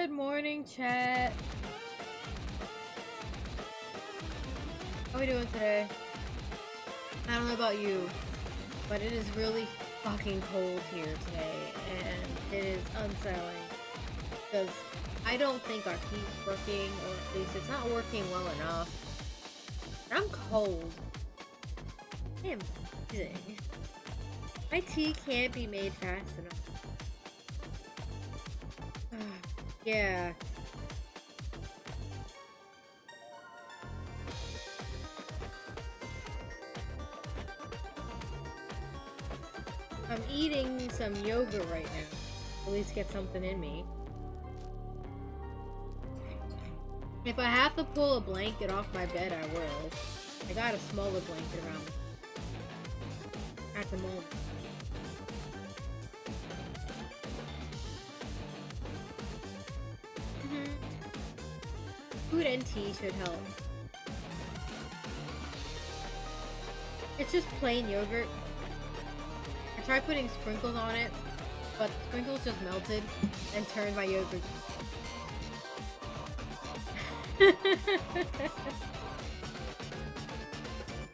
Good morning, chat. How are we doing today? I don't know about you, but it is really fucking cold here today, and it is unsettling because I don't think our heat's working, or at least it's not working well enough. And I'm cold. I am freezing. My tea can't be made fast enough. Yeah. I'm eating some yogurt right now. At least get something in me. If I have to pull a blanket off my bed, I will. I got a smaller blanket around me at the moment. Food and tea should help. It's just plain yogurt. I tried putting sprinkles on it, but sprinkles just melted and turned my yogurt.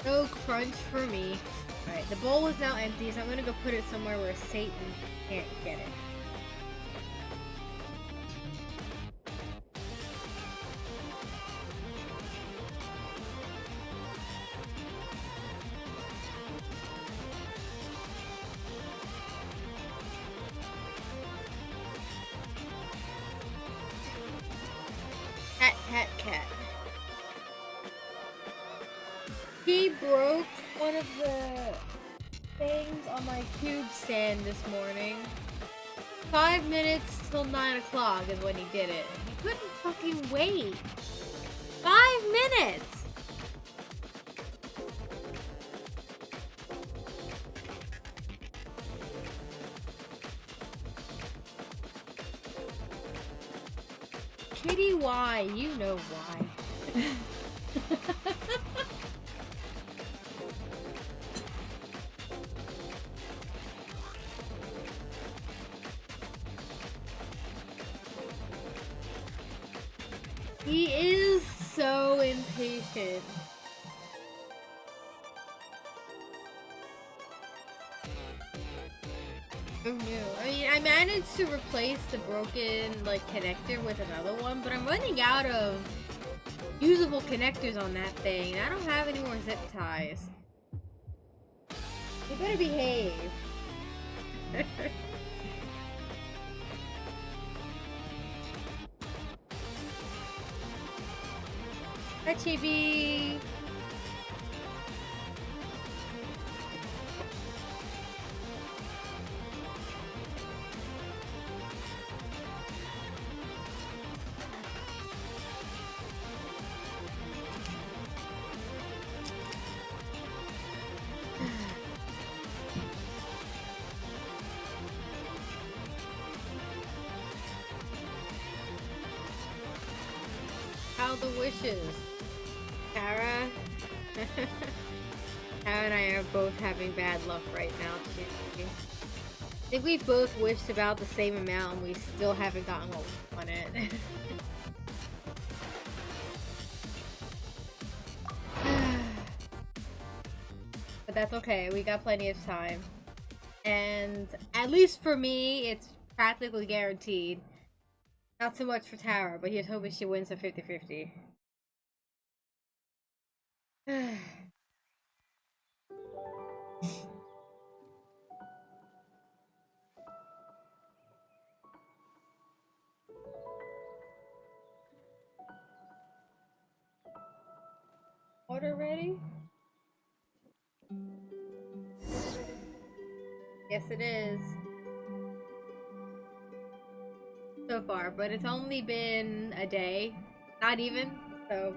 No crunch for me. Alright, the bowl is now empty, so I'm gonna go put it somewhere where Satan can't get it. Cat. He broke one of the things on my cube stand this morning. 5 minutes till 9 o'clock is when he did it. He couldn't fucking wait. 5 minutes! Kitty, why? You know why. He is so impatient. Oh no. I mean, I managed to replace the broken, connector with another one, but I'm running out of usable connectors on that thing, and I don't have any more zip ties. You better behave. Hi, Chibi! How the wishes. Tara? Tara and I are both having bad luck right now, too. I think we both wished about the same amount and we still haven't gotten what we wanted. But that's okay, we got plenty of time. And at least for me, it's practically guaranteed. Not so much for Tara, but here's hoping she wins a 50-50. Order ready? Yes, it is. So far, but it's only been a day. Not even, so.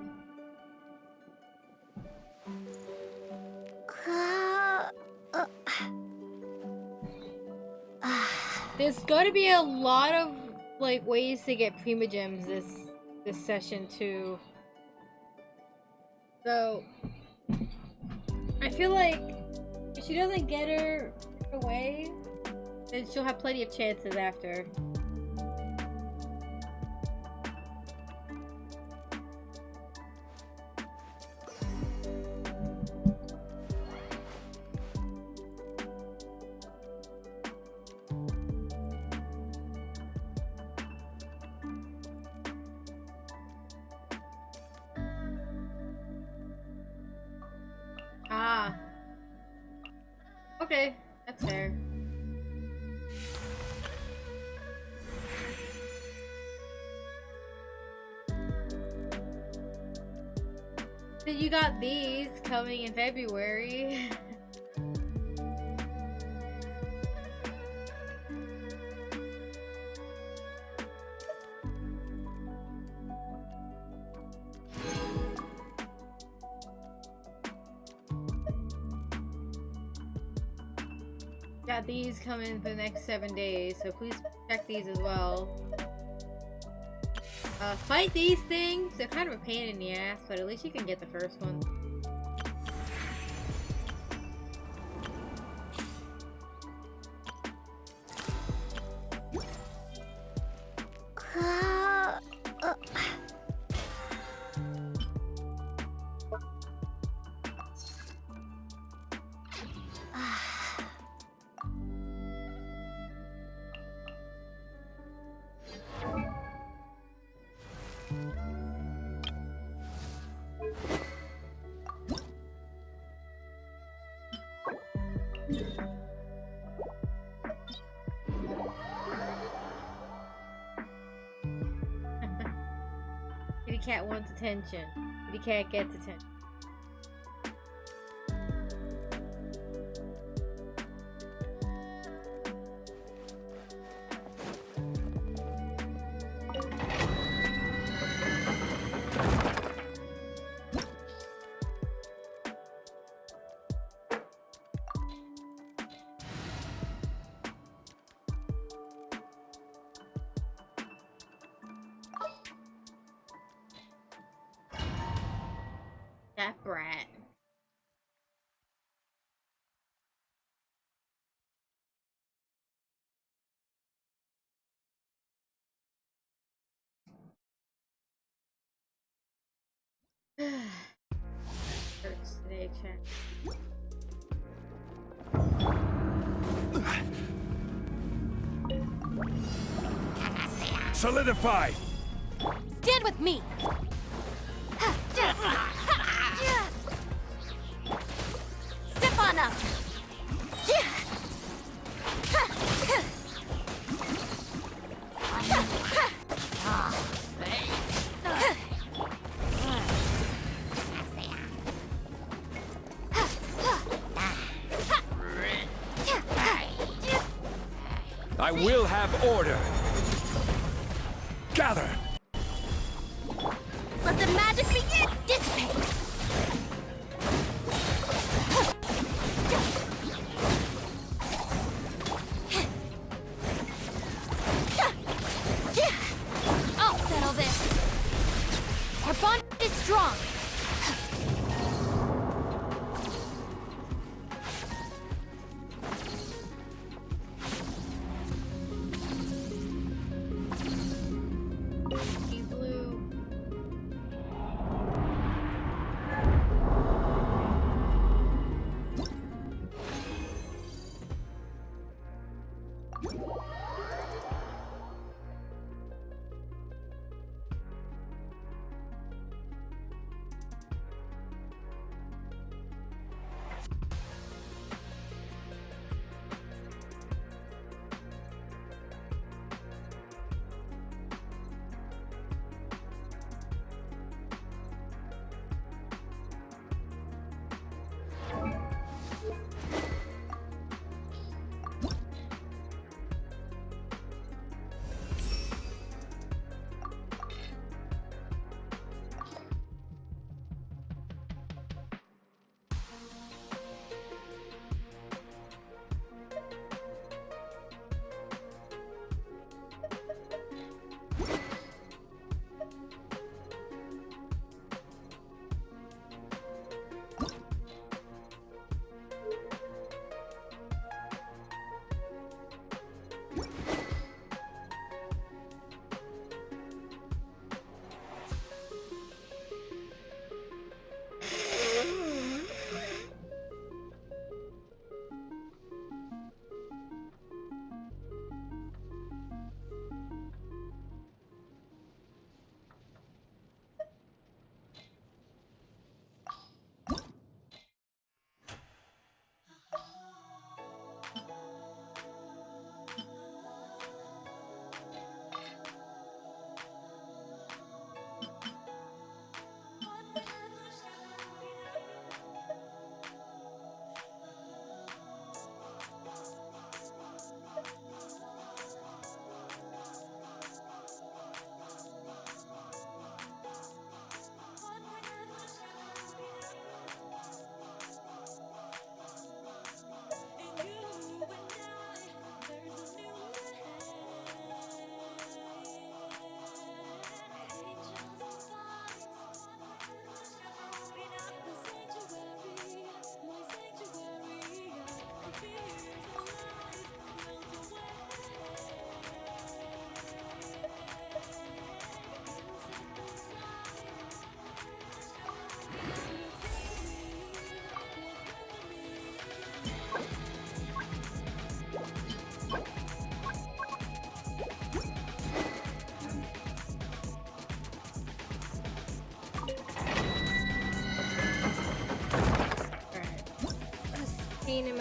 There's gotta be a lot of ways to get Primogems this session too. So I feel like if she doesn't get her away, then she'll have plenty of chances after. Okay, that's fair. So you got these coming in February. Got these coming for the next 7 days, so please check these as well. Fight these things. They're kind of a pain in the ass, but at least you can get the first one. Kitty cat wants attention. Kitty cat gets attention. That brat. Hurts today, chat. Solidify! Stand with me! Step on up! I will have order! Gather! Let the magic begin! Dissipate! I'll settle this! Our bond is strong! He's blue.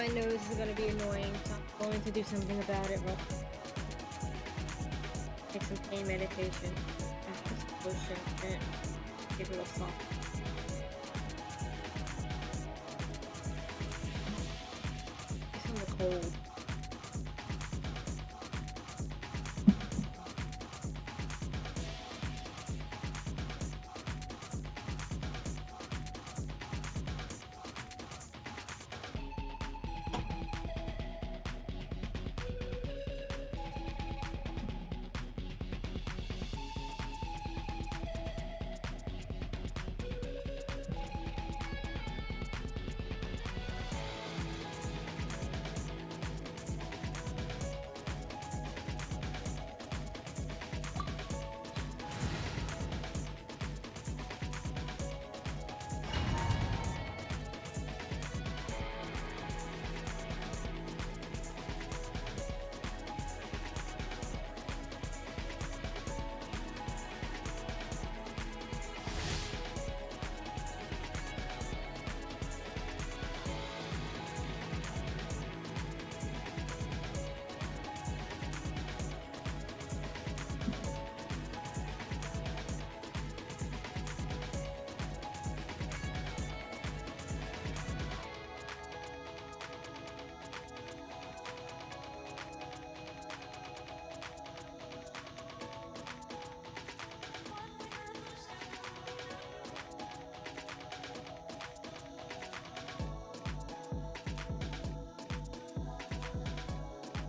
my nose is gonna be annoying, so I'm going to do something about it. Take some pain medication. And some lotion and give it a soft. It's on the cold.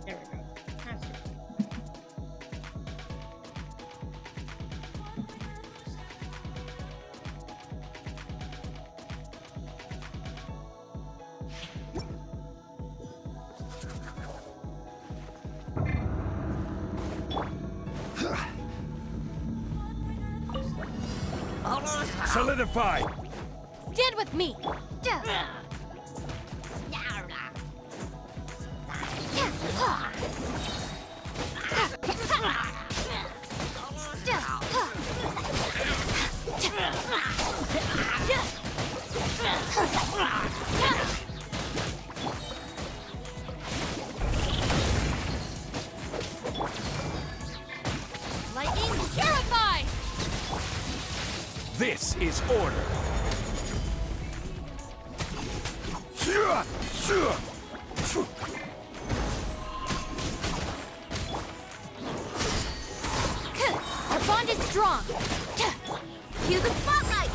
There we go. That's it. Solidify! Stand with me. Lightning terrified. This is order. Our bond is strong. Cue the spotlight.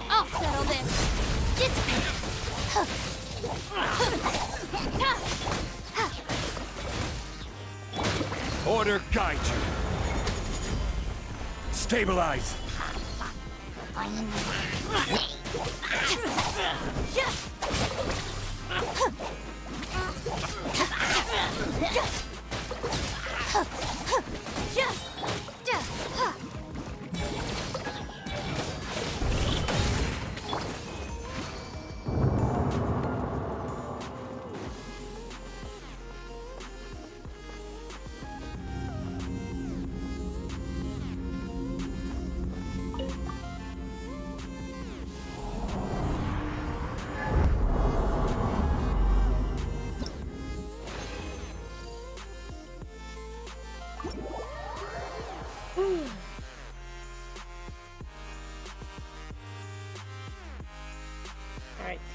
I'll settle this. Dissipate. Order guide you. Stabilize.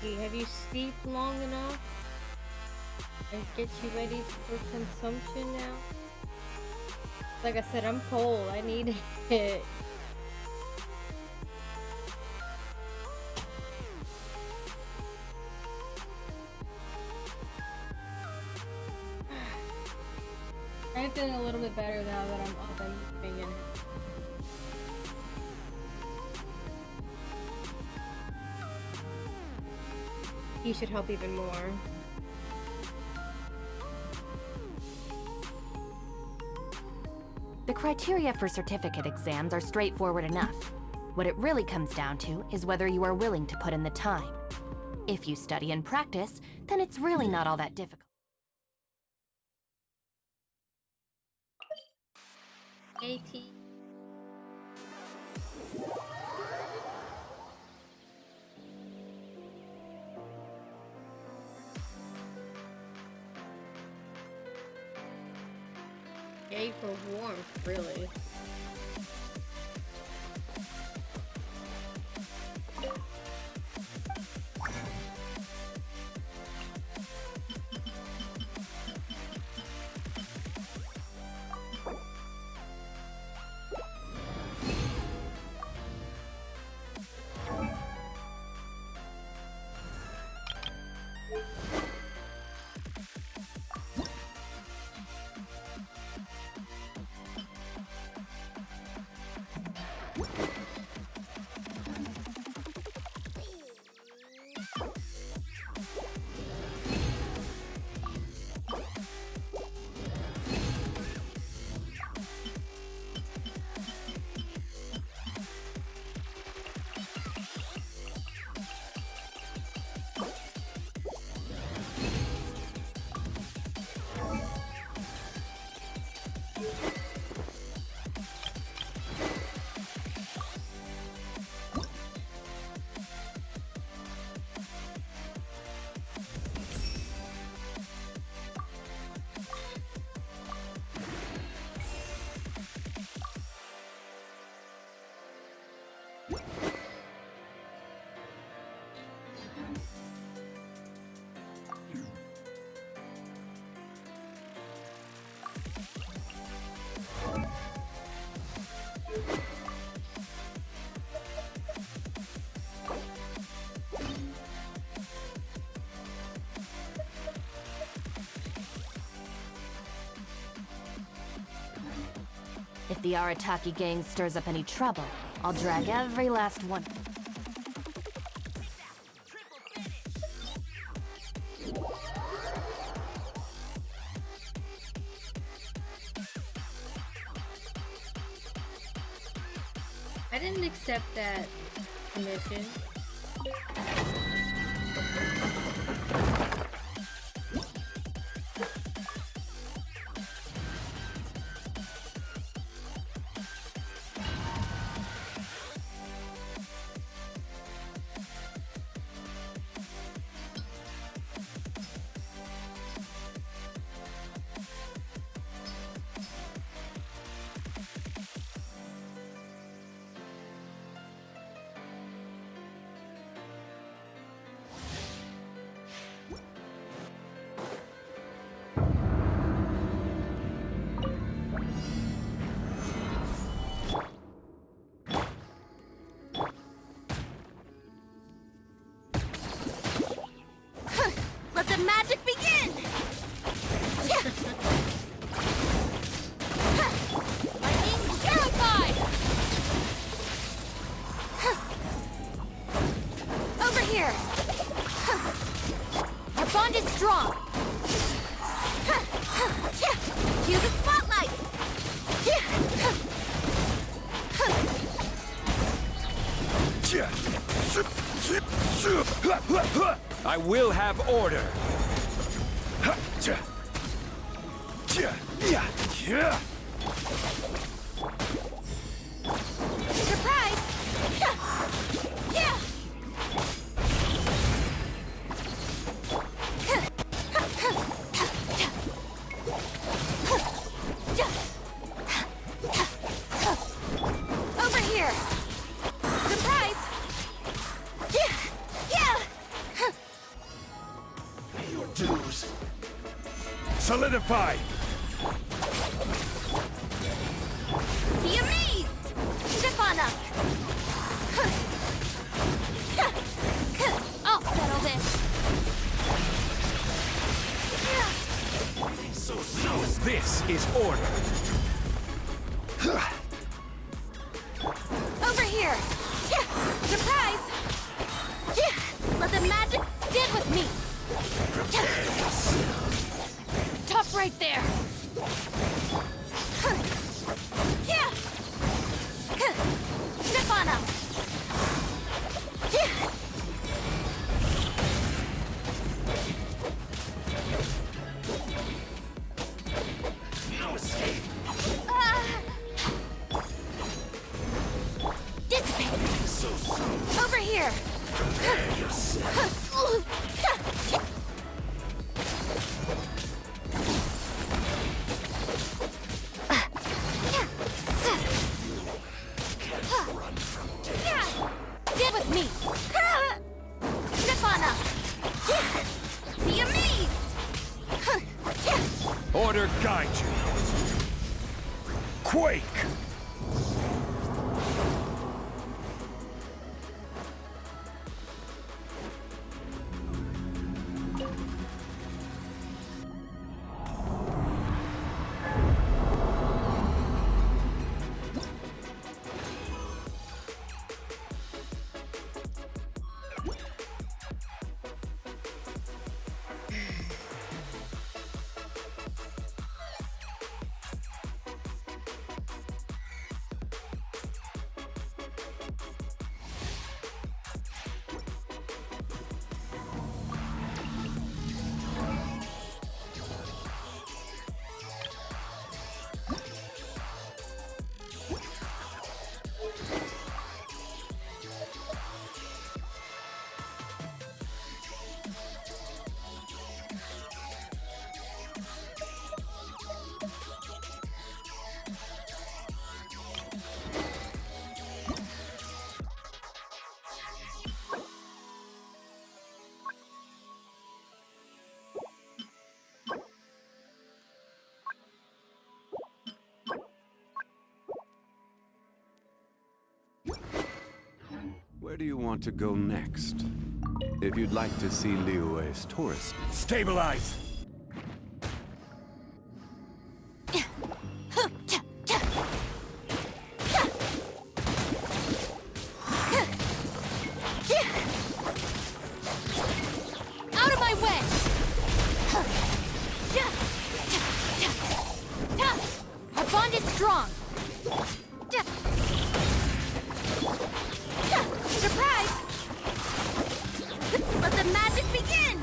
Aki, have you steeped long enough? And get you ready for consumption now? Like I said, I'm cold. I need it. I'm feeling a little bit better now that I'm up and moving in. He should help even more. The criteria for certificate exams are straightforward enough. What it really comes down to is whether you are willing to put in the time. If you study and practice, then it's really not all that difficult. AT. Yay for warmth, really. If the Arataki gang stirs up any trouble, I'll drag every last one. I didn't accept that mission. Let the magic begin! Lightning terrified! Over here! Our bond is strong! Cue the spotlight! I will have order. Surprise! Over here! Surprise! ensues. Solidify! Be amazed! Step on up! I'll settle this. This is order. Over here! Surprise! Let the magic stand with me! Stop right there! Step on up! No escape. Dissipate! So soon. Over here! Prepare yourself. Stand with me! Step on up! Be amazed! Order guide you. Quake! Where do you want to go next? If you'd like to see Liyue's tourist. Stabilize! Out of my way! Our bond is strong! Surprise! Let the magic begin!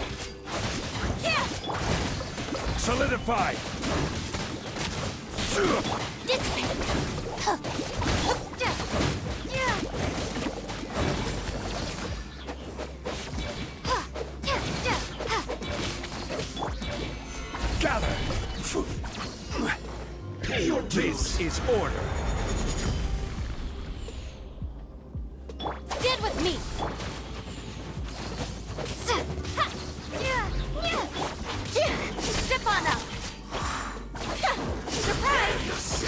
Solidify! Dissipate! Gather! This is order. Stand with me! Step on up! Surprise!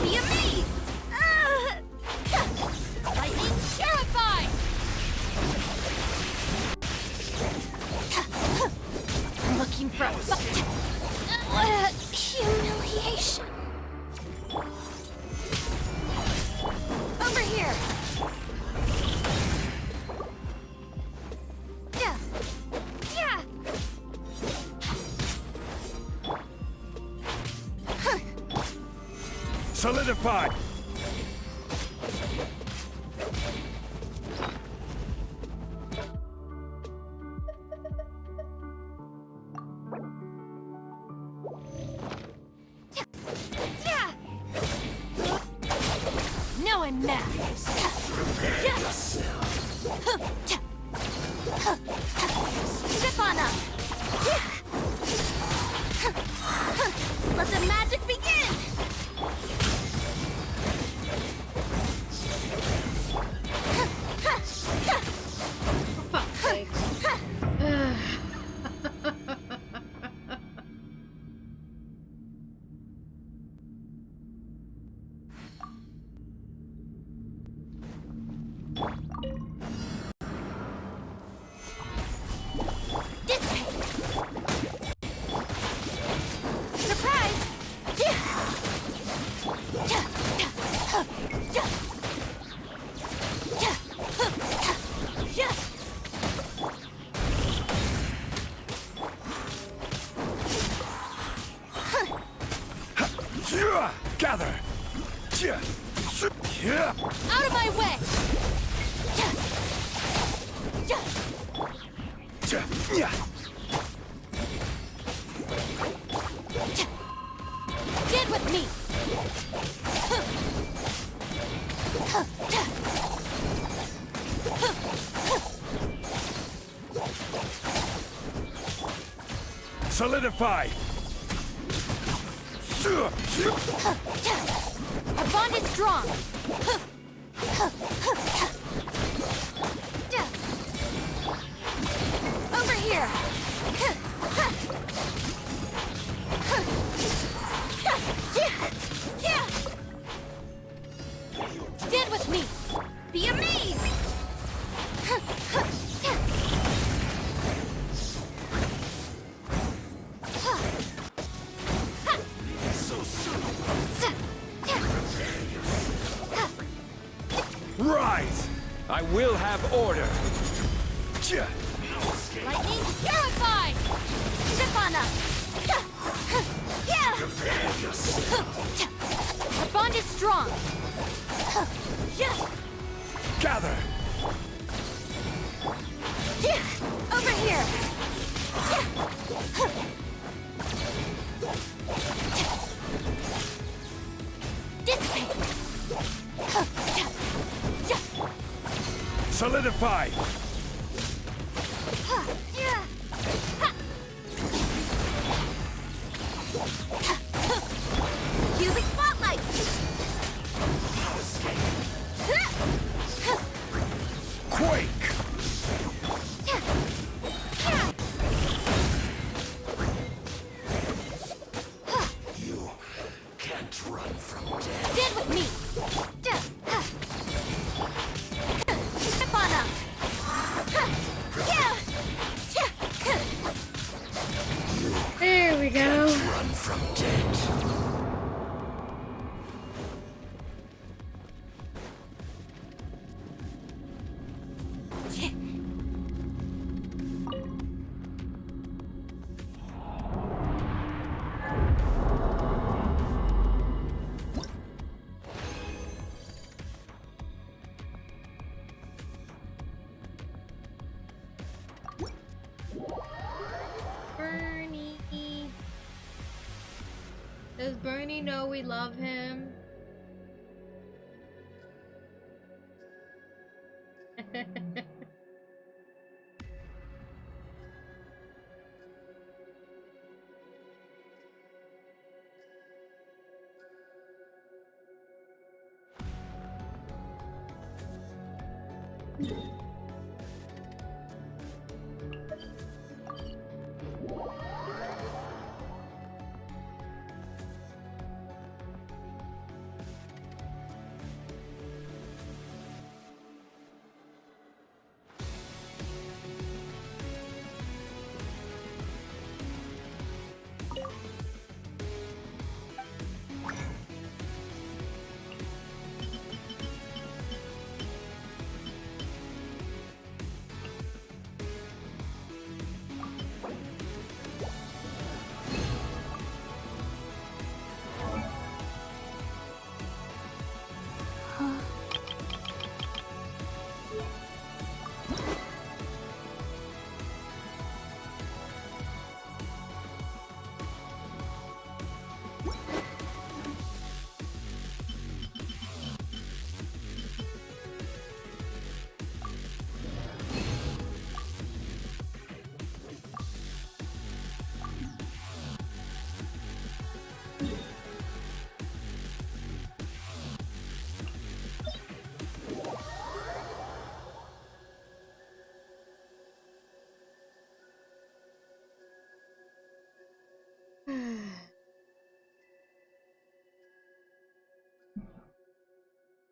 Be amazed! Lightning terrified! Looking for humiliation. Over here! Solidify! Now I'm mad. Step on up. Let the magic begin. For fuck's sake. Out of my way! Get with me! Solidify! Our bond is strong! Over here! Stand with me! Be amazed! Rise! I will have order! Lightning purified! Zip on up! The bond is strong! Gather! Over here! Dissipate! Solidify! Using spotlight! Quake! You can't run from death. Stand with me! Step on up! There we go. Run from death. Bernie. Does Bernie know we love him?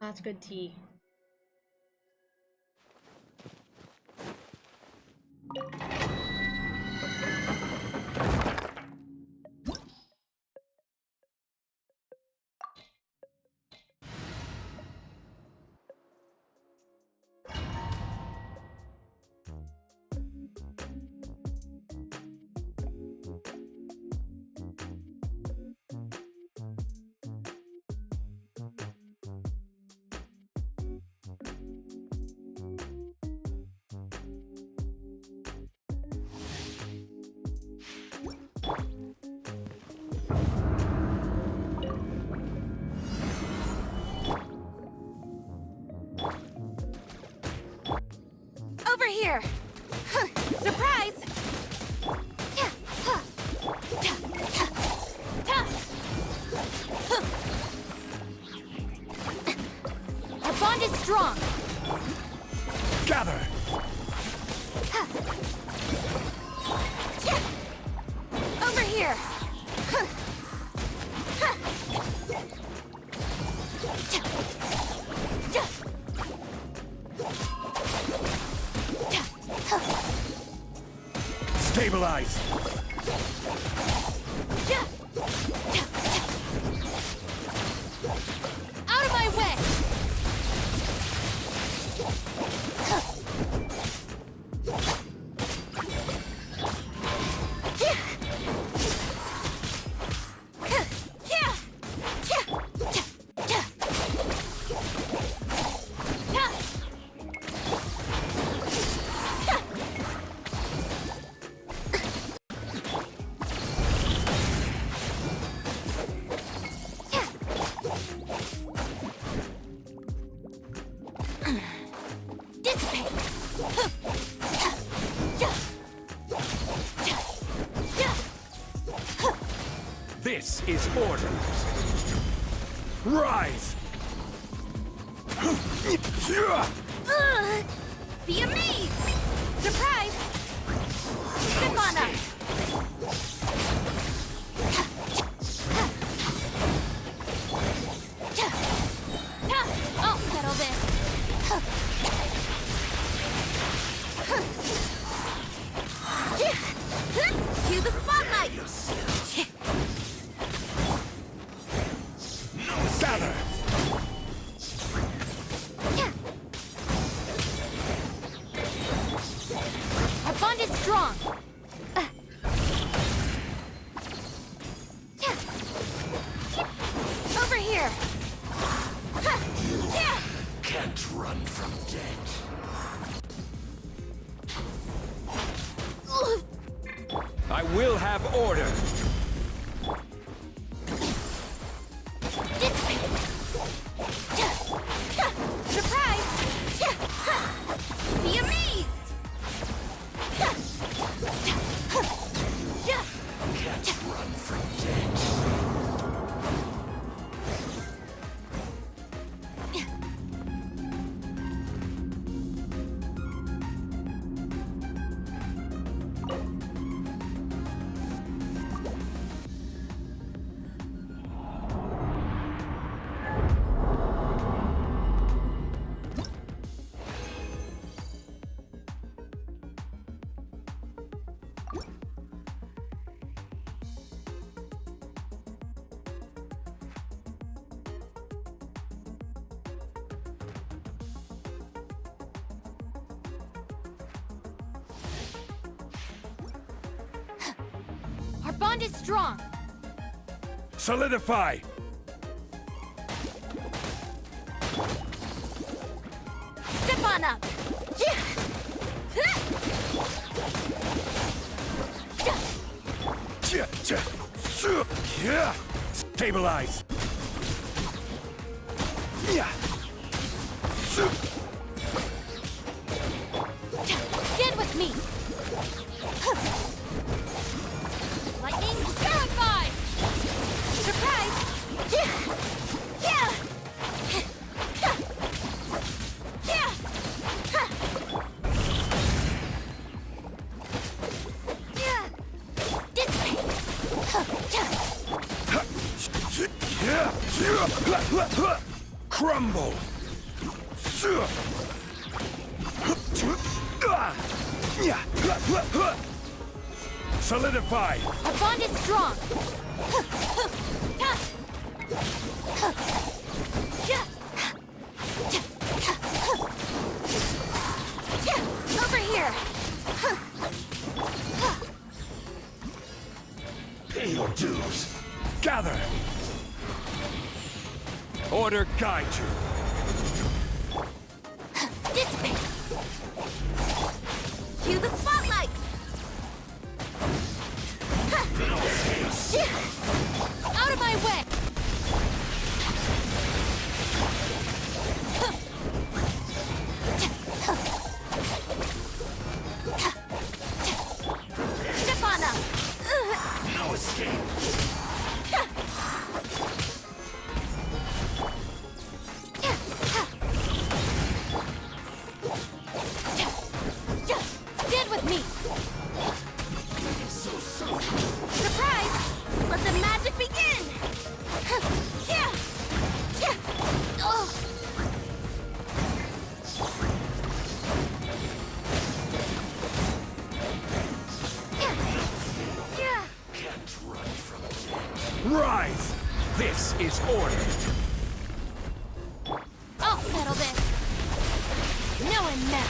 That's good tea. here! Stabilize! Out of my way! This is order. Rise! Be amazed! Surprise! Step on up! I'll settle this. Cue the spotlight! Gather! Our bond is strong. Over here. Can't run from death. I will have order! Surprise! Be amazed! Can't run from death. Our bond is strong. Solidify! Step on up. Stabilize! Stand with me. Lightning terrified. Surprise. Crumble! Solidify! Our bond is strong. Over here. Pay your dues. Gather! Order guide you. Dissipate. Cue the spotlight. Out of my way. Step on up. No escape. Stand with me. So soon. Surprise! Rise! This is order! I'll settle this. No one now.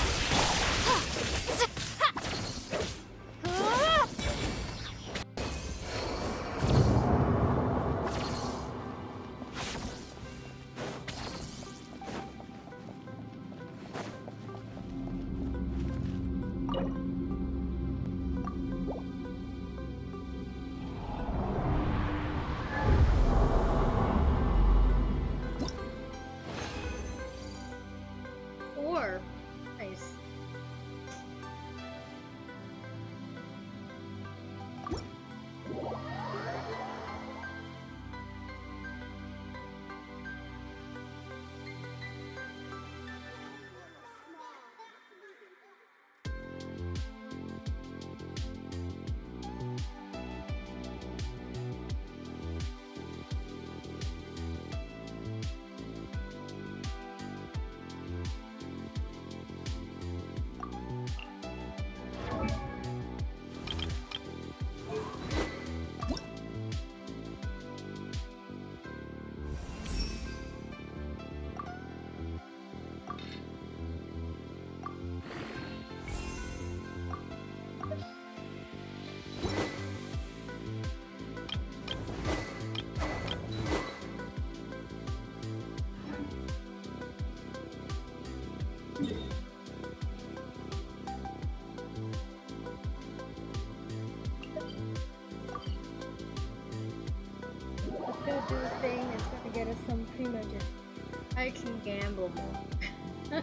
Or nice. Let's go do a thing that's gonna get us some pre-magic. I can gamble more.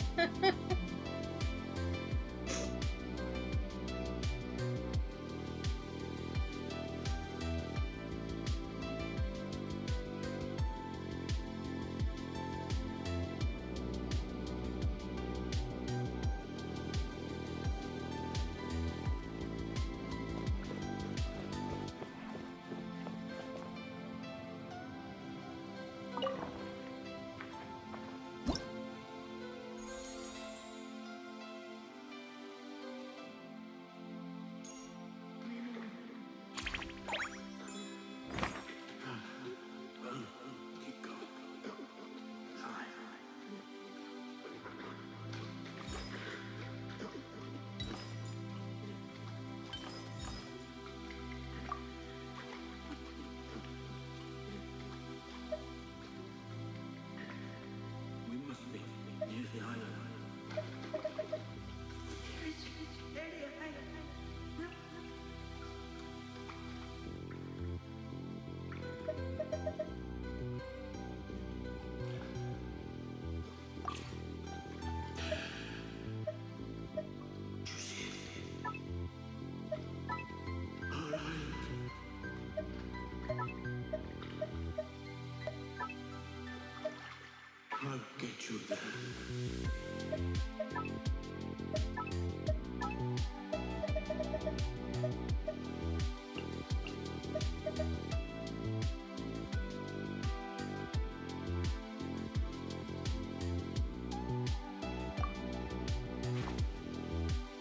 I'll get you there.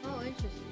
Oh, interesting.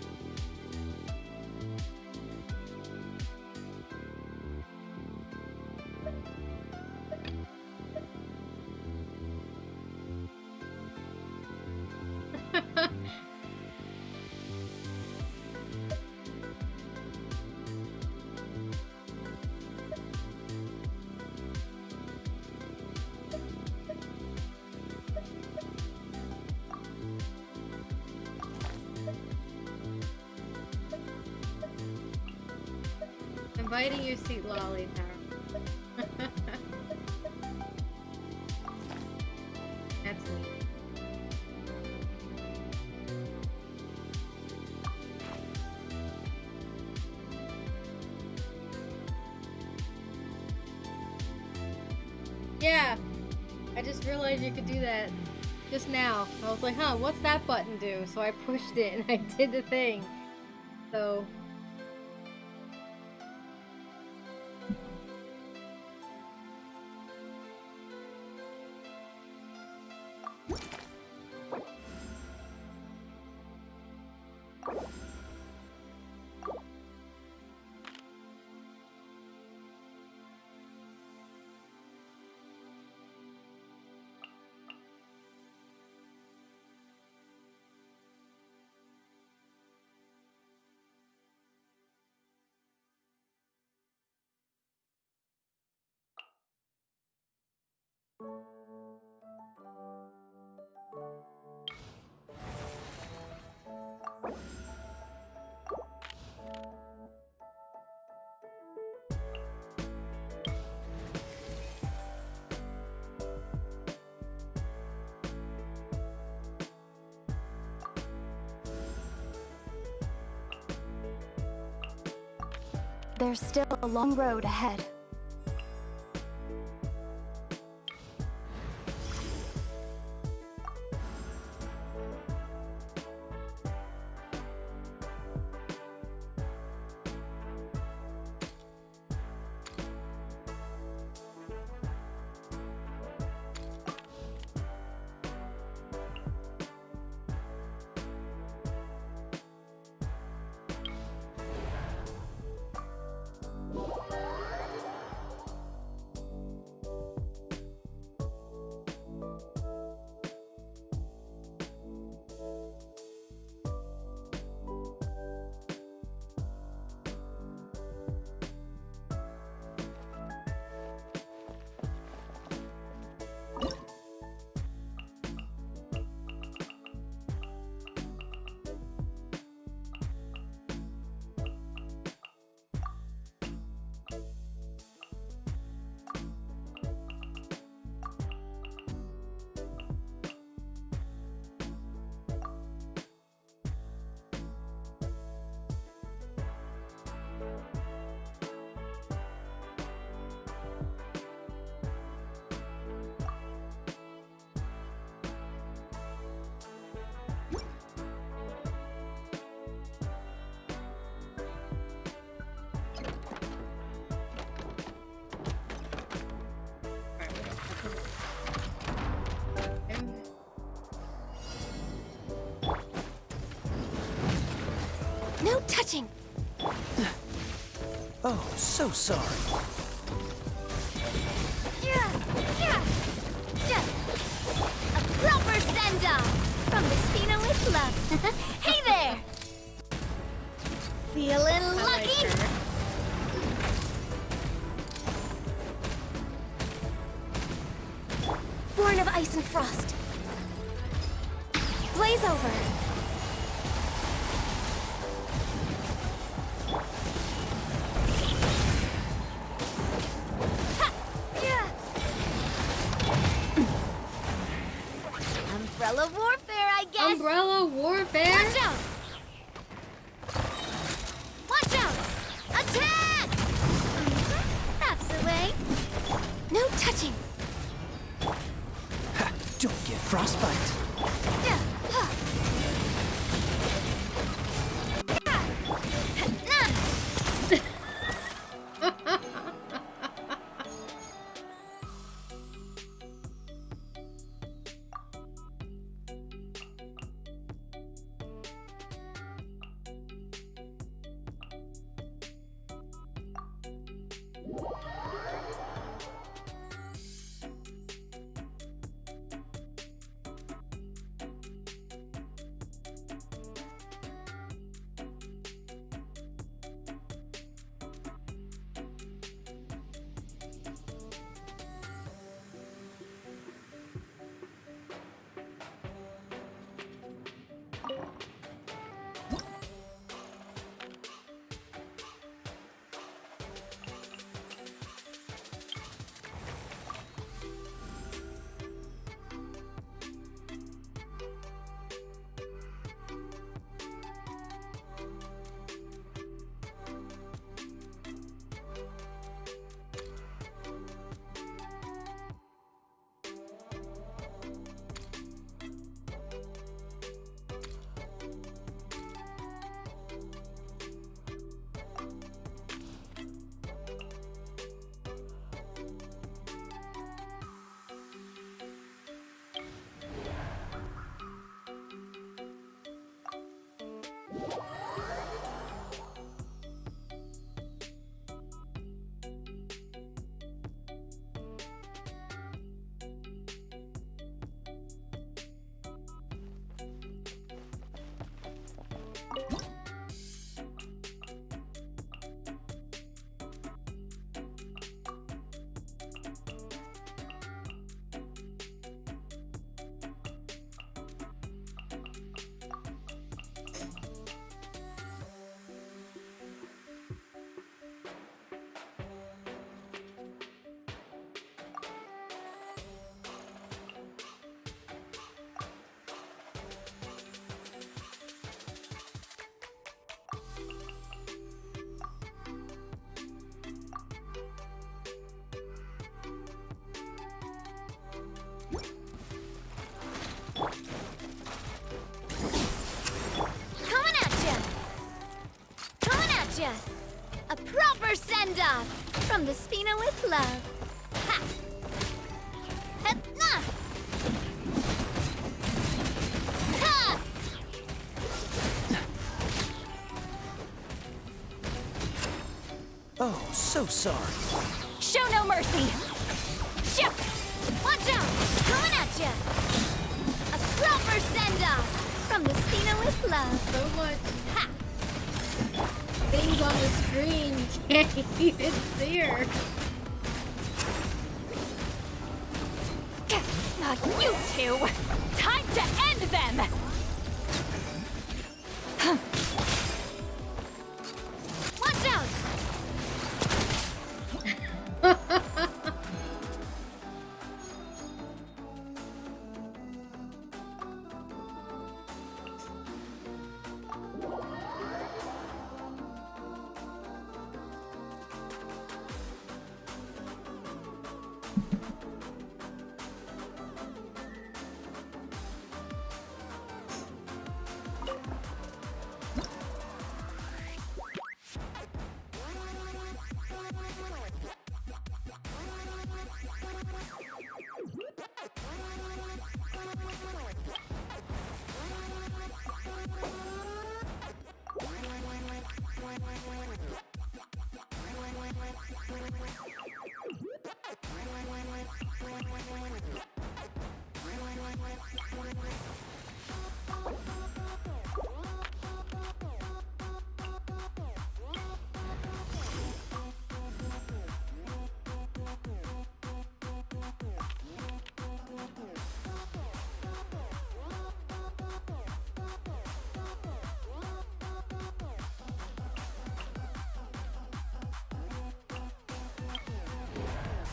Inviting you, seat lolly tower. That's neat. Yeah, I just realized you could do that just now. I was like, huh, what's that button do? So I pushed it and I did the thing. So... There's still a long road ahead. No touching! Oh, so sorry. A proper send-off from Mispina with love. Hey there! Feeling lucky? Born of ice and frost. Blaze over. Umbrella warfare, I guess. Umbrella warfare? Watch out! Watch out! Attack! That's the way. No touching. Ha, don't get frostbite. proper send-off from the Spina with love. Ha! Ha! Ha! Oh, so sorry. Show no mercy! Ship! Watch out! Coming at ya! A proper send-off from the Spina with love. So much Ha! things on the screen. You can't even see her. You two! Time to end them! Watch out!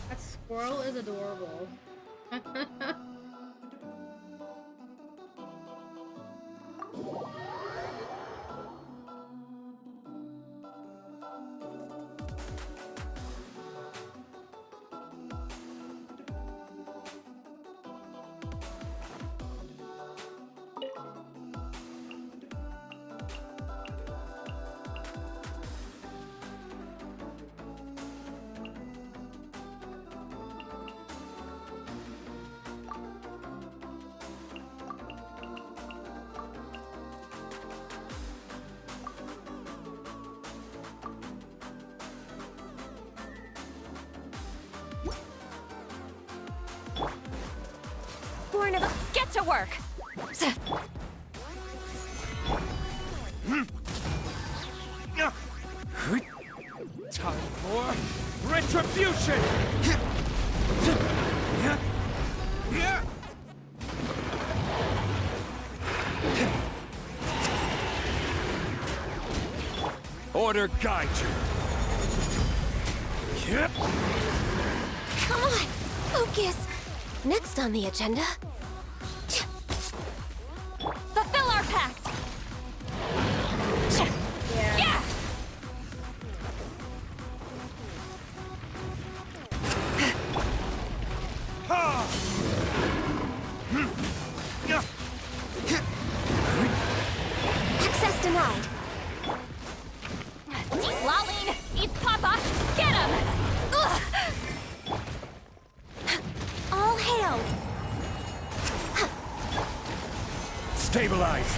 That squirrel is adorable. Born of a... Get to work! Time for retribution! Order guide you. Come on! Focus! Next on the agenda. Fulfill our pact! Yeah. Yeah! Access denied. Lolling! Eat Papa! Get him! Ugh. All hail! Stabilize.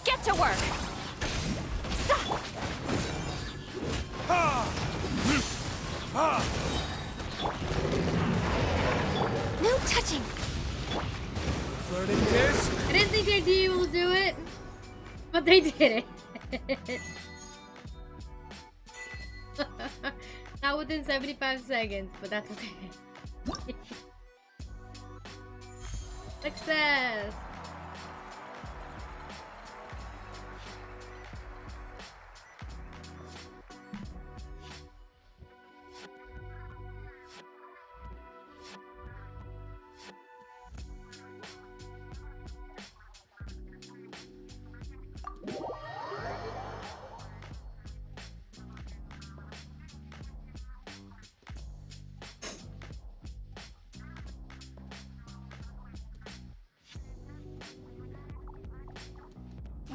Get to work! No touching. Flirting this? I didn't think they'd be able to do it, but they did it. Not within 75 seconds, but that's okay. Success!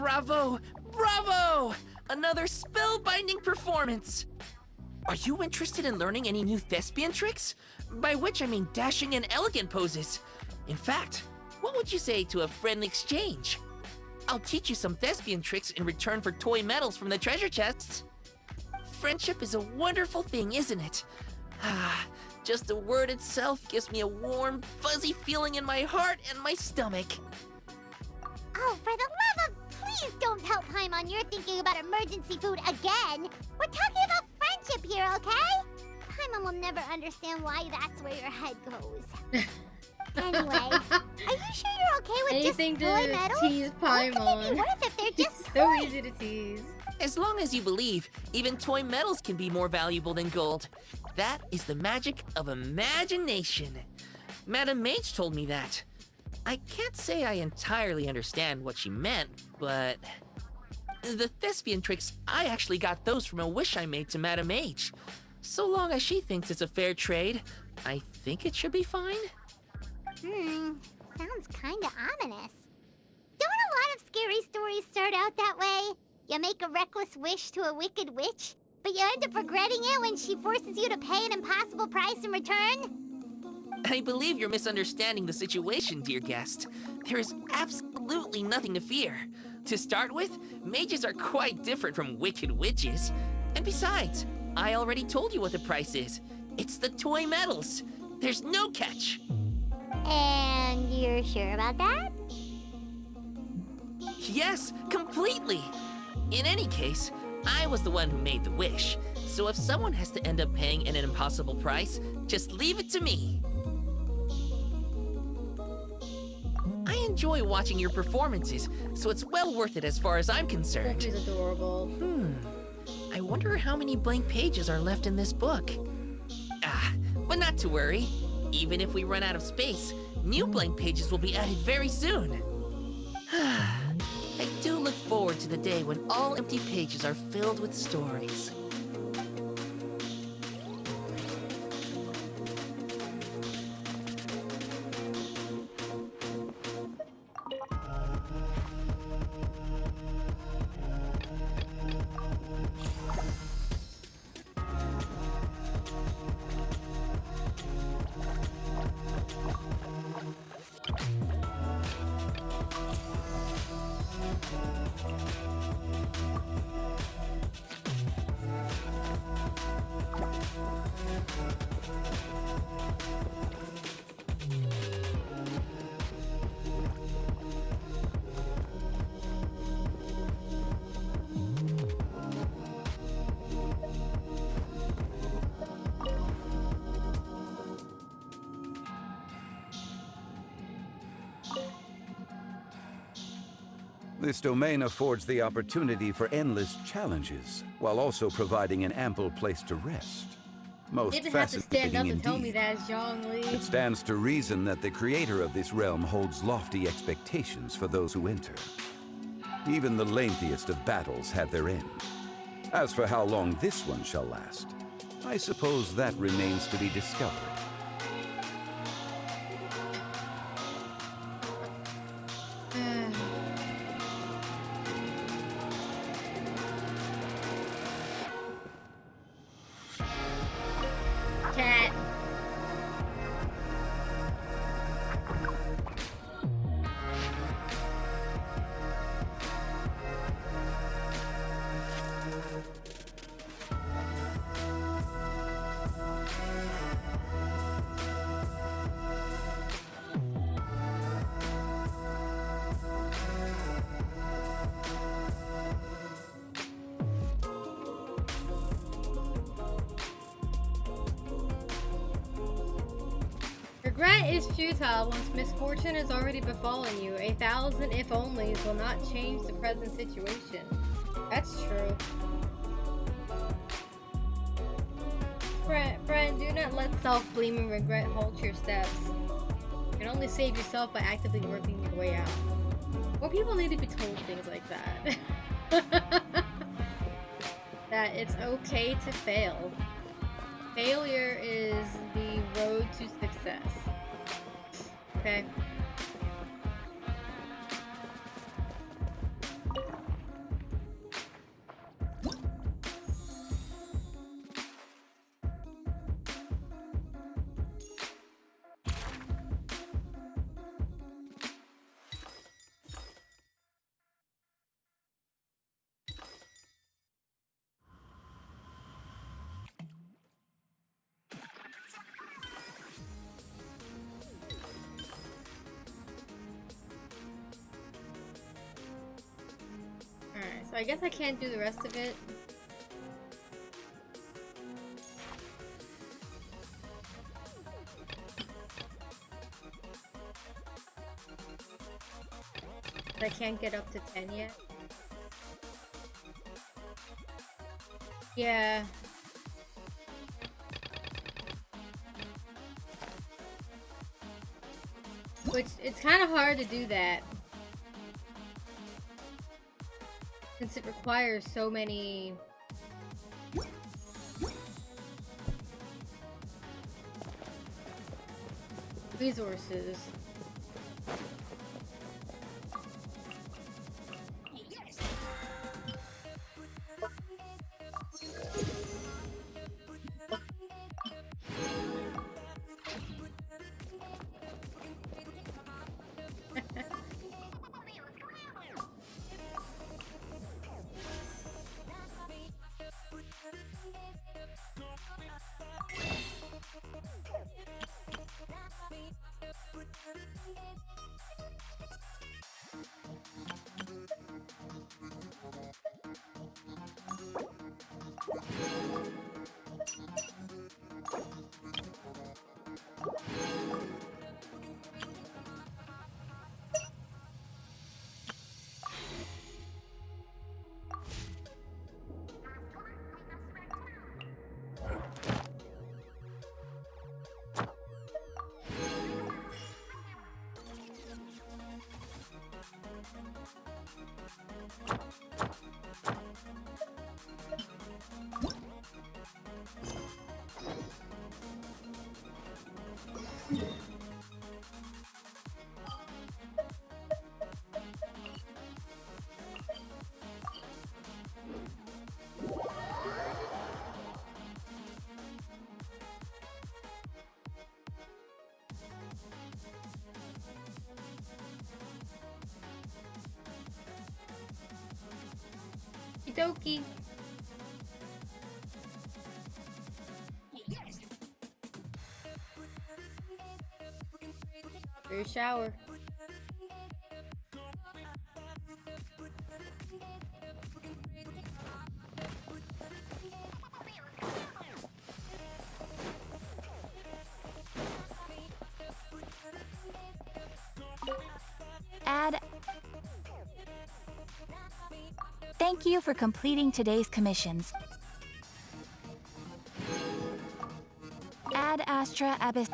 Bravo! Bravo! Another spellbinding performance! Are you interested in learning any new thespian tricks? By which I mean dashing and elegant poses. In fact, what would you say to a friendly exchange? I'll teach you some thespian tricks in return for toy medals from the treasure chests. Friendship is a wonderful thing, isn't it? Ah, just the word itself gives me a warm, fuzzy feeling in my heart and my stomach. Oh, for the love of... Please don't tell Paimon you're thinking about emergency food again! We're talking about friendship here, okay? Paimon will never understand why that's where your head goes. Anyway, are you sure you're okay with Anything just toy to medals? tease What could they Paimon. be worth if they're just So toys? easy to tease. As long as you believe, even toy medals can be more valuable than gold. That is the magic of imagination. Madam Mage told me that. I can't say I entirely understand what she meant, but... The thespian tricks, I actually got those from a wish I made to Madam Mage. So long as she thinks it's a fair trade, I think it should be fine. Sounds kinda ominous. Don't a lot of scary stories start out that way? You make a reckless wish to a wicked witch, but you end up regretting it when she forces you to pay an impossible price in return? I believe you're misunderstanding the situation, dear guest. There is absolutely nothing to fear. To start with, mages are quite different from wicked witches. And besides, I already told you what the price is. It's the toy medals. There's no catch. And you're sure about that? Yes, completely. In any case, I was the one who made the wish. So if someone has to end up paying an impossible price, just leave it to me. I enjoy watching your performances, so it's well worth it as far as I'm concerned. She's adorable. I wonder how many blank pages are left in this book. But not to worry. Even if we run out of space, new blank pages will be added very soon. I do look forward to the day when all empty pages are filled with stories. This domain affords the opportunity for endless challenges, while also providing an ample place to rest. Most Didn't have to stand fascinating up to tell me indeed. that, Zhongli. It stands to reason that the creator of this realm holds lofty expectations for those who enter. Even the lengthiest of battles have their end. As for how long this one shall last, I suppose that remains to be discovered. Cat. Regret is futile once misfortune has already befallen you. 1,000 if-onlys will not change the present situation. That's true. Friend, do not let self-blame and regret halt your steps. You can only save yourself by actively working your way out. More people need to be told things like that. That it's okay to fail. Failure is the road to success. Okay. So I guess I can't do the rest of it. I can't get up to 10 yet. Yeah. Which, it's kind of hard to do that. Since it requires so many... resources. Okie dokie. For your shower. Thank you for completing today's commissions. Ad Astra Abyss.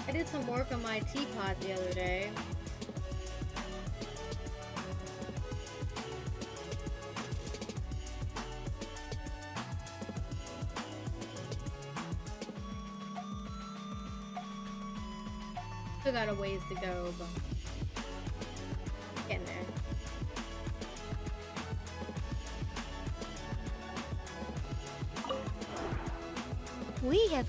I did some work on my teapot the other day. Still got a ways to go, but getting there. We have...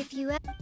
If you ever...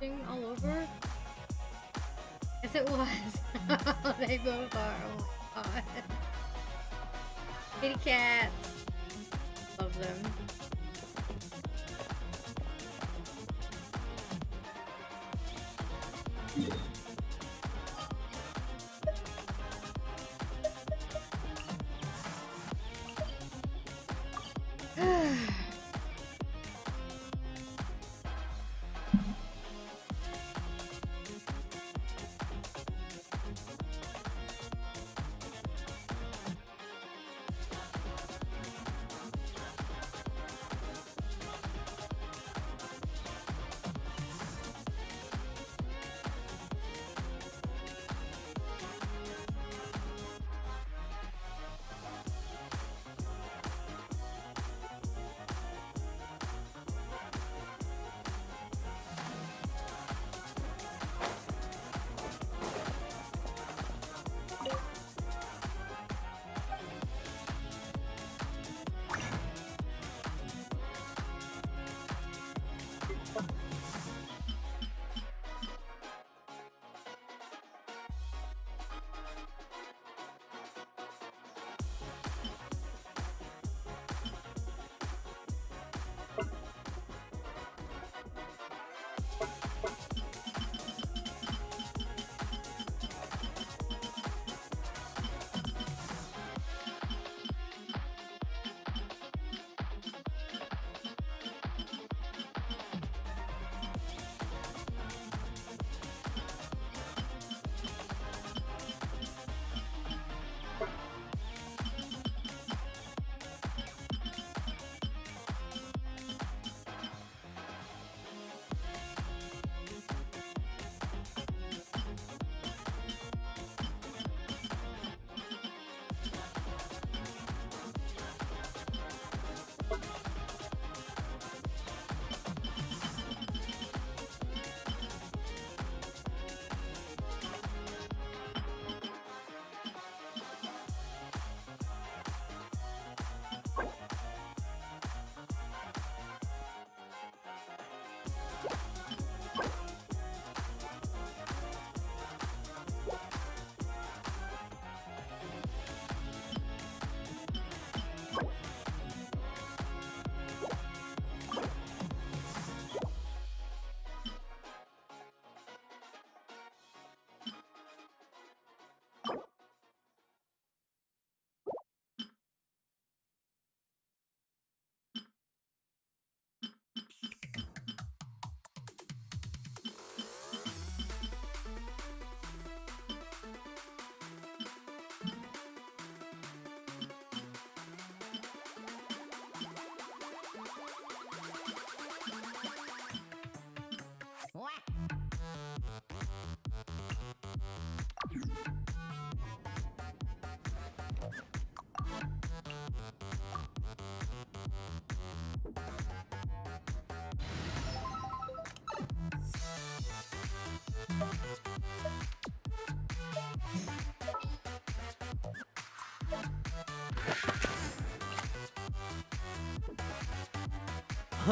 thing all over? Yes, it was. They both are. Oh my god. Kitty cats. Love them.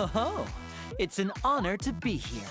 Oh, it's an honor to be here.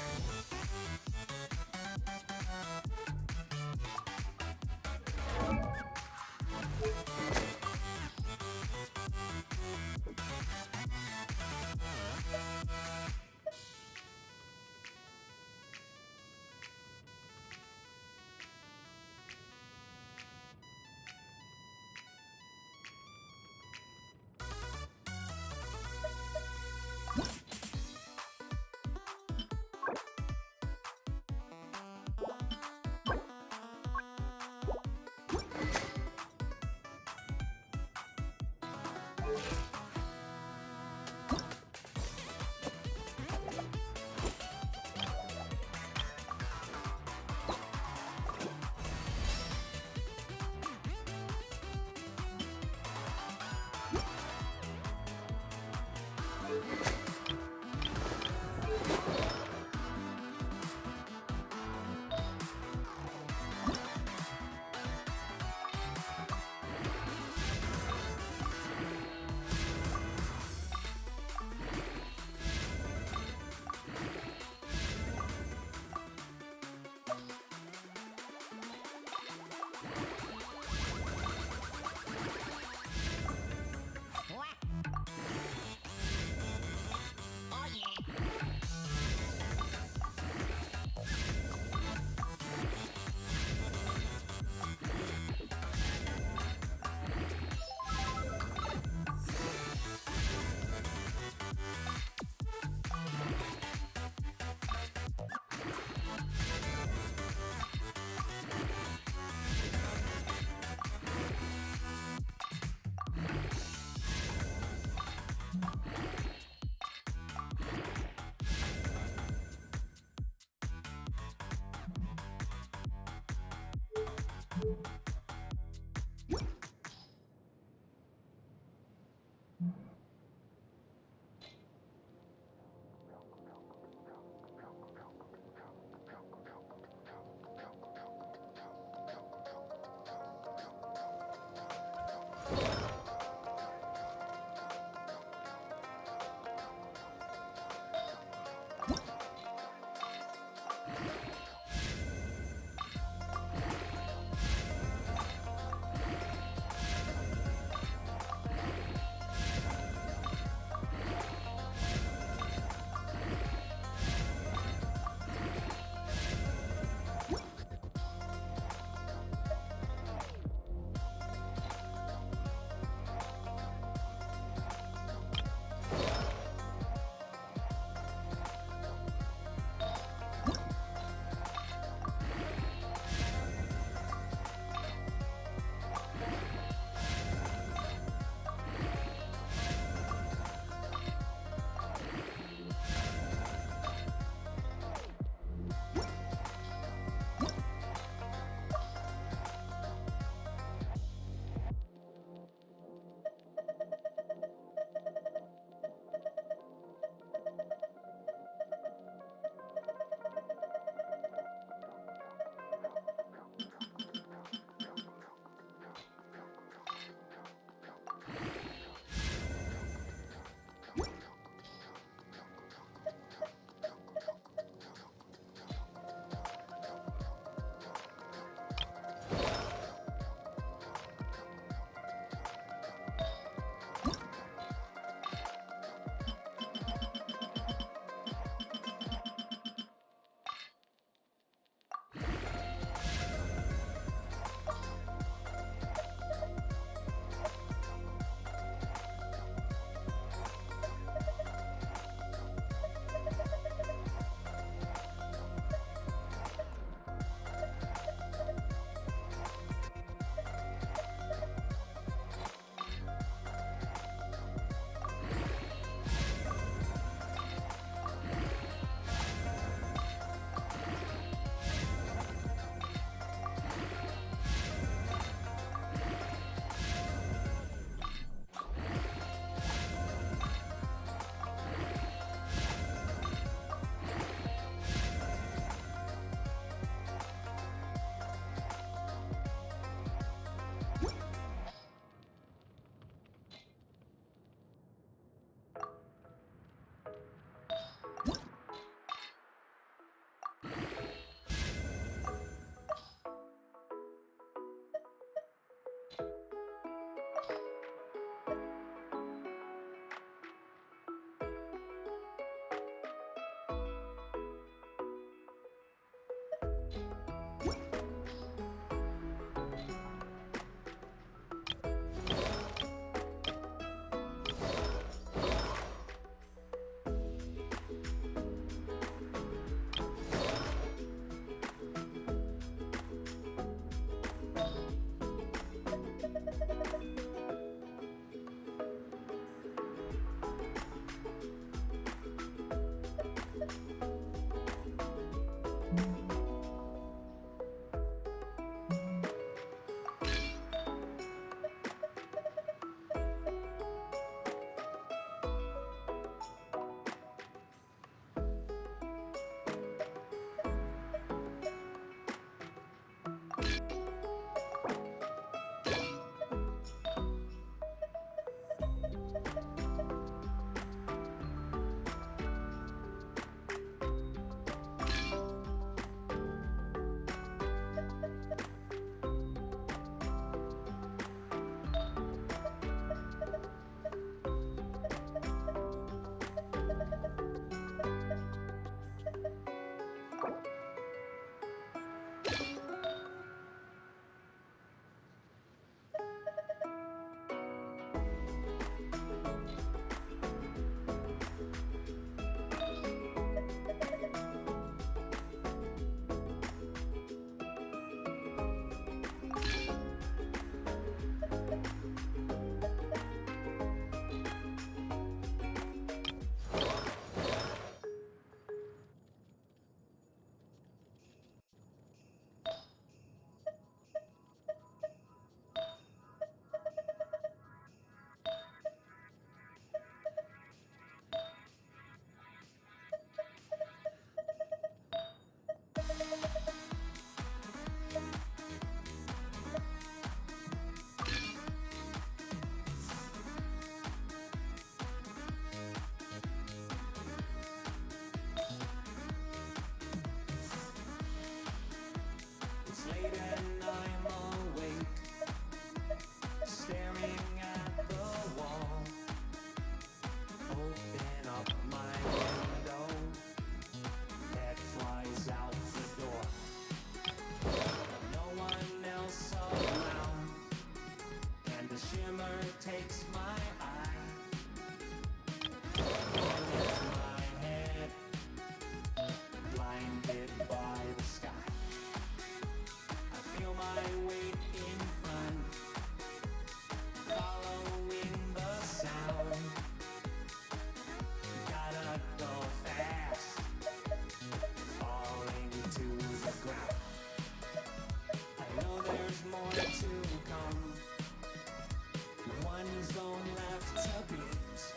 beams.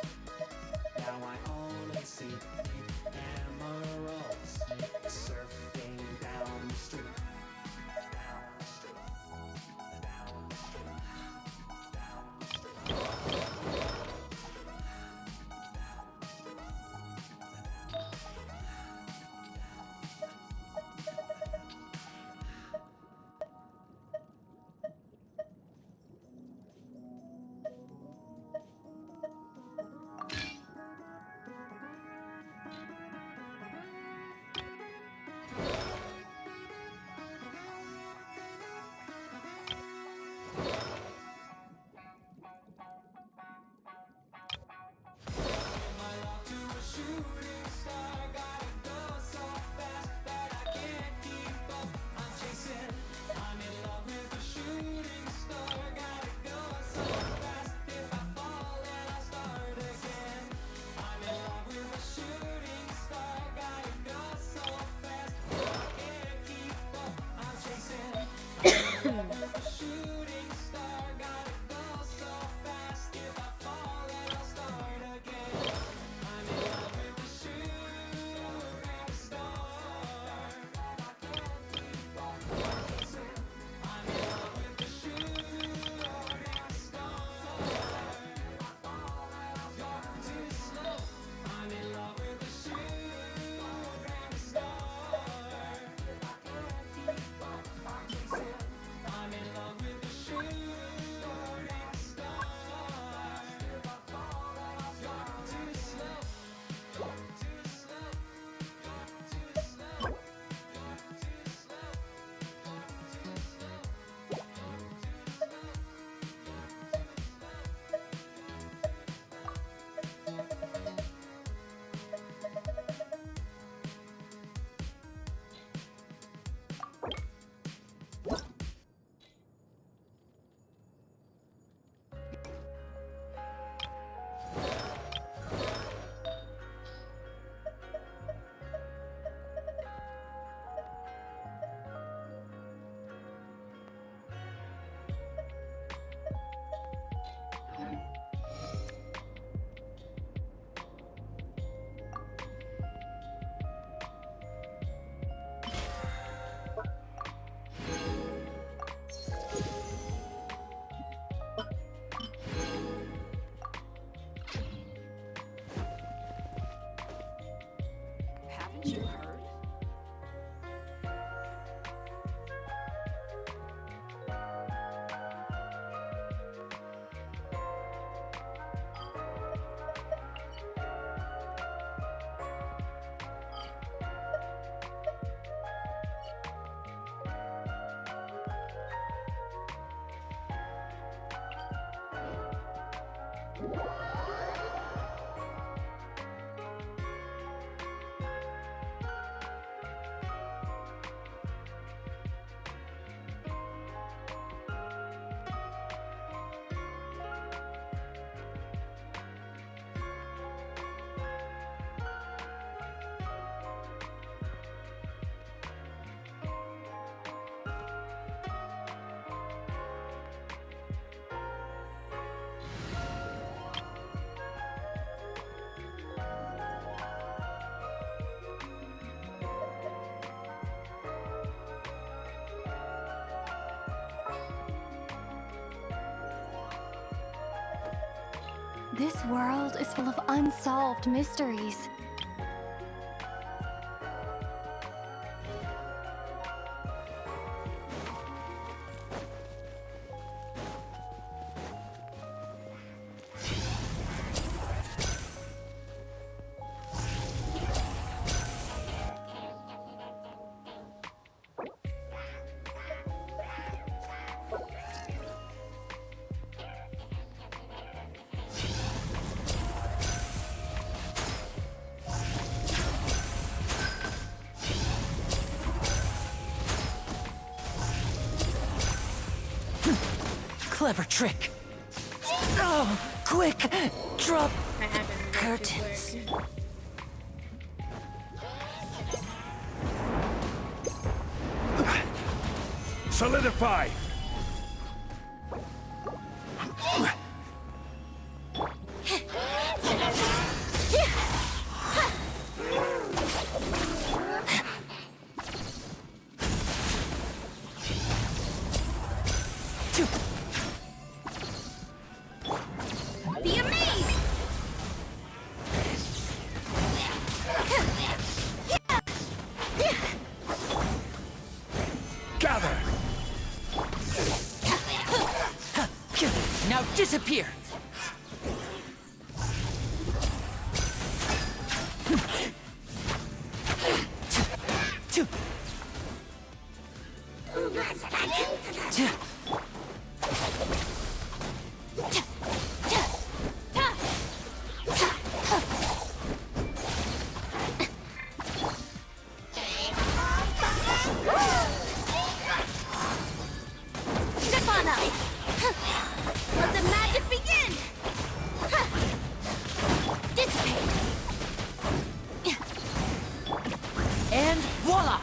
Now I only see emeralds surfing down the street. Down the street. Down the street. Down the street. This world is full of unsolved mysteries. Clever trick. Oh, quick! Drop That happened way too curtains. quick. Solidify! Disappear! Let the magic begin! Dissipate! And voila!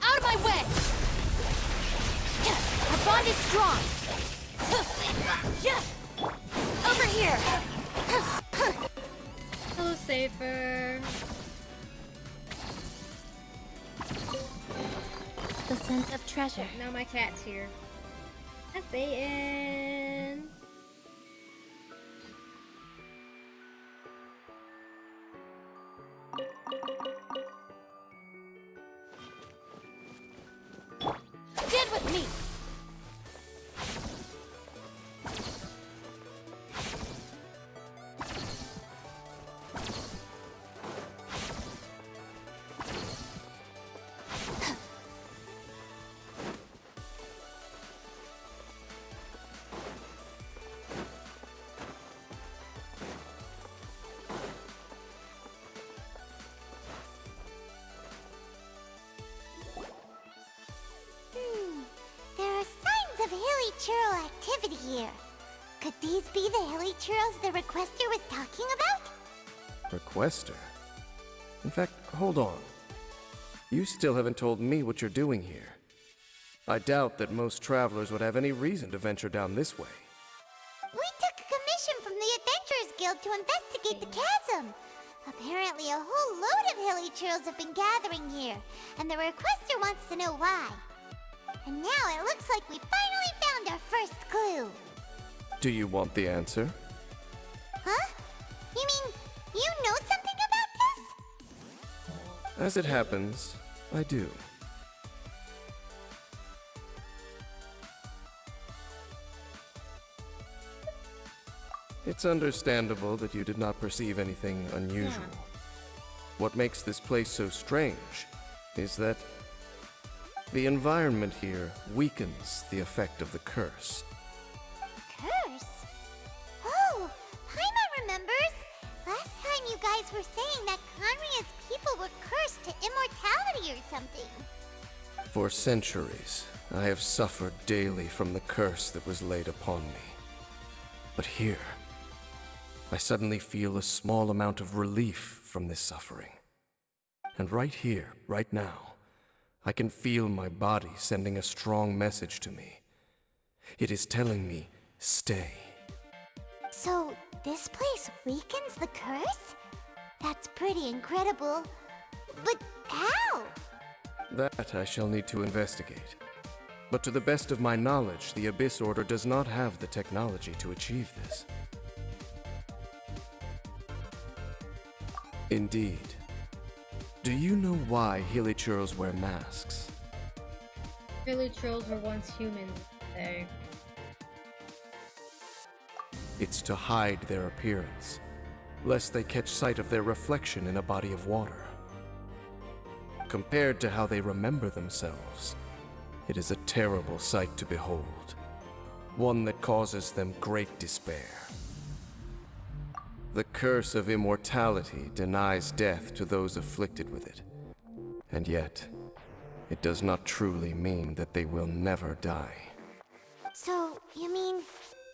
Out of my way! Our bond is strong! Over here! Hello, Safer. The scent of treasure. Now my cat's here. Hi, Satan. Stand with me! There are signs of hilly churl activity here. Could these be the hilly churls the requester was talking about? Requester? In fact, hold on. You still haven't told me what you're doing here. I doubt that most travelers would have any reason to venture down this way. We took a commission from the Adventurers Guild to investigate the chasm. Apparently, a whole load of hilly churls have been gathering here, and the requester wants to know why. And now it looks like we finally found our first clue. Do you want the answer? Huh? You mean you know something about this? As it happens, I do. It's understandable that you did not perceive anything unusual. What makes this place so strange is that the environment here weakens the effect of the curse. Curse? Oh, Paimon remembers. Last time you guys were saying that Conria's people were cursed to immortality or something. For centuries, I have suffered daily from the curse that was laid upon me. But here, I suddenly feel a small amount of relief from this suffering. And right here, right now, I can feel my body sending a strong message to me. It is telling me, stay. So, this place weakens the curse? That's pretty incredible. But how? That I shall need to investigate. But to the best of my knowledge, the Abyss Order does not have the technology to achieve this. Indeed. Do you know why Hilichurls wear masks? Hilly trolls were once humans, they. It's to hide their appearance, lest they catch sight of their reflection in a body of water. Compared to how they remember themselves, it is a terrible sight to behold, one that causes them great despair. The curse of immortality denies death to those afflicted with it, and yet, it does not truly mean that they will never die. So, you mean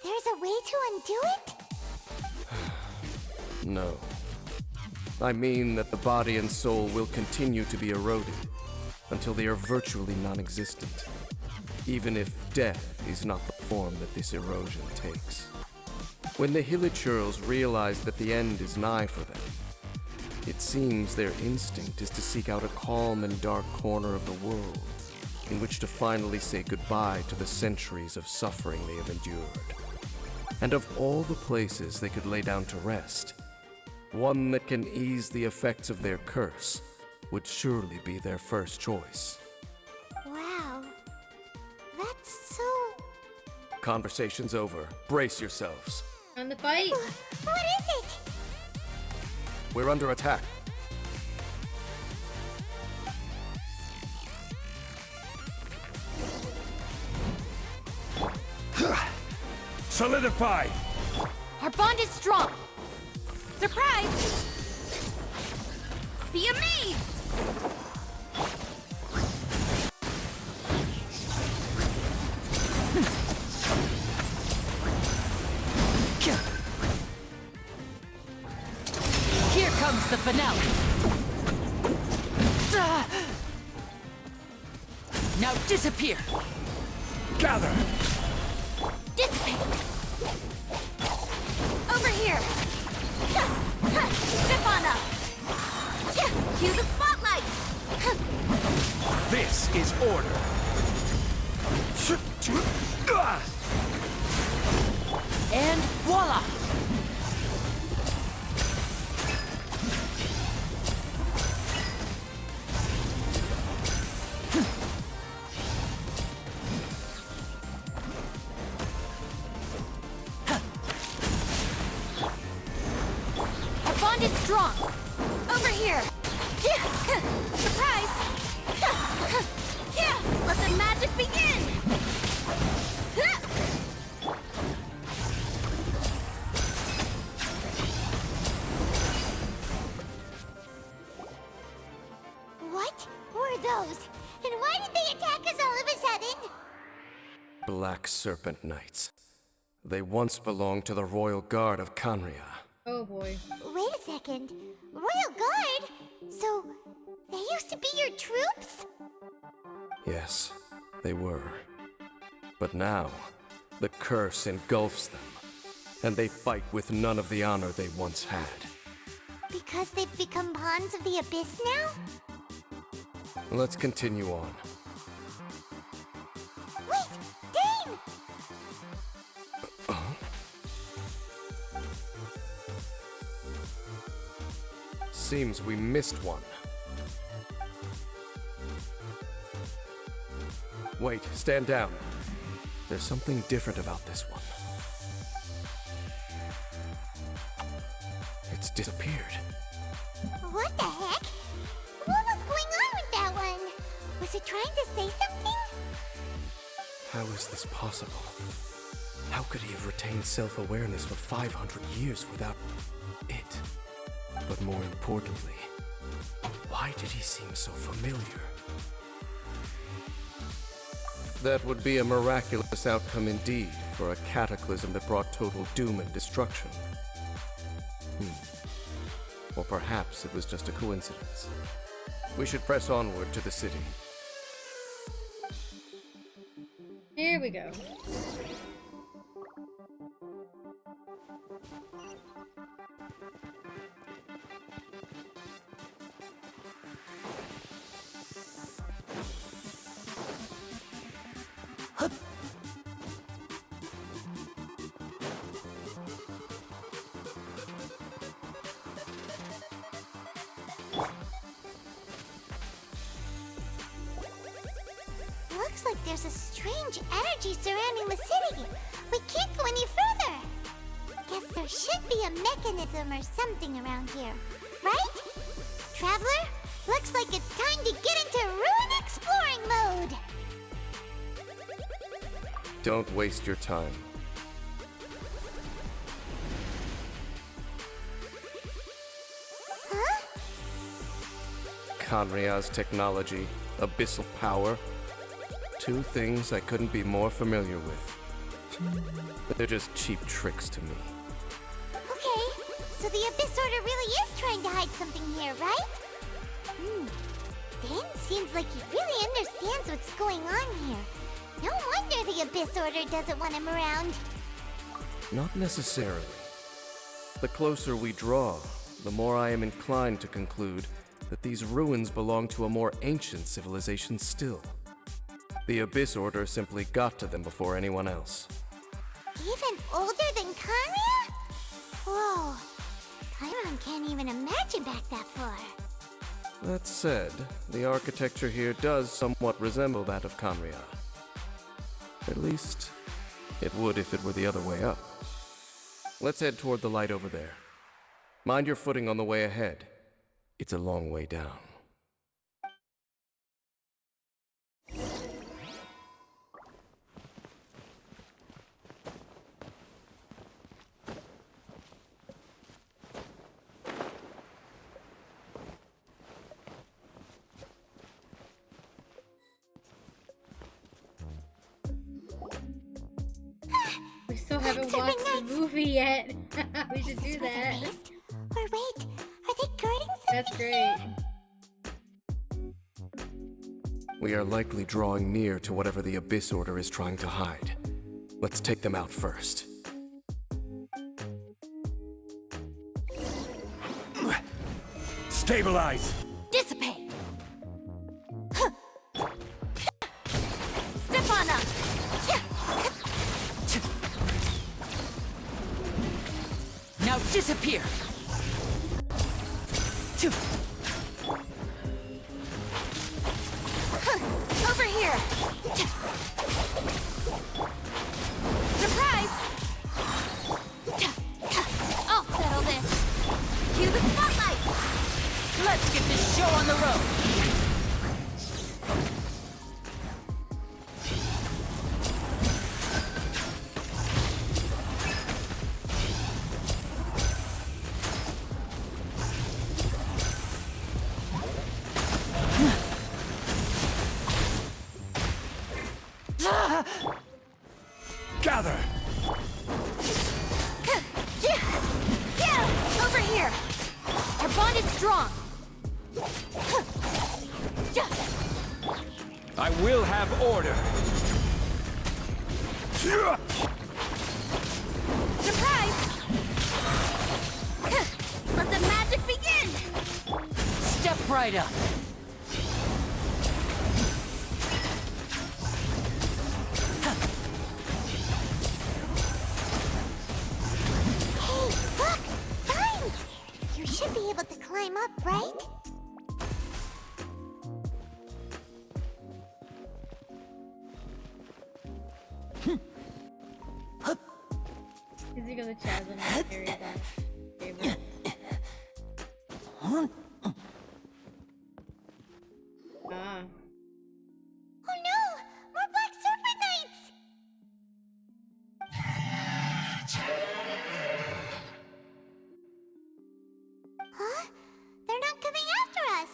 there's a way to undo it? No. I mean that the body and soul will continue to be eroded until they are virtually non-existent, even if death is not the form that this erosion takes. When the Hilichurls realize that the end is nigh for them, it seems their instinct is to seek out a calm and dark corner of the world in which to finally say goodbye to the centuries of suffering they have endured. And of all the places they could lay down to rest, one that can ease the effects of their curse would surely be their first choice. Wow. That's so... Conversation's over. Brace yourselves. On the fight. What is it? We're under attack. Solidify! Our bond is strong. Surprise! Be amazed! Here comes the finale. Now disappear. Gather! Dissipate. Over here. Step on up. Cue the spotlight. This is order! And voila! Our bond is strong. Over here. Surprise! Let the magic begin! What were those? And why did they attack us all of a sudden? Black Serpent Knights. They once belonged to the Royal Guard of Kanria. Oh boy. Wait a second. Royal Guard? So, they used to be your troops? Yes, they were. But now, the curse engulfs them, and they fight with none of the honor they once had. Because they've become pawns of the Abyss now? Let's continue on. Wait! Dane! Seems we missed one. Wait, stand down. There's something different about this one. It's disappeared. What the heck? What was going on with that one? Was it trying to say something? How is this possible? How could he have retained self-awareness for 500 years without it? But more importantly, why did he seem so familiar? That would be a miraculous outcome indeed for a cataclysm that brought total doom and destruction. Or perhaps it was just a coincidence. We should press onward to the city. Here we go. Looks like there's a strange energy surrounding the city. We can't go any further. Guess there should be a mechanism or something around here, right? Traveler, looks like it's time to get into ruin exploring mode. Don't waste your time. Huh? Kanria's technology, abyssal power. Two things I couldn't be more familiar with. They're just cheap tricks to me. Okay, so the Abyss Order really is trying to hide something here, right? Dan seems like he really understands what's going on here. No wonder the Abyss Order doesn't want him around. Not necessarily. The closer we draw, the more I am inclined to conclude that these ruins belong to a more ancient civilization still. The Abyss Order simply got to them before anyone else. Even older than Karia? Whoa. Paimon can't even imagine back that far. That said, the architecture here does somewhat resemble that of Kanria. At least, it would if it were the other way up. Let's head toward the light over there. Mind your footing on the way ahead. It's a long way down. We still haven't watched the movie yet. We should do that. Or wait, are they guarding something? That's great. We are likely drawing near to whatever the Abyss Order is trying to hide. Let's take them out first. Stabilize! Dissipate! Step on up! Now disappear! Over here! Surprise! I'll settle this! Cue the spotlight! Let's get this show on the road! Gather! Yeah! Over here! Our bond is strong! I will have order! Surprise! Let the magic begin! Step right up! Hey, look! Vines! You should be able to climb up, right? Is he gonna chasm and carry that favorite? Ah. Oh no! More Black Serpent Knights! Huh? They're not coming after us!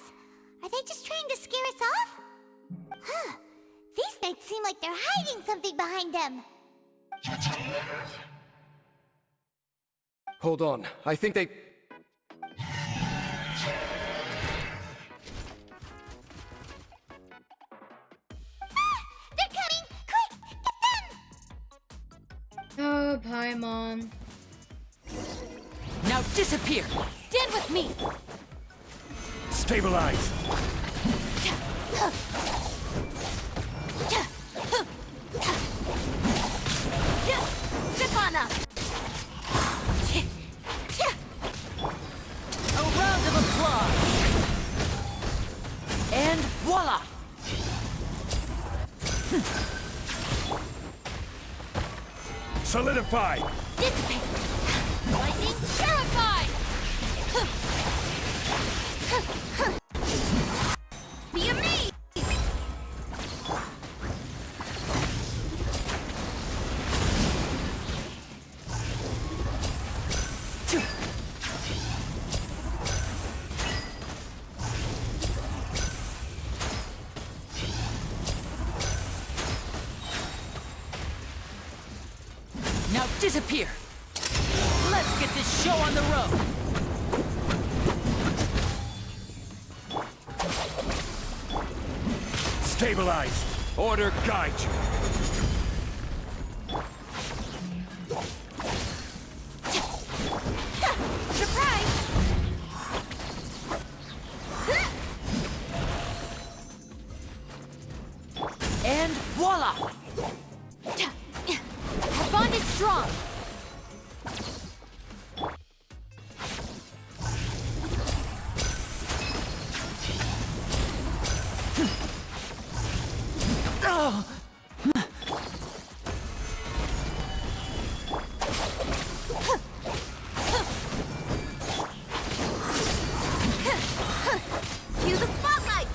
Are they just trying to scare us off? Huh. These knights seem like they're hiding something behind them. Hold on, I think they... They're coming! Quick! Get them! Oh, Paimon. Now disappear! Stand with me! Stabilize! Step on up! A round of applause! And voila! Solidify! Dissipate! Lightning terrified! Be amazed! Now disappear! Let's get this show on the road! Stabilize! Order guide you! Surprise! And voila! Our bond is strong! Oh! Cue the spotlight!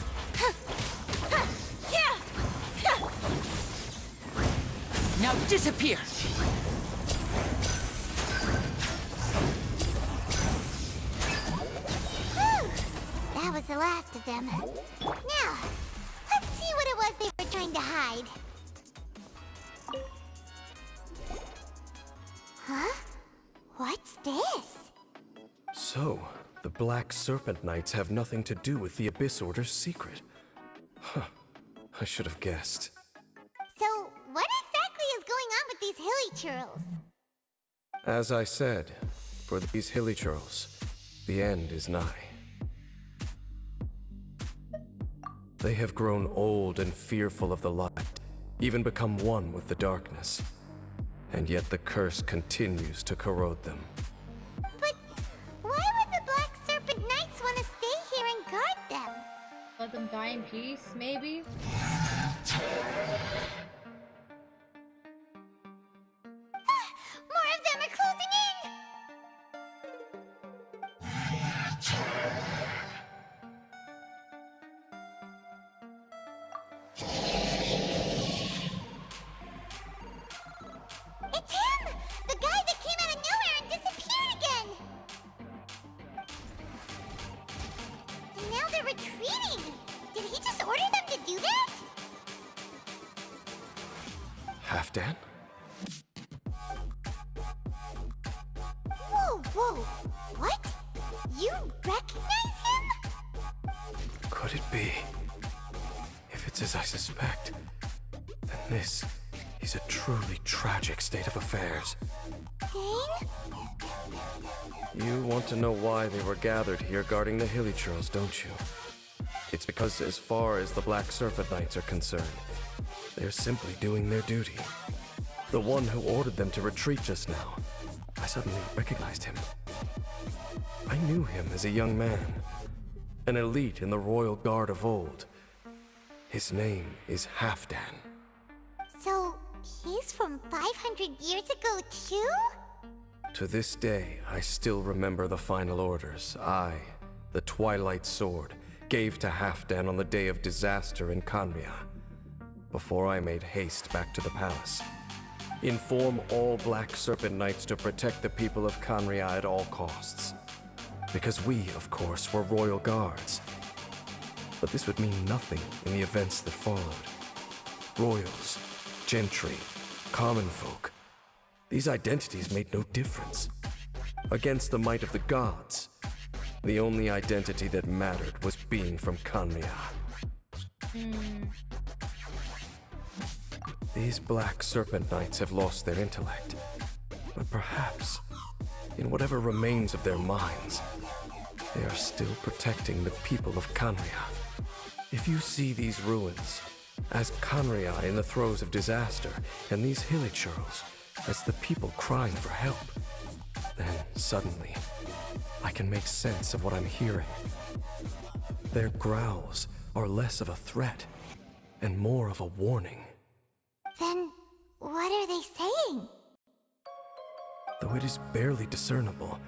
Now disappear! Whew. That was the last of them. Now, let's see what it was they were trying to hide. Huh? What's this? So, the Black Serpent Knights have nothing to do with the Abyss Order's secret. Huh. I should have guessed. So, what exactly is going on with these hilly churls? As I said, for these hilly churls, the end is nigh. They have grown old and fearful of the light, even become one with the darkness. And yet the curse continues to corrode them. But why would the Black Serpent Knights want to stay here and guard them? Let them die in peace, maybe? More of them are closing in! It's him! The guy that came out of nowhere and disappeared again! And now they're retreating! Did he just order them to do that? Halfdan? Whoa, whoa! What? You recognize him? Could it be? If it's as I suspect, then this is a truly tragic state of affairs. Dane? You want to know why they were gathered here guarding the hilly churls, don't you? It's because as far as the Black Serpent Knights are concerned, they're simply doing their duty. The one who ordered them to retreat just now, I suddenly recognized him. I knew him as a young man, an elite in the royal guard of old. His name is Halfdan. So, he's from 500 years ago too? To this day, I still remember the final orders I, the Twilight Sword, gave to Halfdan on the day of disaster in Khaenri'ah, before I made haste back to the palace. Inform all Black Serpent Knights to protect the people of Khaenri'ah at all costs. Because we, of course, were royal guards. But this would mean nothing in the events that followed. Royals, gentry, common folk. These identities made no difference. Against the might of the gods, the only identity that mattered was being from Khaenri'ah. These Black Serpent Knights have lost their intellect. But perhaps, in whatever remains of their minds, they are still protecting the people of Khaenri'ah. If you see these ruins as Khaenri'ah in the throes of disaster, and these hilly churls as the people crying for help, then suddenly I can make sense of what I'm hearing. Their growls are less of a threat and more of a warning. Then, what are they saying? Though it is barely discernible,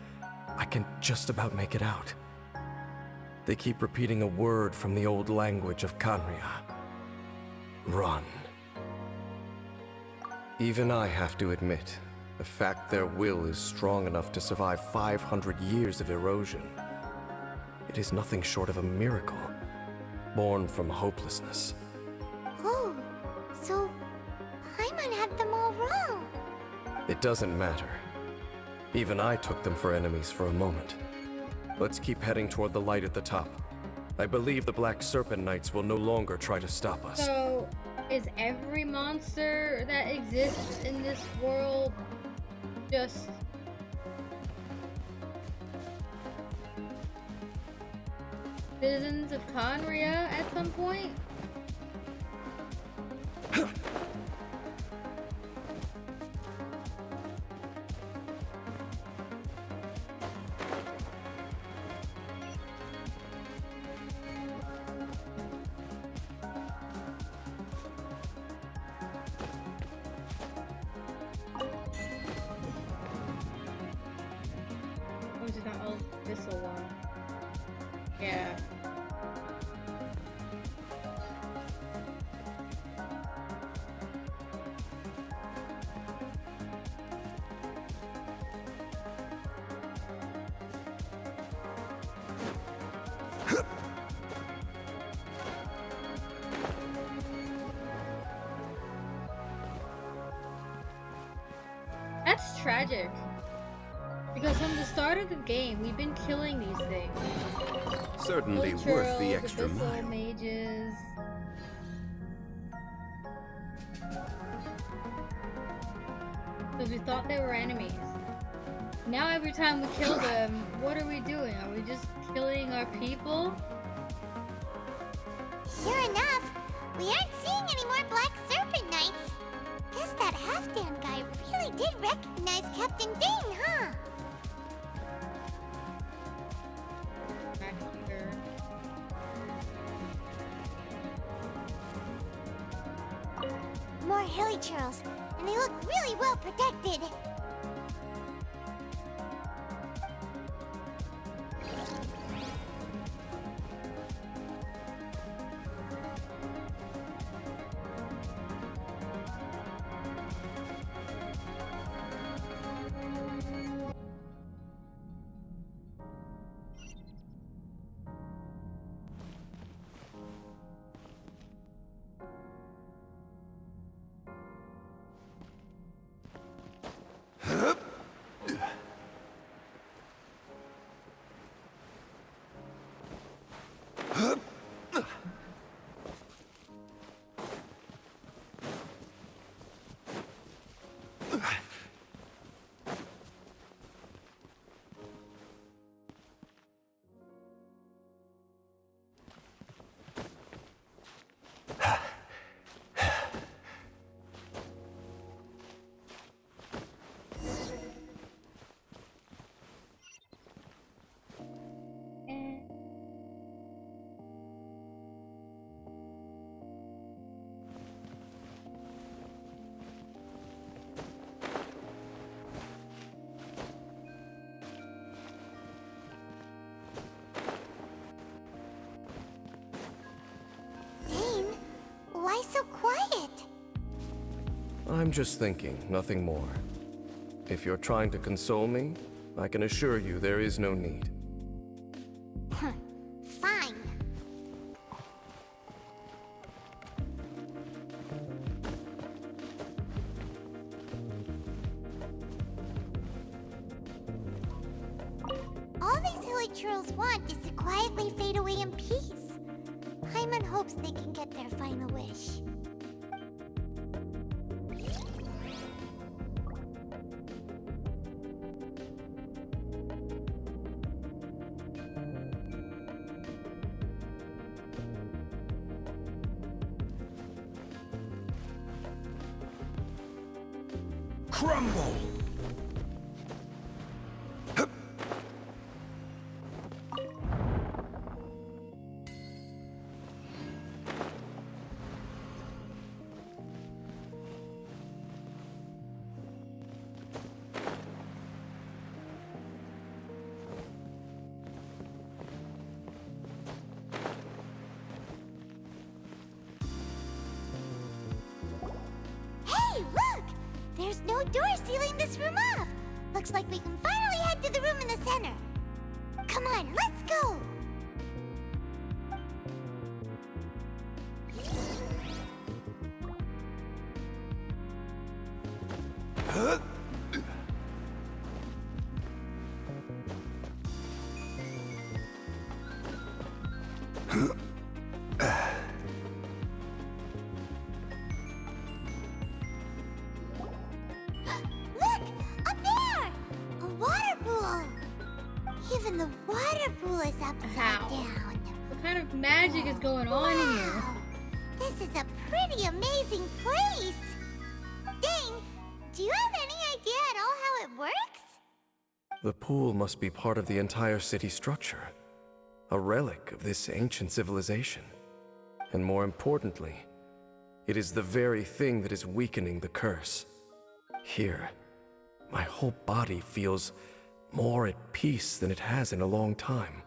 I can just about make it out. They keep repeating a word from the old language of Khaenri'ah. Run. Even I have to admit, the fact their will is strong enough to survive 500 years of erosion. It is nothing short of a miracle, born from hopelessness. Oh, so Paimon had them all wrong. It doesn't matter. Even I took them for enemies for a moment. Let's keep heading toward the light at the top. I believe the Black Serpent Knights will no longer try to stop us. So, is every monster that exists in this world just citizens of Khaenri'ah at some point? abyssal one. Yeah. That's tragic. Because from the start of the game, we've been killing these things. Certainly worth the extra abyssal mile. mages. Because we thought they were enemies. Now every time we kill them, what are we doing? Are we just killing our people? Sure enough, we aren't seeing any more Black Serpent Knights. Guess that half-Dan guy really did recognize Captain Dane, huh? Back here. More hilly churls, and they look really well protected. Why so quiet? I'm just thinking, nothing more. If you're trying to console me, I can assure you there is no need. Fine. All these hilly churls want is to quietly fade away in peace. Hyman hopes they can get their final wish. Crumble! Hey, look! There's no door sealing this room off. Looks like we can finally head to the room in the center. Come on, let's go! Look! Up there! A water pool! Even the water pool is upside How? down. What kind of magic is going on here? Wow! This is a pretty amazing place! Dane, do you have any idea at all how it works? The pool must be part of the entire city structure. A relic of this ancient civilization. And more importantly, it is the very thing that is weakening the curse. Here, my whole body feels more at peace than it has in a long time.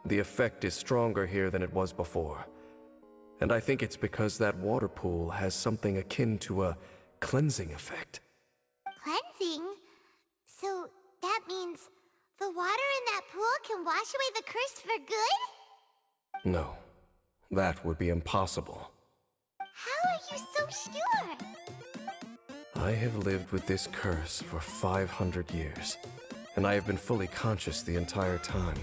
The effect is stronger here than it was before. And I think it's because that water pool has something akin to a cleansing effect. Cleansing? So that means the water in that pool can wash away the curse for good? No, that would be impossible. How are you so sure? I have lived with this curse for 500 years, and I have been fully conscious the entire time.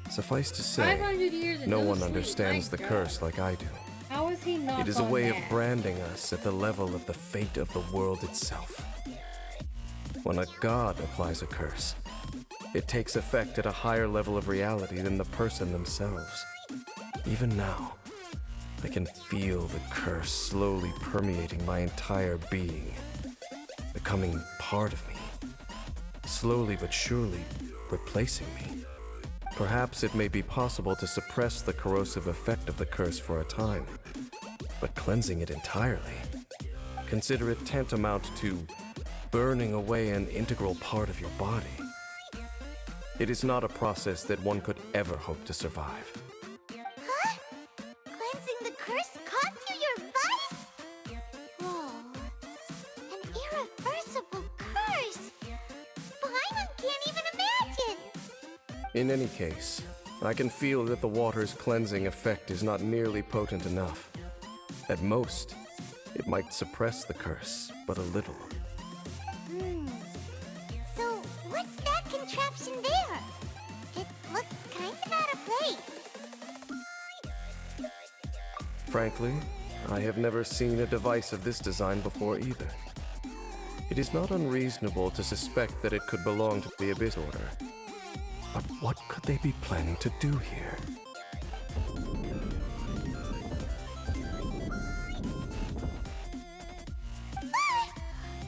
Suffice to say, 500 years and no no one sleep, understands my the God. curse like I do. How is he not It is a on way that? of branding us at the level of the fate of the world itself. When a god applies a curse, it takes effect at a higher level of reality than the person themselves. Even now, I can feel the curse slowly permeating my entire being, becoming part of me, slowly but surely replacing me. Perhaps it may be possible to suppress the corrosive effect of the curse for a time, but cleansing it entirely, consider it tantamount to burning away an integral part of your body. It is not a process that one could ever hope to survive. Huh? Cleansing the curse cost you your life? Whoa. An irreversible curse! Paimon can't even imagine! In any case, I can feel that the water's cleansing effect is not nearly potent enough. At most, it might suppress the curse, but a little. So, what's that contraption there? It looks kind of out of place. Frankly, I have never seen a device of this design before either. It is not unreasonable to suspect that it could belong to the Abyss Order. But what could they be planning to do here?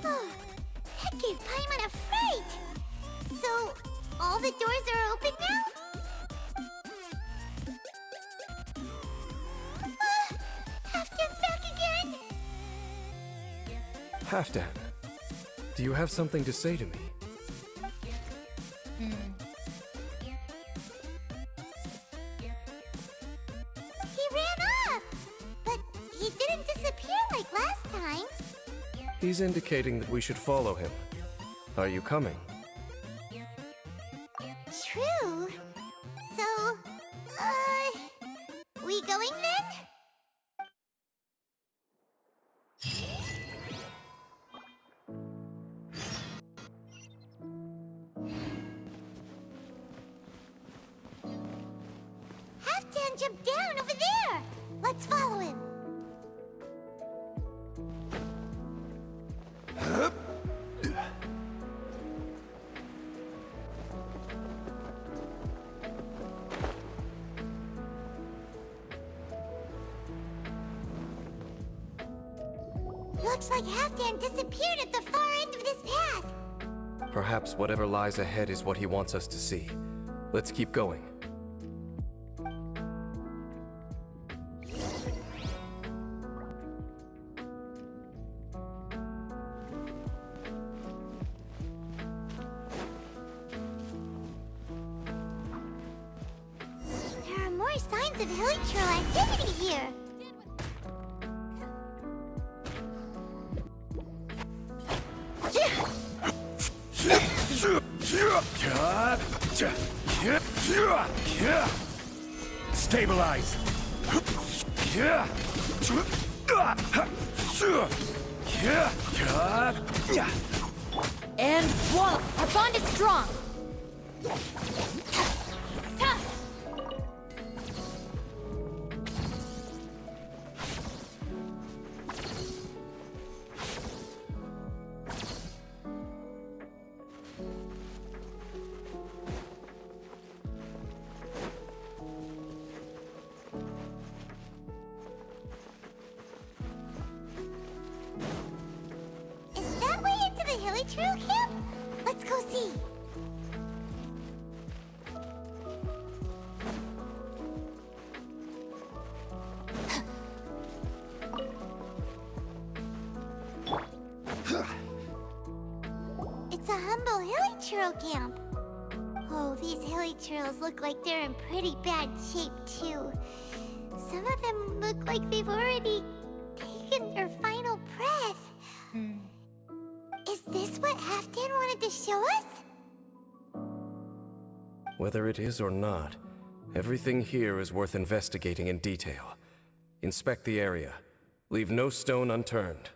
Oh, that gave Paimon a fright! So, all the doors are open now? Halfdan's back again! Halfdan, do you have something to say to me? He ran off! But he didn't disappear like last time. He's indicating that we should follow him. Are you coming? True. So, we going then? Halfdan jumped down over there! Let's follow him. Looks like Halfdan disappeared at the far end of this path. Perhaps whatever lies ahead is what he wants us to see. Let's keep going. There are more signs of Hilichurl activity here. Stabilize. And voila! Our bond is strong! Is that way into the Hilichurl camp? Let's go see. churro camp. Oh, these hilly churros look like they're in pretty bad shape, too. Some of them look like they've already taken their final breath. Is this what Halfdan wanted to show us? Whether it is or not, everything here is worth investigating in detail. Inspect the area. Leave no stone unturned.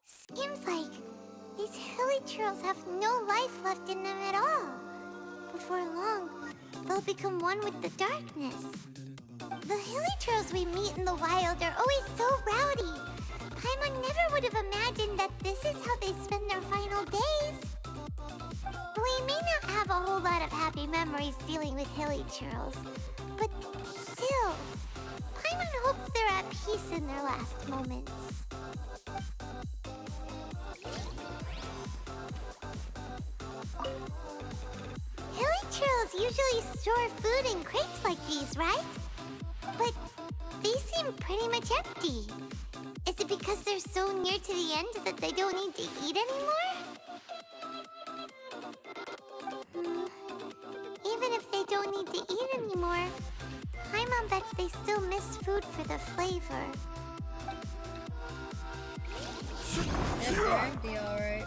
Seems like these hilly churros have no life left in them at all. Before long, they'll become one with the darkness. The hilly churros we meet in the wild are always so rowdy. Paimon never would have imagined that this is how they spend their final days. We may not have a whole lot of happy memories dealing with hilly churros, but still, Paimon hopes they're at peace in their last moments. Hilly churros usually store food in crates like these, right? But these seem pretty much empty. Is it because they're so near to the end that they don't need to eat anymore? Even if they don't need to eat anymore, Paimon bets they still miss food for the flavor. If they're empty, alright.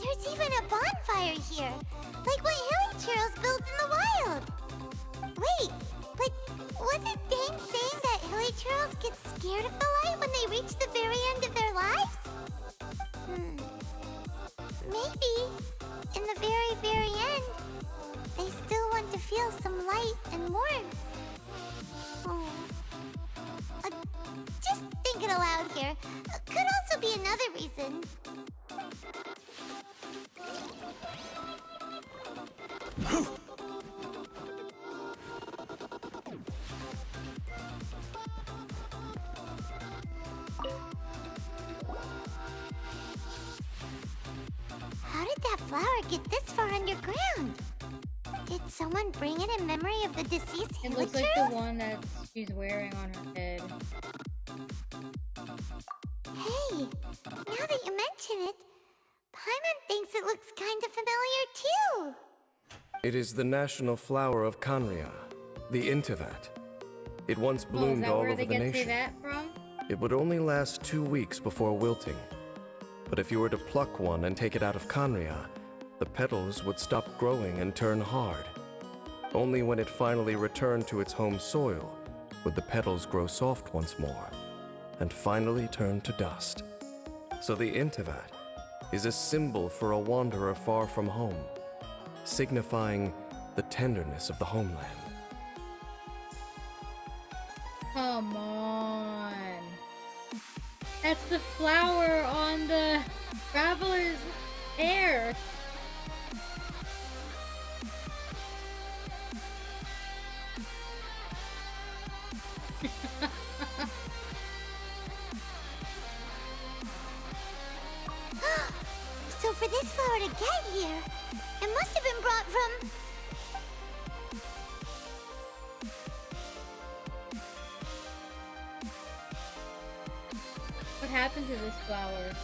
There's even a bonfire here, like what hilly churros built in the wild. Wait, but wasn't Dane saying that hilly churros get scared of the light when they reach the very end of their lives? Maybe, in the very, very end, they still want to feel some light and warmth. Just thinking aloud here. Could also be another reason. How did that flower get this far underground? Did someone bring it in memory of the deceased It hilly looks like churros? the one that she's wearing on her head. Hey, now that you mention it, Paimon thinks it looks kind of familiar too. It is the national flower of Kanria, the Intivat. It once bloomed all over the nation. Is that from? It would only last 2 weeks before wilting. But if you were to pluck one and take it out of Kanria, the petals would stop growing and turn hard. Only when it finally returned to its home soil would the petals grow soft once more, and finally turn to dust. So the Intivat is a symbol for a wanderer far from home, signifying the tenderness of the homeland. Come on. That's the flower on the traveler's hair. So for this flower to get here, it must have been brought from... What happened to this flower?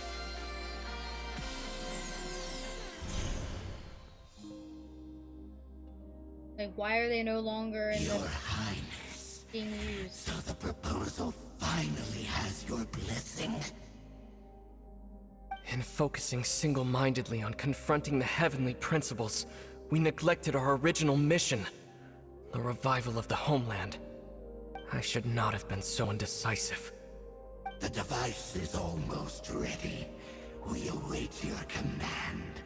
Like, why are they no longer in Your the Highness, being used? so the proposal finally has your blessing. In focusing single-mindedly on confronting the heavenly principles, we neglected our original mission, the revival of the homeland. I should not have been so indecisive. The device is almost ready. We await your command.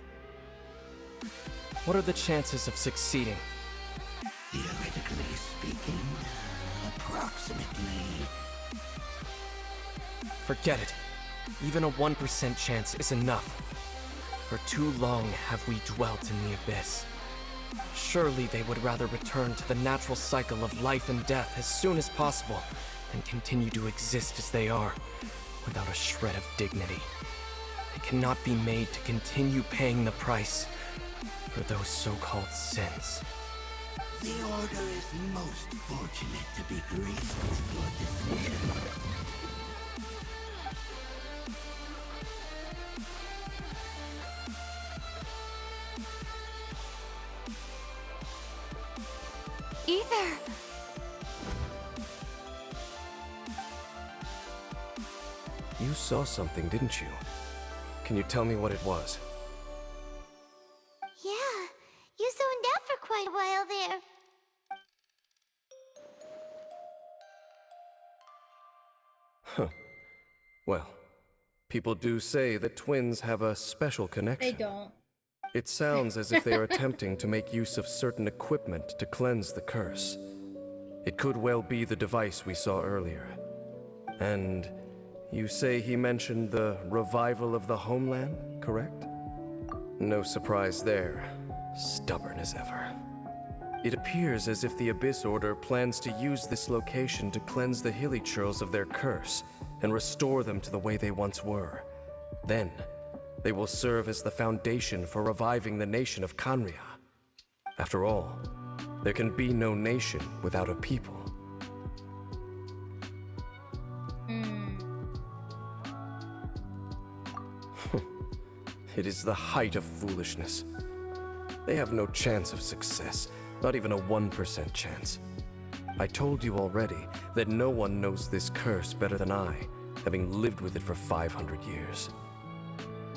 What are the chances of succeeding? Theoretically speaking, approximately. Forget it. Even a 1% chance is enough. For too long have we dwelt in the abyss. Surely they would rather return to the natural cycle of life and death as soon as possible and continue to exist as they are, without a shred of dignity. They cannot be made to continue paying the price for those so-called sins. The Order is most fortunate to be graced with your decision. Ether! You saw something, didn't you? Can you tell me what it was? Yeah, you zoned out for quite a while there. Huh. Well, people do say that twins have a special connection. They don't. It sounds as if they are attempting to make use of certain equipment to cleanse the curse. It could well be the device we saw earlier. And you say he mentioned the revival of the homeland, correct? No surprise there. Stubborn as ever. It appears as if the Abyss Order plans to use this location to cleanse the Hilly-Churls of their curse and restore them to the way they once were. Then, they will serve as the foundation for reviving the nation of Kanria. After all, there can be no nation without a people. It is the height of foolishness. They have no chance of success, not even a 1% chance. I told you already that no one knows this curse better than I, having lived with it for 500 years.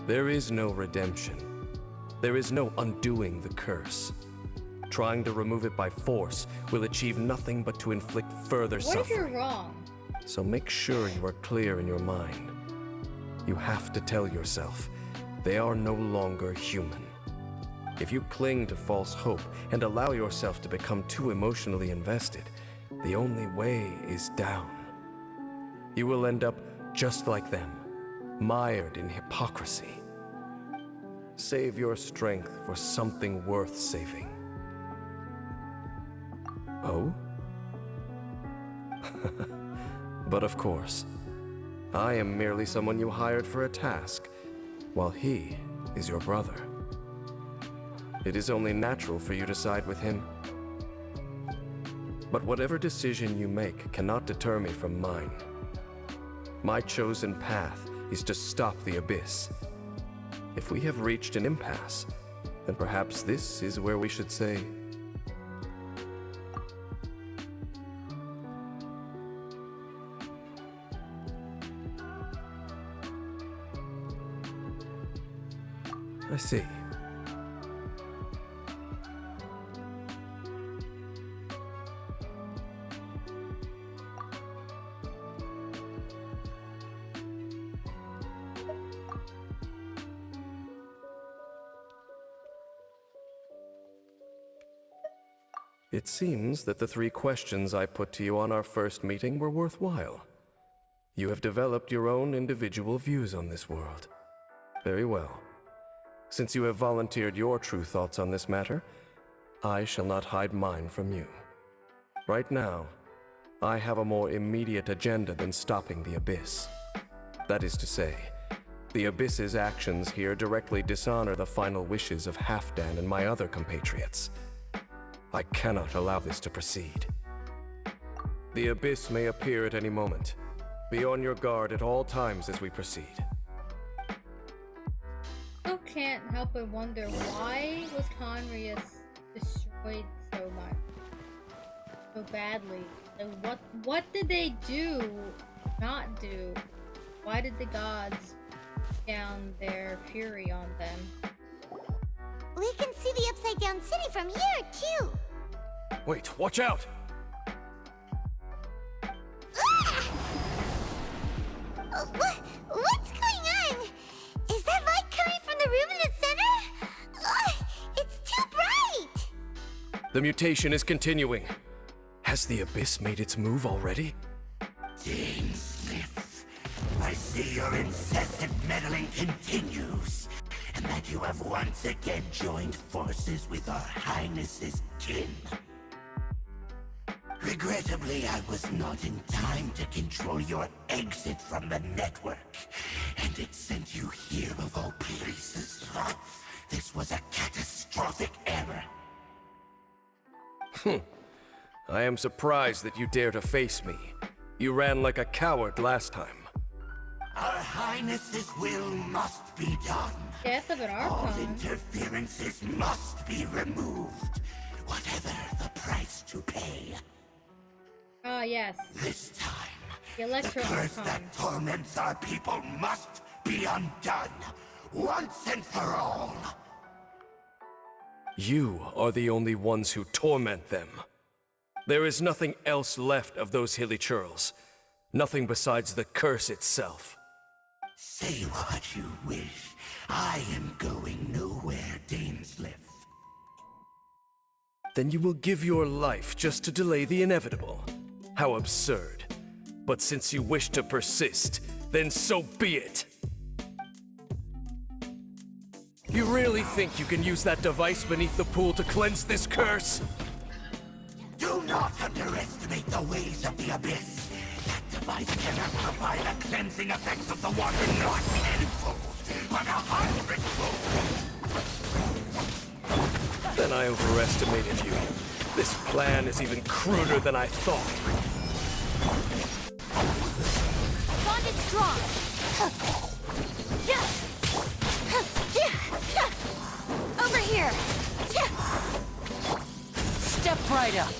There is no redemption. There is no undoing the curse. Trying to remove it by force will achieve nothing but to inflict further suffering. What if you're wrong? So make sure you are clear in your mind. You have to tell yourself, they are no longer human. If you cling to false hope and allow yourself to become too emotionally invested, the only way is down. You will end up just like them, mired in hypocrisy. Save your strength for something worth saving. Oh? But of course, I am merely someone you hired for a task, while he is your brother. It is only natural for you to side with him. But whatever decision you make cannot deter me from mine. My chosen path is to stop the Abyss. If we have reached an impasse, then perhaps this is where we should say, I see. It seems that the 3 questions I put to you on our first meeting were worthwhile. You have developed your own individual views on this world. Very well. Since you have volunteered your true thoughts on this matter, I shall not hide mine from you. Right now, I have a more immediate agenda than stopping the Abyss. That is to say, the Abyss's actions here directly dishonor the final wishes of Halfdan and my other compatriots. I cannot allow this to proceed. The Abyss may appear at any moment. Be on your guard at all times as we proceed. Still can't help but wonder, why was Conrius destroyed so much, so badly? And what did they do? Not do? Why did the gods down their fury on them? We can see the Upside Down City from here, too! Wait, watch out! Ah! What's going on? Is that light coming from the room in the center? It's too bright! The mutation is continuing. Has the Abyss made its move already? Dane Smith, I see your incessant meddling continues, and that you have once again joined forces with our Highness's kin. Regrettably, I was not in time to control your exit from the network, and it sent you here of all places. This was a catastrophic error. I am surprised that you dare to face me. You ran like a coward last time. Our Highness's will must be done. Death of an All Archon. interferences must be removed, whatever the price to pay. Ah, yes. This time, The the Electro curse Archon. that torments our people must be undone, once and for all. You are the only ones who torment them. There is nothing else left of those hilly churls. Nothing besides the curse itself. Say what you wish. I am going nowhere, Dainsliff. Then you will give your life just to delay the inevitable. How absurd. But since you wish to persist, then so be it. You really think you can use that device beneath the pool to cleanse this curse? Do not underestimate the ways of the abyss. That device can amplify the cleansing effects of the water not tenfold, but 100-fold. Then I overestimated you. This plan is even cruder than I thought. Bond is strong. Over here. Step right up.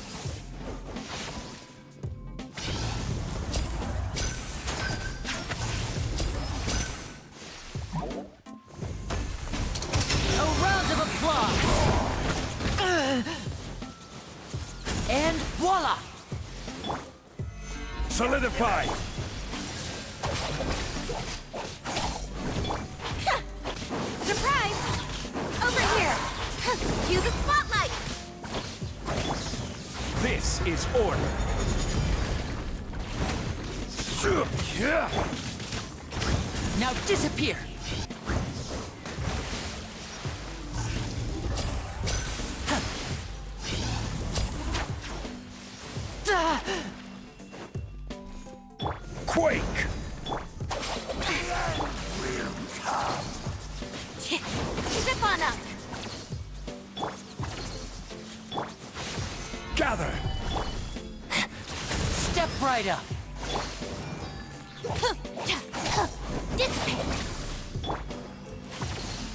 A round of applause. And voila! Solidify! Surprise! Over here. Cue the spotlight. This is order. Now disappear. Quake! Zip on up. Gather! Step right up. Dissipate.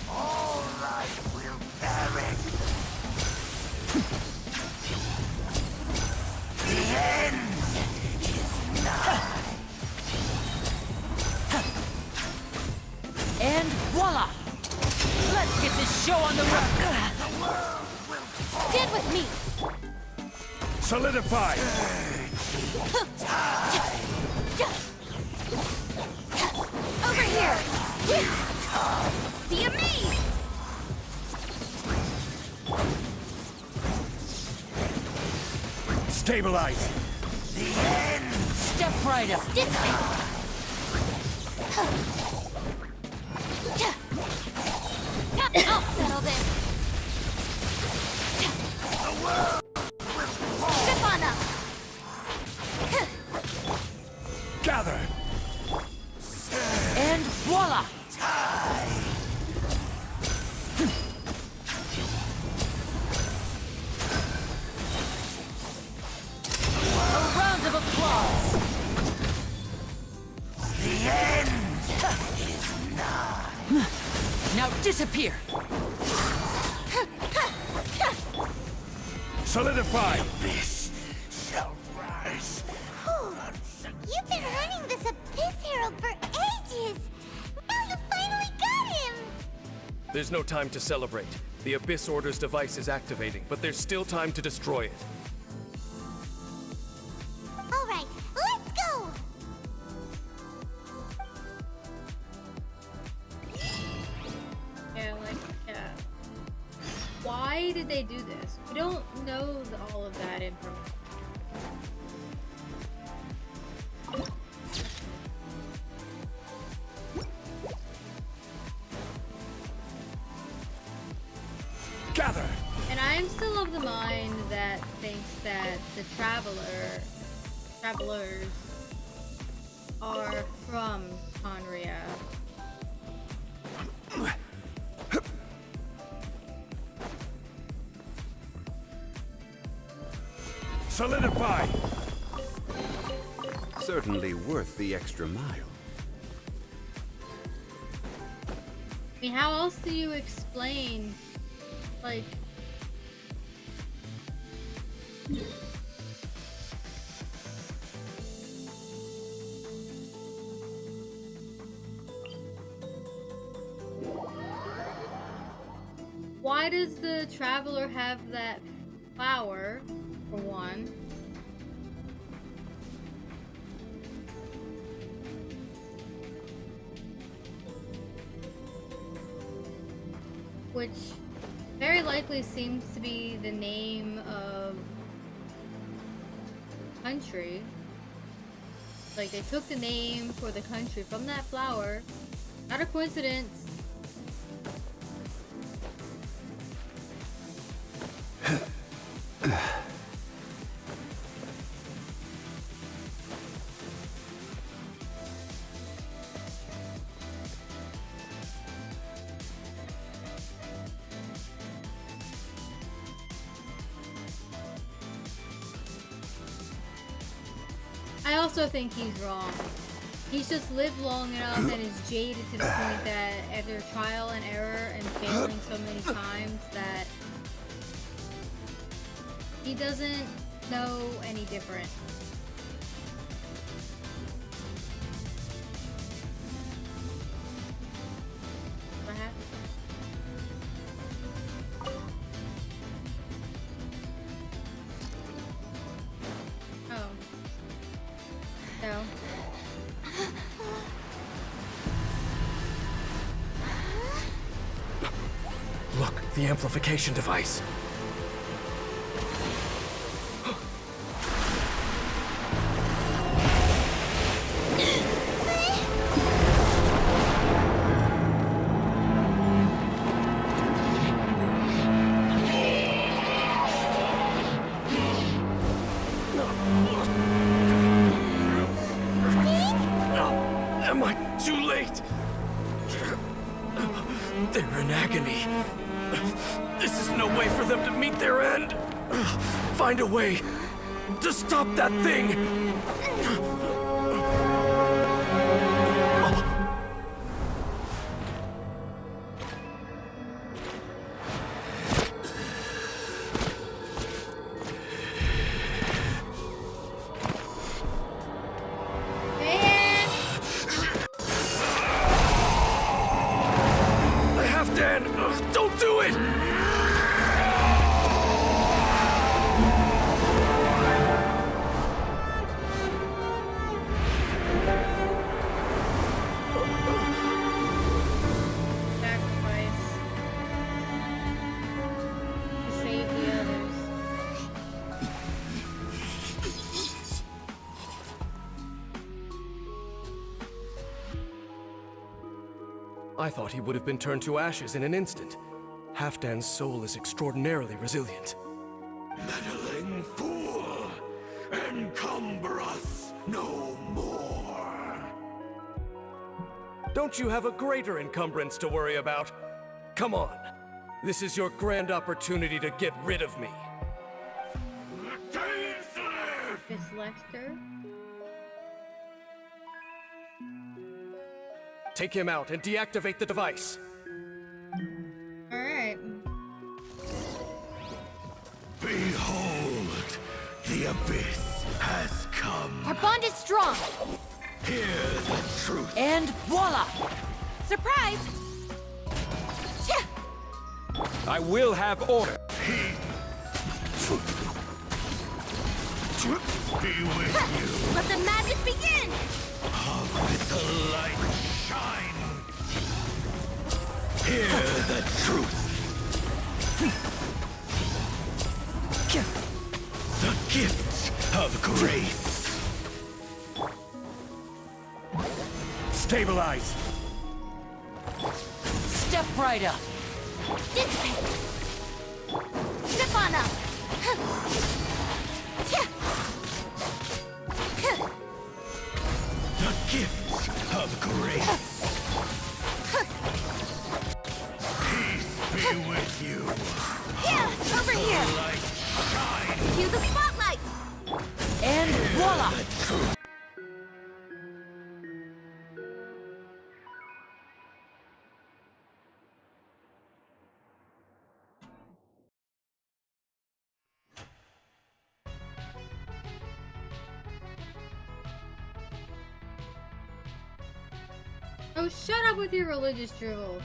All life will perish. The end is nigh. And voila! Let's get this show on the road. Stand with me. Solidify! Over here. See me. Stabilize! The end. Step right up. Dissipate. I'll settle this. Zip on up. Gather! And voila! A round of applause. The end is nigh. Now disappear. Solidify! This shall rise. You've been running this Abyss Herald for ages. Now you finally got him. There's no time to celebrate. The Abyss Order's device is activating, but there's still time to destroy it. All right, let's go. Yeah, like, yeah. Why did they do this? We don't know all of that information. Gather! And I'm still of the mind that thinks that the travelers are from Conria. solidify! Certainly worth the extra mile. I mean, how else do you explain, like... Why does the traveler have that flower, for one? Which very likely seems to be the name of country. Like, they took the name for the country from that flower. Not a coincidence. I also think he's wrong. He's just lived long enough and is jaded to the point that after trial and error and failing so many times that he doesn't know any different. What happened? Oh. No. Look, the amplification device. Am I too late? They're in agony. This is no way for them to meet their end. Find a way to stop that thing. Halfdan, don't do it! Sacrifice to save the others. I thought he would have been turned to ashes in an instant. Halfdan's soul is extraordinarily resilient. Meddling fool! Encumber us no more! Don't you have a greater encumbrance to worry about? Come on. This is your grand opportunity to get rid of me. Miss Lester? Take him out and deactivate the device. Alright. Behold, the abyss has come. Our bond is strong. Hear the truth. And voila! Surprise! I will have order. Be with you. Let the madness begin! With the light shine. Hear the truth. The gift of grace. Stabilize. Step right up. Dissipate. Step on up. The gift of grace. Peace be with you. Yeah, over here. Light shine. Cue the spotlight. Oh, shut up with your religious drivel.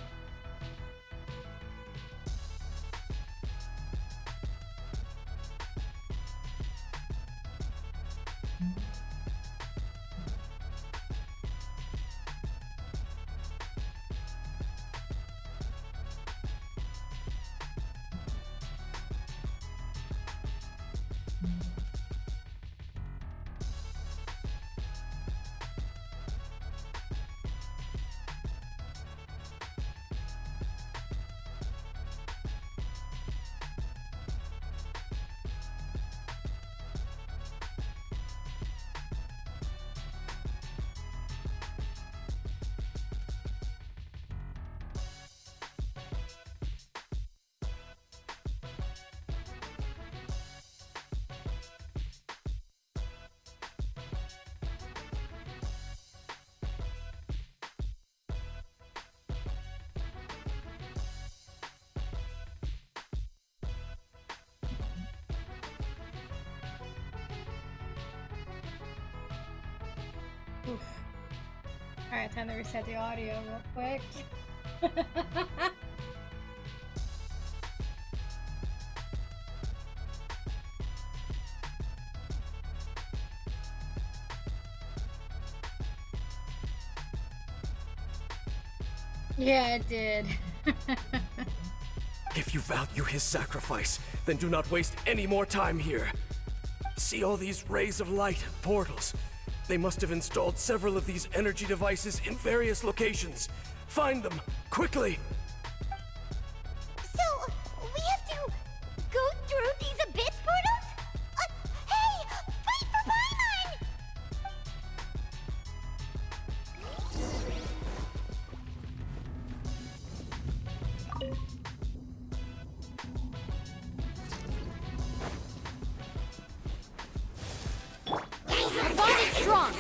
Oof. Alright, time to reset the audio real quick. Yeah, it did. If you value his sacrifice, then do not waste any more time here. See all these rays of light and portals? They must have installed several of these energy devices in various locations. Find them, quickly! So, we have to go through these abyss portals? Hey! Wait for Paimon! Our bond is strong!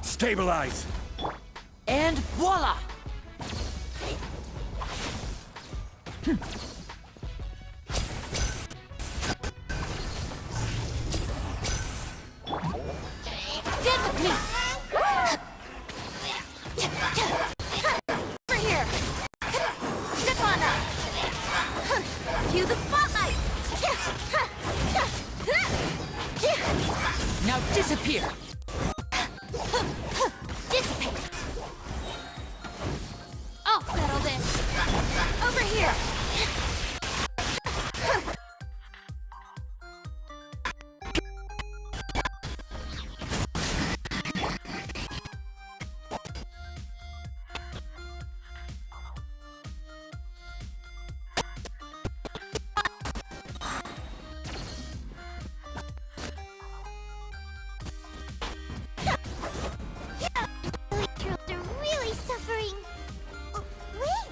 Stabilize! And voila! Stand with me! Over here! Step on up! Cue the spotlight! Now disappear! Dissipate! I'll settle this! Over here! They're really suffering. Oh, wait!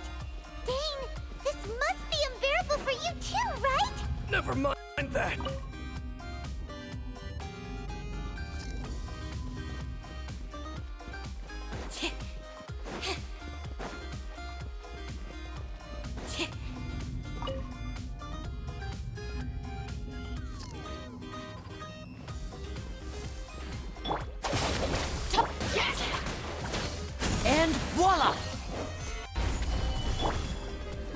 Dane, this must be unbearable for you too, right? Never mind that. And voila!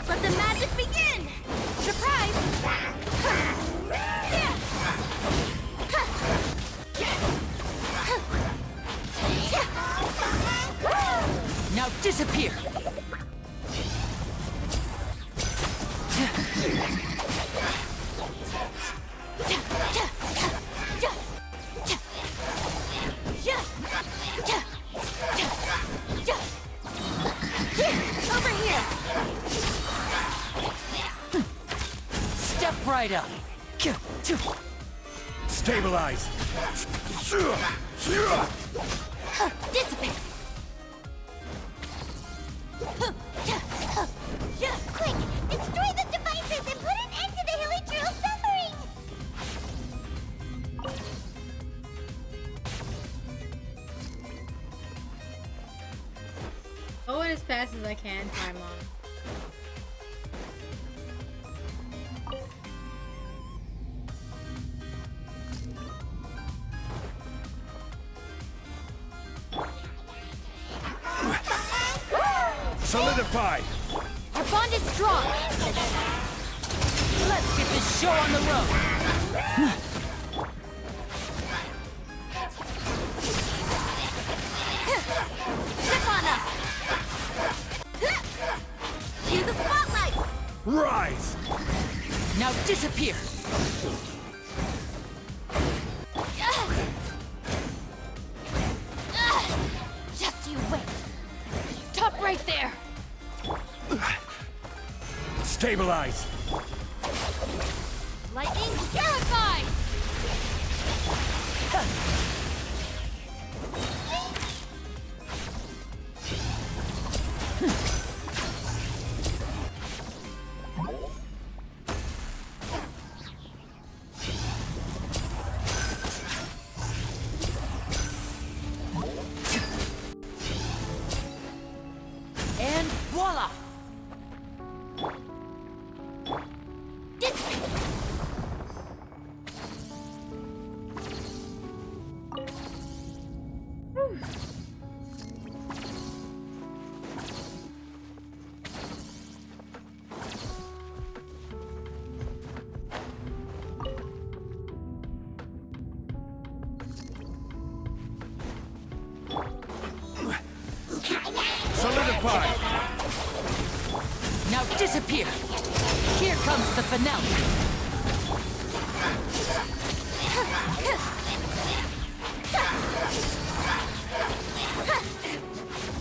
Let the magic begin! Surprise! Now disappear! Over here! Step right up! Stabilize! Dissipate! Quick! Destroy the devices and put an end to the Hilichurl suffering! Go in as fast as I can, Paimon. Solidify! Our bond is strong. Let's get this show on the road. Zip on us. Use the spotlight. Rise! Now disappear. Just you wait. Stop right there. Stabilize! Lightning terrified. And voila! Solidify! Now disappear. Here comes the finale.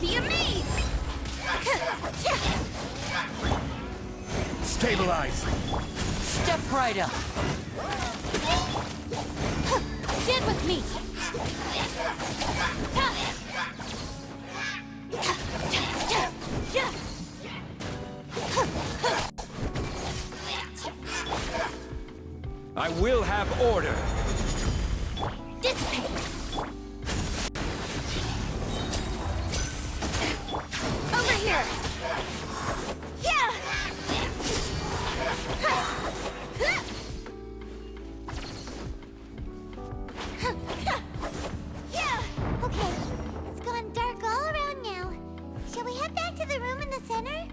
Be amazed. Stabilize! Step right up. Stand with me. I will have order! Dissipate. Over here. Yeah. Yeah! Okay, it's gone dark all around now. Shall we head back to the room in the center?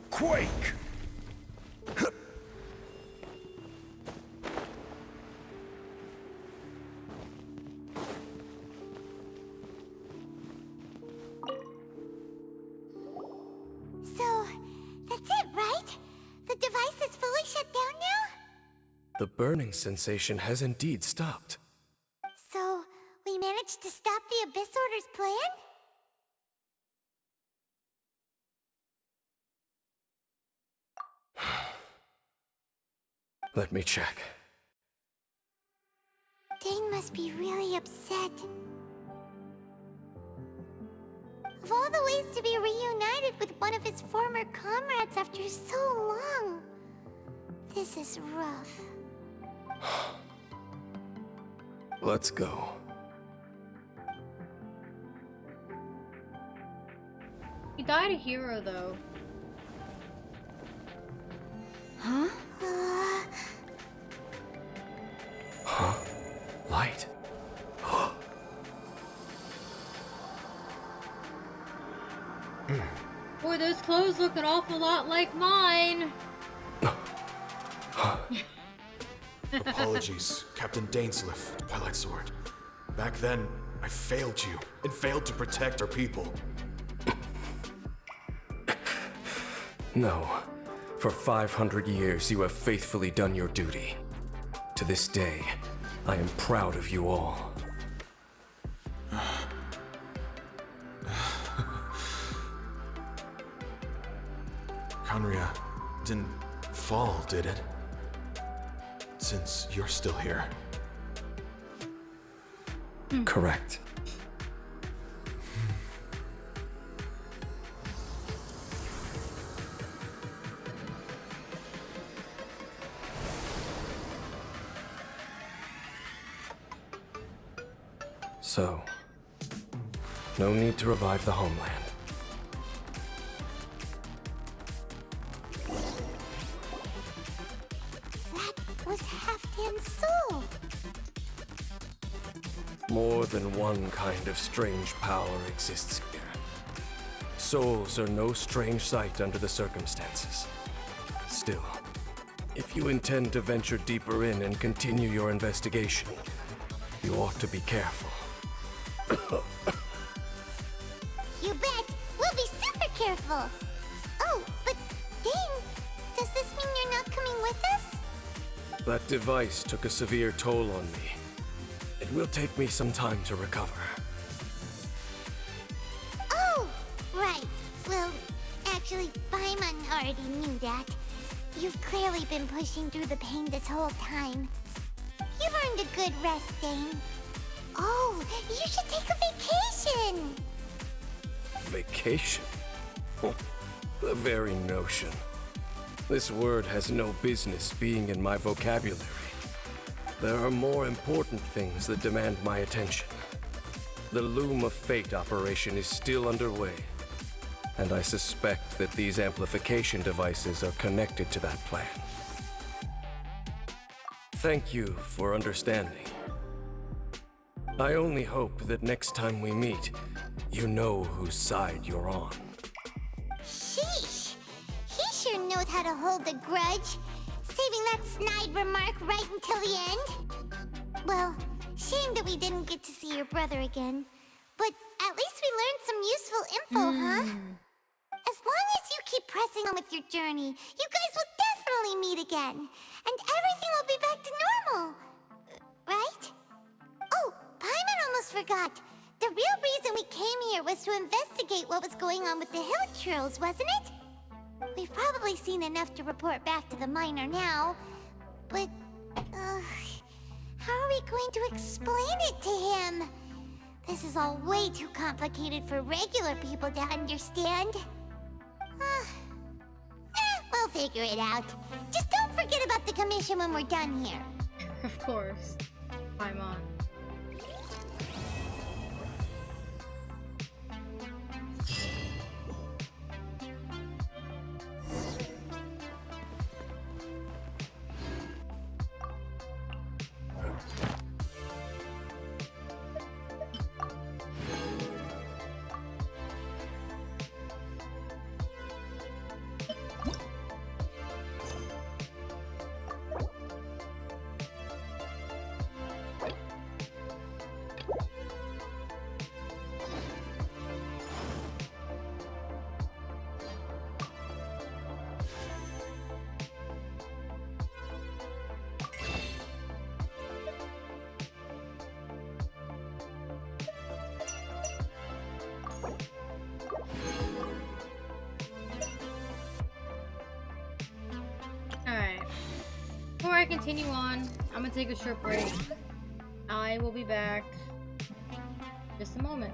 Quake! So, that's it, right? The device is fully shut down now? The burning sensation has indeed stopped. So, we managed to stop the Abyss Order's plan? Let me check. Dane must be really upset. Of all the ways to be reunited with one of his former comrades after so long, this is rough. Let's go. He died a hero, though. Huh? Huh? Light. Boy, those clothes look an awful lot like mine. Apologies, Captain Dainsliff, Twilight Sword. Back then, I failed you, and failed to protect our people. No. For 500 years, you have faithfully done your duty. To this day, I am proud of you all. Hanria didn't fall, did it? Since you're still here. Correct. So, no need to revive the homeland. That was Halfdan's soul. More than one kind of strange power exists here. Souls are no strange sight under the circumstances. Still, if you intend to venture deeper in and continue your investigation, you ought to be careful. You bet. We'll be super careful. Oh, but dang, does this mean you're not coming with us? That device took a severe toll on me. It will take me some time to recover. Oh, right. Well, actually, Paimon already knew that. You've clearly been pushing through the pain this whole time. You've earned a good rest, Dane. Oh, you should take a vacation! Vacation? Oh, the very notion. This word has no business being in my vocabulary. There are more important things that demand my attention. The Loom of Fate operation is still underway, and I suspect that these amplification devices are connected to that plan. Thank you for understanding. I only hope that next time we meet, you know whose side you're on. Sheesh! He sure knows how to hold a grudge, saving that snide remark right until the end. Well, shame that we didn't get to see your brother again, but at least we learned some useful info, huh? As long as you keep pressing on with your journey, you guys will definitely meet again, and everything will be back to normal. Right? Oh, Paimon almost forgot. The real reason we came here was to investigate what was going on with the hill trolls, wasn't it? We've probably seen enough to report back to the miner now, but how are we going to explain it to him? This is all way too complicated for regular people to understand. We'll figure it out. Just don't forget about the commission when we're done here. Of course. Paimon. Alright. Before I continue on, I'm gonna take a short break. I will be back just a moment.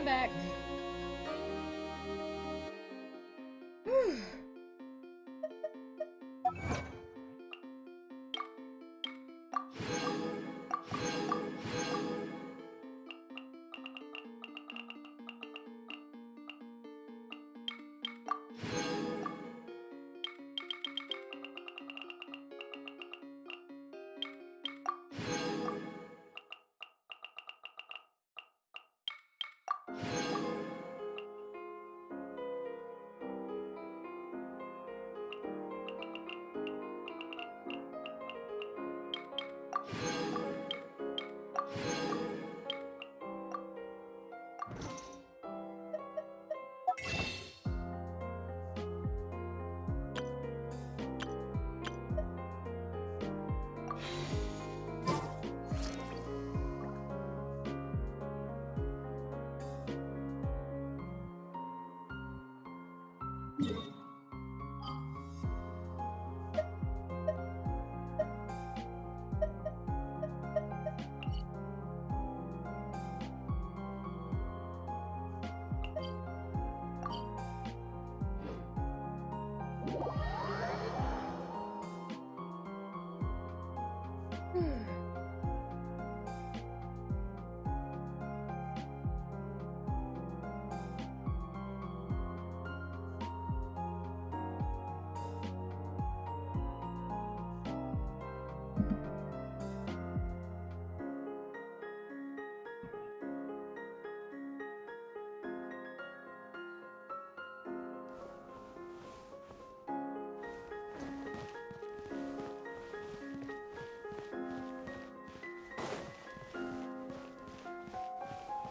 I'm back.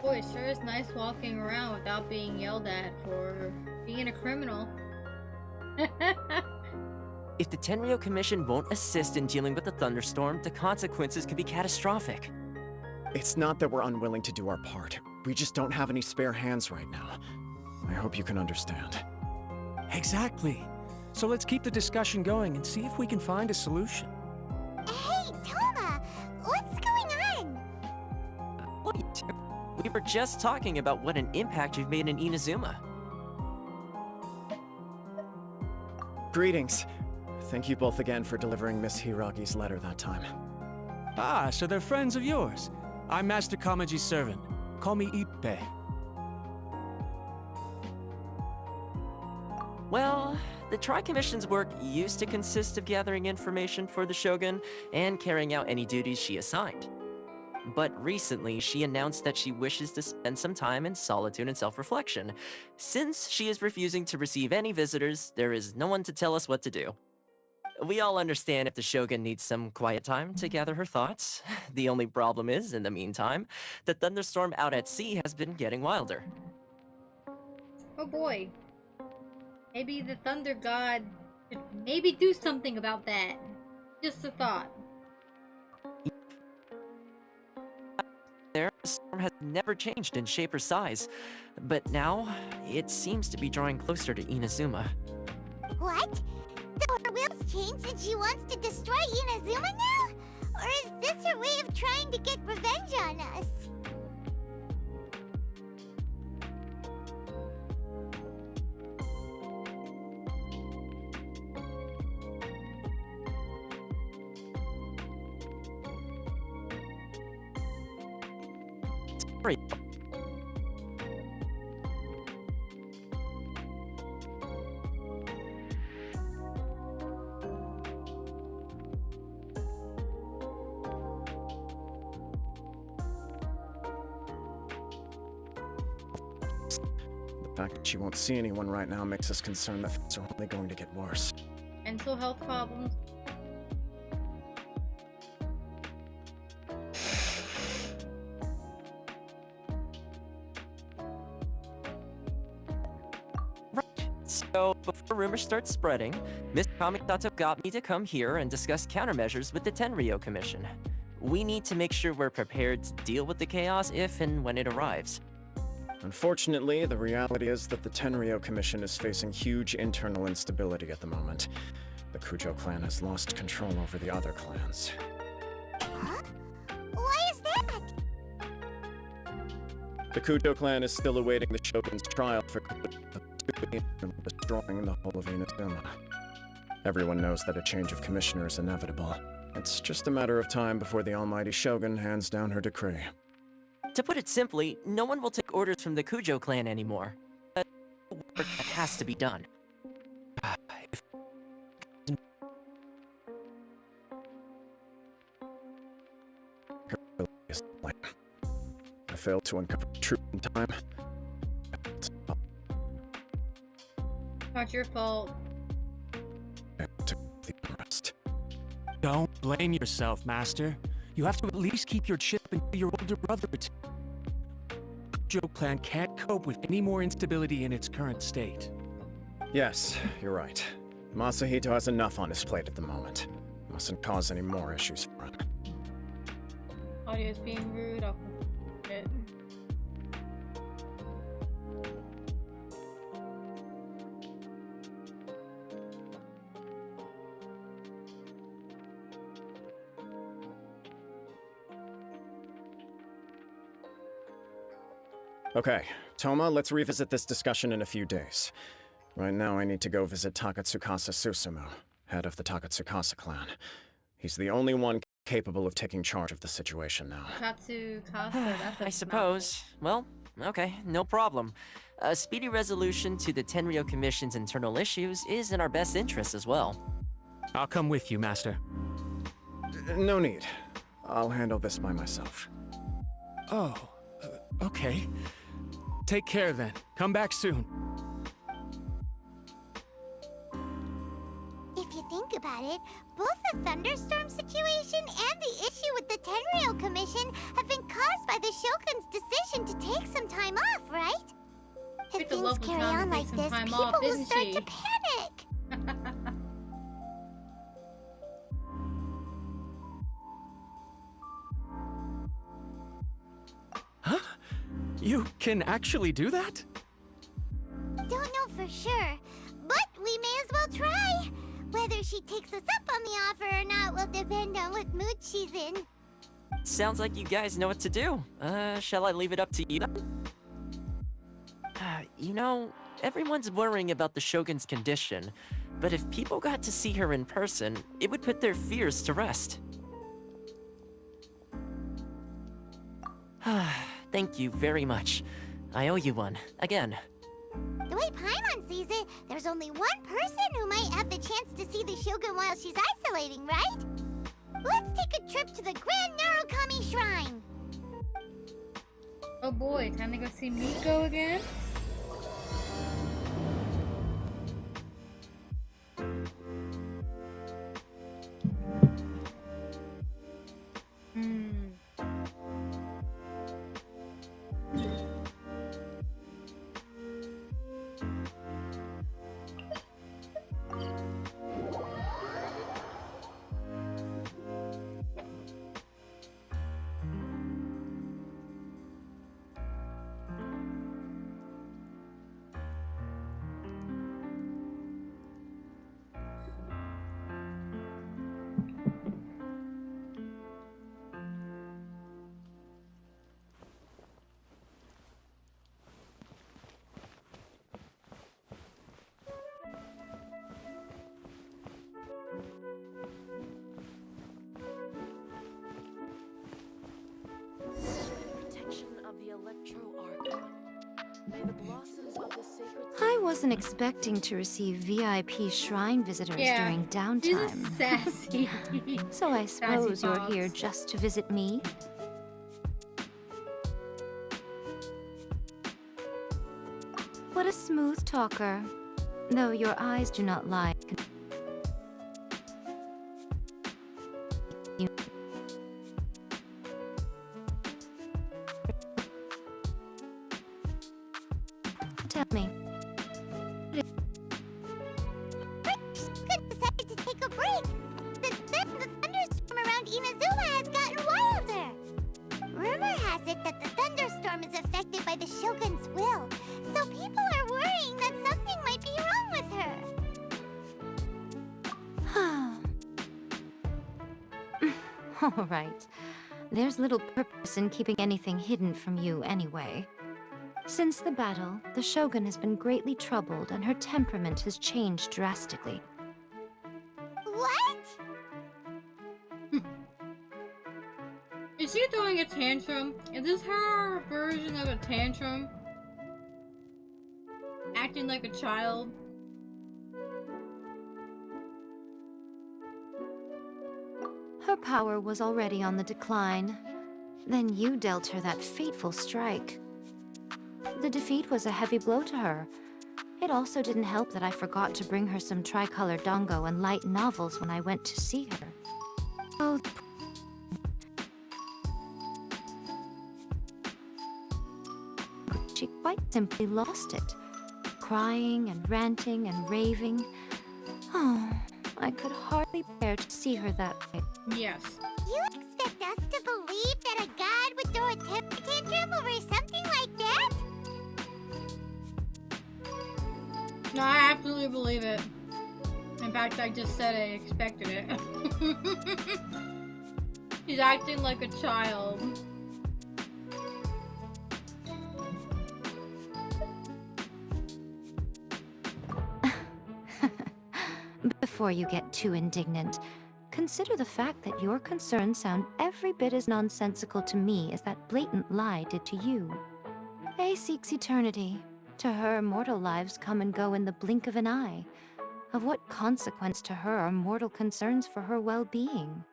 Boy, it sure is nice walking around without being yelled at for being a criminal. If the Tenryou Commission won't assist in dealing with the thunderstorm, the consequences could be catastrophic. It's not that we're unwilling to do our part. We just don't have any spare hands right now. I hope you can understand. Exactly. So let's keep the discussion going and see if we can find a solution. Hey, Toma! What's going on? Wait, we were just talking about what an impact you've made in Inazuma. Greetings. Thank you both again for delivering Miss Hiragi's letter that time. Ah, so they're friends of yours. I'm Master Kamaji's servant. Call me Ippe. Well, the Tri-Commission's work used to consist of gathering information for the Shogun and carrying out any duties she assigned. But recently, she announced that she wishes to spend some time in solitude and self-reflection. Since she is refusing to receive any visitors, there is no one to tell us what to do. We all understand if the Shogun needs some quiet time to gather her thoughts. The only problem is, in the meantime, the thunderstorm out at sea has been getting wilder. Oh boy. Maybe the Thunder God should maybe do something about that. Just a thought. The storm has never changed in shape or size, but now it seems to be drawing closer to Inazuma. What? So her will's changed and she wants to destroy Inazuma now? Or is this her way of trying to get revenge on us? Sorry. The fact that she won't see anyone right now makes us concerned that things are only going to get worse. Mental health problems. So, before rumors start spreading, Miss Kamisato got me to come here and discuss countermeasures with the Tenryou Commission. We need to make sure we're prepared to deal with the chaos if and when it arrives. Unfortunately, the reality is that the Tenryou Commission is facing huge internal instability at the moment. The Kujo clan has lost control over the other clans. Huh? Why is that? The Kujo clan is still awaiting the Shogun's trial for destroying the whole of Inazuma. Everyone knows that a change of commissioner is inevitable. It's just a matter of time before the almighty Shogun hands down her decree. To put it simply, no one will take orders from the Kujo clan anymore. But work that has to be done. I failed to uncover the truth in time. Not your fault. Don't blame yourself, Master. You have to at least keep your chip until your older brother returns. The Kujo clan can't cope with any more instability in its current state. Yes, you're right. Masahito has enough on his plate at the moment. Mustn't cause any more issues for him. Audio's being rude. I'll put it. Okay, Toma, let's revisit this discussion in a few days. Right now I need to go visit Takatsukasa Susumu, head of the Takatsukasa clan. He's the only one capable of taking charge of the situation now. Tatsukasa, that's a I suppose. Well, okay, no problem. A speedy resolution to the Tenryo Commission's internal issues is in our best interest as well. I'll come with you, Master. No need. I'll handle this by myself. Oh, okay. Take care then. Come back soon. If you think about it, both the thunderstorm situation and the issue with the Tenryo Commission have been caused by the Shogun's decision to take some time off, right? If things carry on like this, people will start to panic. Huh? You can actually do that? Don't know for sure, but we may as well try. Whether she takes us up on the offer or not will depend on what mood she's in. Sounds like you guys know what to do. Shall I leave it up to you? You know, everyone's worrying about the Shogun's condition, but if people got to see her in person, it would put their fears to rest. Thank you very much. I owe you one, again. The way Paimon sees it, there's only one person who might have the chance to see the Shogun while she's isolating, right? Let's take a trip to the Grand Narukami Shrine! Oh boy, time to go see Miko again? I wasn't expecting to receive VIP shrine visitors during downtime. She's sassy. So I suppose you're here just to visit me? What a smooth talker. Though your eyes do not lie. Tell me. Shogun decided to take a break. Then the thunderstorm around Inazuma has gotten wilder. Rumor has it that the thunderstorm is affected by the Shogun's will, so people are worrying that something might be wrong with her. All right. There's little purpose in keeping anything hidden from you anyway. Since the battle, the Shogun has been greatly troubled and her temperament has changed drastically. What? Is she throwing a tantrum? Is this her version of a tantrum? Acting like a child? Her power was already on the decline. Then you dealt her that fateful strike. The defeat was a heavy blow to her. It also didn't help that I forgot to bring her some tricolor dongo and light novels when I went to see her. Oh, she quite simply lost it. Crying and ranting and raving. Oh, I could hardly bear to see her that way. Yes. You expect us to believe that a god would throw a temper tantrum over something like that? No, I absolutely believe it. In fact, I just said I expected it. She's acting like a child. Before you get too indignant, consider the fact that your concerns sound every bit as nonsensical to me as that blatant lie did to you. A seeks eternity. To her, mortal lives come and go in the blink of an eye. Of what consequence to her are mortal concerns for her well-being?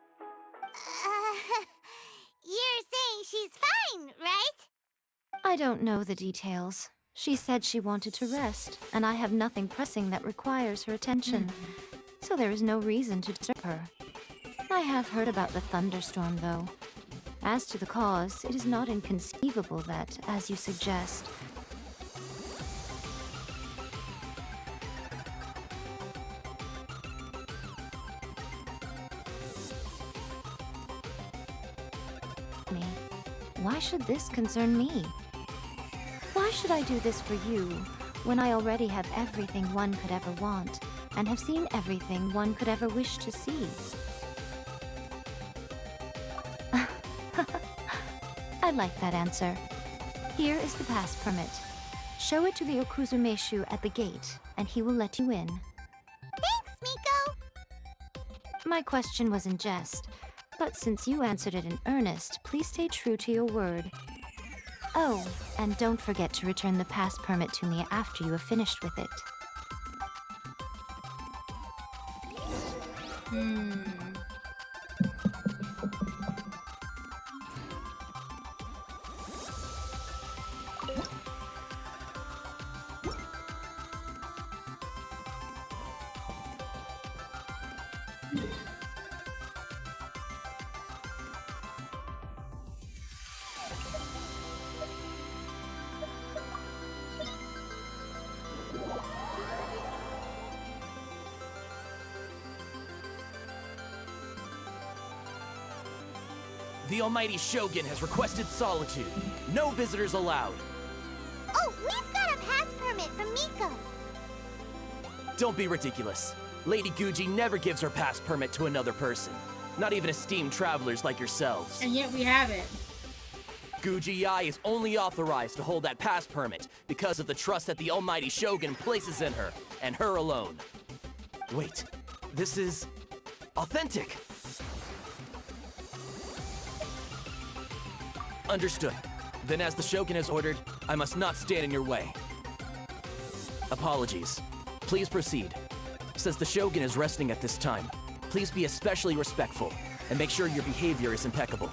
You're saying she's fine, right? I don't know the details. She said she wanted to rest, and I have nothing pressing that requires her attention. So there is no reason to disturb her. I have heard about the thunderstorm, though. As to the cause, it is not inconceivable that, as you suggest, why should this concern me? Why should I do this for you, when I already have everything one could ever want, and have seen everything one could ever wish to see? I like that answer. Here is the pass permit. Show it to the Okuzumeshu at the gate, and he will let you in. Thanks, Miko! My question was in jest, but since you answered it in earnest, please stay true to your word. Oh, and don't forget to return the pass permit to me after you have finished with it. The Almighty Shogun has requested solitude. No visitors allowed. Oh, we've got a pass permit from Miko. Don't be ridiculous. Lady Guji never gives her pass permit to another person. Not even esteemed travelers like yourselves. And yet we have it. Guji-ai is only authorized to hold that pass permit because of the trust that the Almighty Shogun places in her, and her alone. Wait, this is authentic. Understood. Then as the Shogun has ordered, I must not stand in your way. Apologies. Please proceed. Since the Shogun is resting at this time, please be especially respectful, and make sure your behavior is impeccable.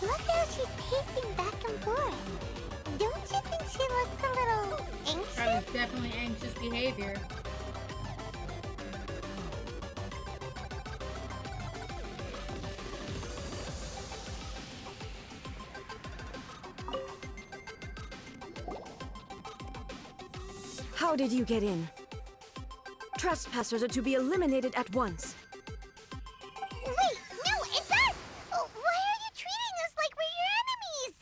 Look how she's pacing back and forth. Don't you think she looks a little anxious? That is definitely anxious behavior. How did you get in? Trespassers are to be eliminated at once. Wait, no, it's us! Why are you treating us like we're your enemies?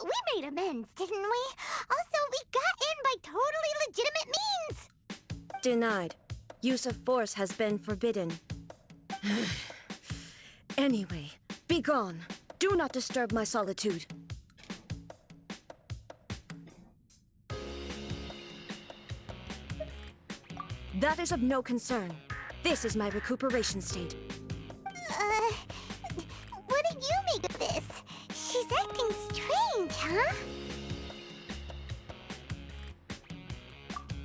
We made amends, didn't we? Also, we got in by totally legitimate means! Denied. Use of force has been forbidden. Anyway, be gone. Do not disturb my solitude. That is of no concern. This is my recuperation state. What do you make of this? She's acting strange, huh?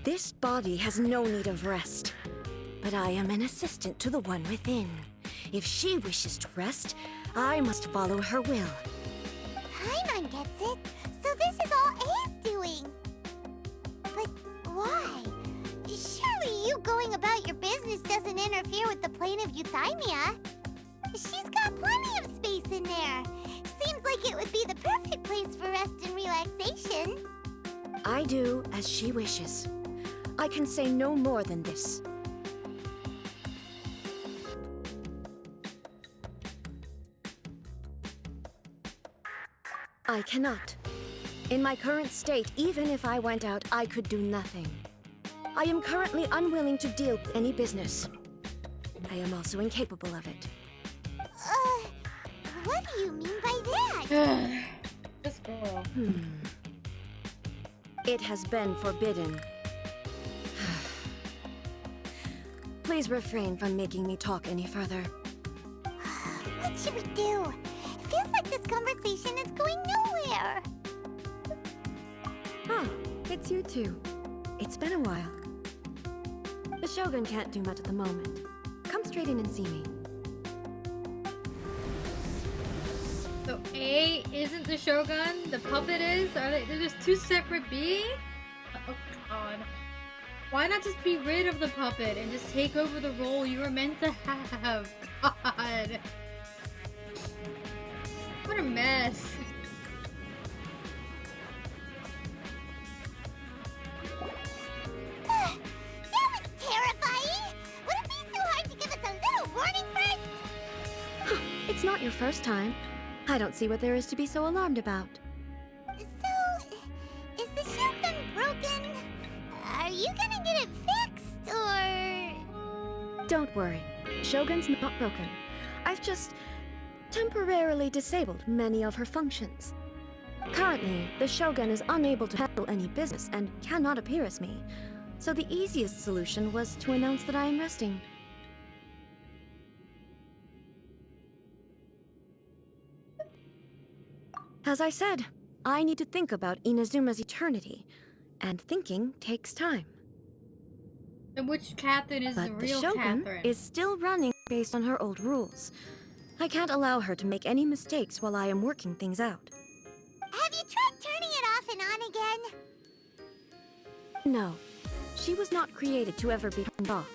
This body has no need of rest. But I am an assistant to the one within. If she wishes to rest, I must follow her will. Paimon gets it. So this is all A's doing. But why? Surely you going about your business doesn't interfere with the plane of Euthymia. She's got plenty of space in there. Seems like it would be the perfect place for rest and relaxation. I do as she wishes. I can say no more than this. I cannot. In my current state, even if I went out, I could do nothing. I am currently unwilling to deal with any business. I am also incapable of it. What do you mean by that? This girl. It has been forbidden. Please refrain from making me talk any further. What should we do? It feels like this conversation is going nowhere. Huh, it's you two. It's been a while. The Shogun can't do much at the moment. Come straight in and see me. So A isn't the Shogun, the puppet is? Are they're just two separate beings? Oh god. Why not just be rid of the puppet and just take over the role you were meant to have? God. What a mess. That was terrifying! Would it be so hard to give us a little warning first? It's not your first time. I don't see what there is to be so alarmed about. So, is the Shogun broken? Are you gonna get it fixed, or...? Don't worry. Shogun's not broken. I've just temporarily disabled many of her functions. Currently, the Shogun is unable to handle any business and cannot appear as me. So the easiest solution was to announce that I am resting. As I said, I need to think about Inazuma's eternity, and thinking takes time. And which Catherine is the But the real Shogun Catherine? is still running based on her old rules. I can't allow her to make any mistakes while I am working things out. Have you tried turning it off and on again? No, she was not created to ever be turned off.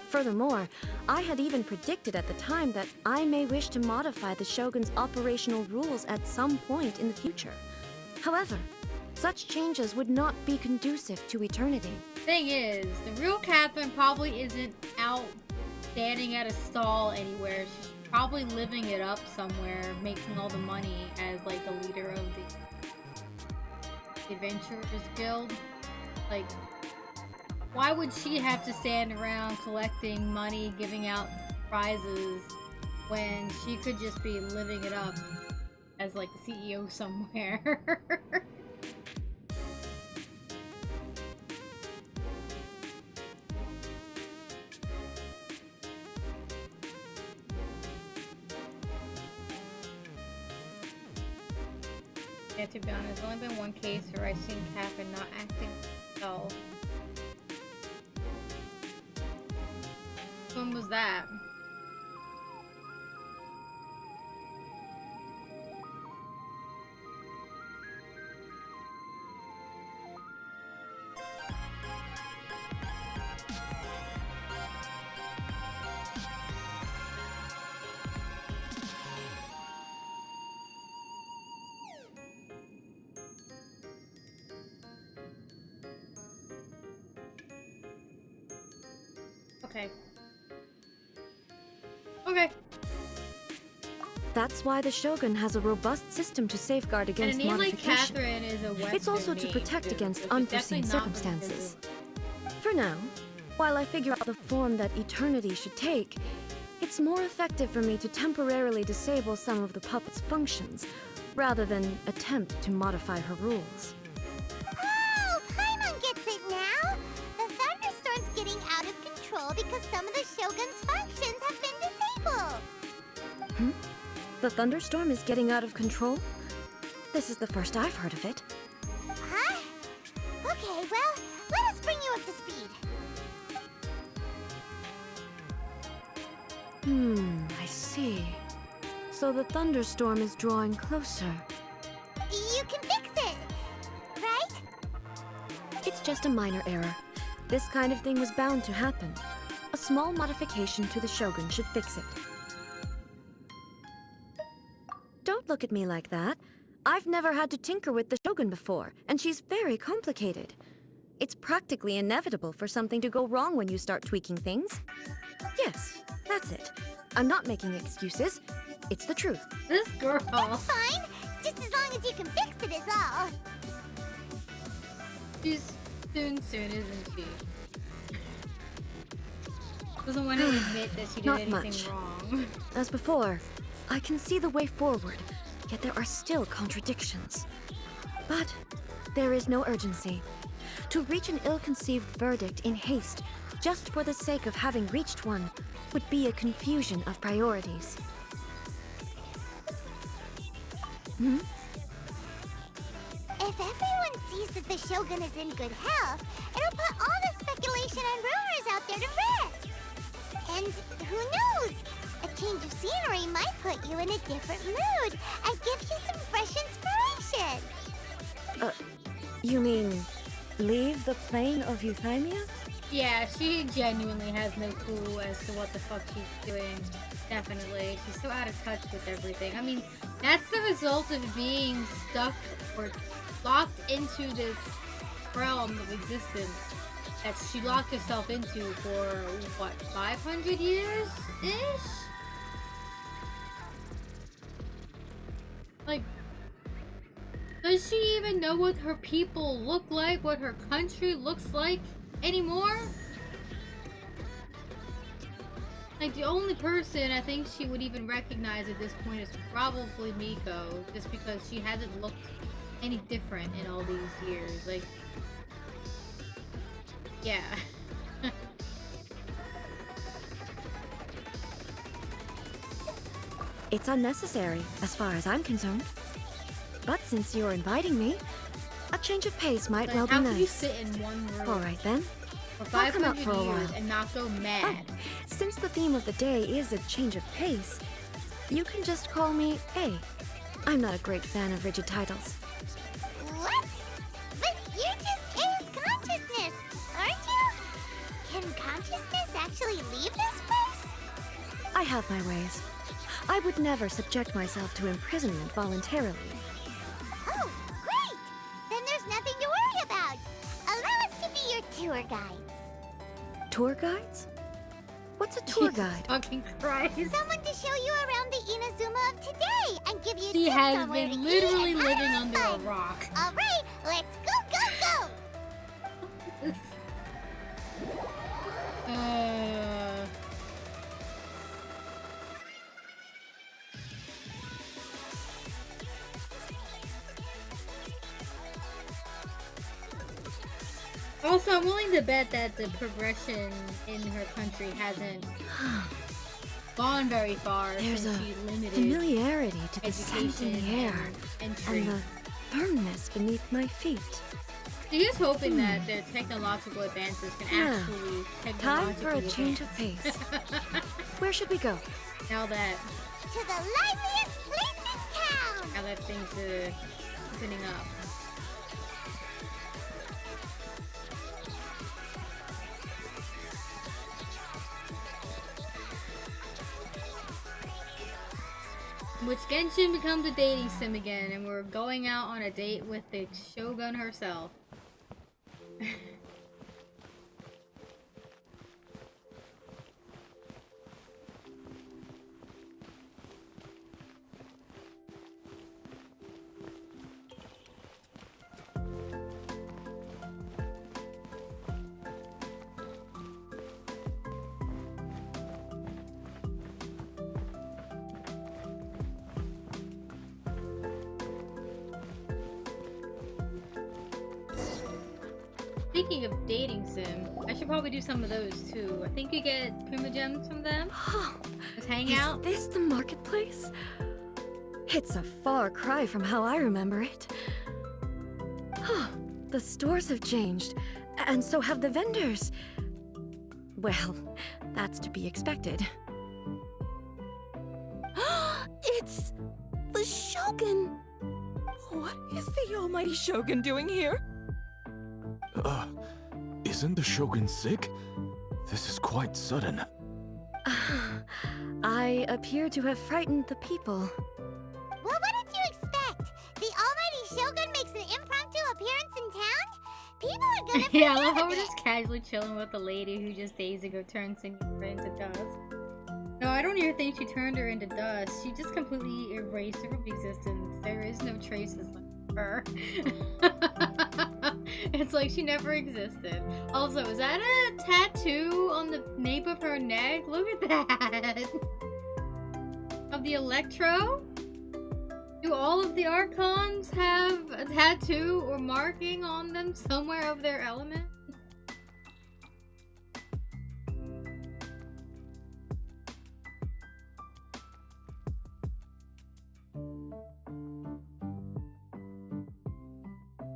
Furthermore, I had even predicted at the time that I may wish to modify the Shogun's operational rules at some point in the future. However, such changes would not be conducive to eternity. Thing is, the real Catherine probably isn't out standing at a stall anywhere. She's probably living it up somewhere, making all the money as like the leader of the Adventurers Guild. Like, why would she have to stand around collecting money, giving out prizes, when she could just be living it up as like the CEO somewhere? Yeah, to be honest, there's only been one case where I've seen Catherine not acting well. When was that? Okay. Okay. That's why the Shogun has a robust system to safeguard And against a name like modification. Catherine is a Western It's also to name, protect too, against which is unforeseen definitely not circumstances. Mrs. For now, while I figure out the form that eternity should take, it's more effective for me to temporarily disable some of the puppet's functions, rather than attempt to modify her rules. Oh, Paimon gets it now! The thunderstorm's getting out of control because some of the Shogun's functions have been disabled! Hmm? The thunderstorm is getting out of control? This is the first I've heard of it. Huh? Okay, well, let us bring you up to speed. I see. So the thunderstorm is drawing closer. You can fix it, right? It's just a minor error. This kind of thing was bound to happen. A small modification to the Shogun should fix it. Don't look at me like that. I've never had to tinker with the Shogun before, and she's very complicated. It's practically inevitable for something to go wrong when you start tweaking things. Yes, that's it. I'm not making excuses. It's the truth. This girl. It's fine. Just as long as you can fix it is all. She's soon, isn't she? Doesn't want to admit that she did Not anything much. wrong. As before, I can see the way forward, yet there are still contradictions. But there is no urgency. To reach an ill-conceived verdict in haste, just for the sake of having reached one, would be a confusion of priorities. If everyone sees that the Shogun is in good health, it'll put all the speculation and rumors out there to rest. And who knows? A change of scenery might put you in a different mood and give you some fresh inspiration. You mean, leave the plane of euthymia? Yeah, she genuinely has no clue as to what the fuck she's doing. Definitely. She's so out of touch with everything. I mean, that's the result of being stuck or locked into this realm of existence that she locked herself into for, what, 500 years-ish? Like, does she even know what her people look like, what her country looks like anymore? Like, the only person I think she would even recognize at this point is probably Miko, just because she hasn't looked any different in all these years. Like, yeah. It's unnecessary, as far as I'm concerned. But since you're inviting me, a change of pace might Like, well be how nice. can you sit in one room All right then. for I'll come out 500 for a years while. and not go mad? Since the theme of the day is a change of pace, you can just call me A. I'm not a great fan of rigid titles. What? But you're just A's consciousness, aren't you? Can consciousness actually leave this place? I have my ways. I would never subject myself to imprisonment voluntarily. Oh, great! Then there's nothing to worry about. Allow us to be your tour guides. Tour guides? What's a tour guide? Fucking Christ. Someone to show you around the Inazuma of today and give you She tips has on where been to literally eat and living have under a fun. rock. All right, let's go! Also, I'm willing to bet that the progression in her country hasn't gone very far There's since a she limited familiarity to the scent in the education air and and entry. the firmness beneath my feet. She is hoping that their technological advances can Yeah. actually Time for a technologically change of advance. pace. Where should we go? Now that To the liveliest place in town! now that things are opening up. In which Genshin becomes a dating sim again, and we're going out on a date with the Shogun herself. Speaking of dating sim, I should probably do some of those too. I think you get Primogems from them. Just hang out. Is this the marketplace? It's a far cry from how I remember it. The stores have changed, and so have the vendors. Well, that's to be expected. It's the Shogun! What is the almighty Shogun doing here? Isn't the Shogun sick? This is quite sudden. I appear to have frightened the people. Well, what did you expect? The almighty Shogun makes an impromptu appearance in town? People are gonna forget Yeah, I love how we're it. just casually chilling with the lady who just days ago turned Singular into dust. No, I don't even think she turned her into dust. She just completely erased her from existence. There is no traces of her. It's like she never existed. Also, is that a tattoo on the nape of her neck? Look at that! Of the Electro? Do all of the Archons have a tattoo or marking on them somewhere of their element?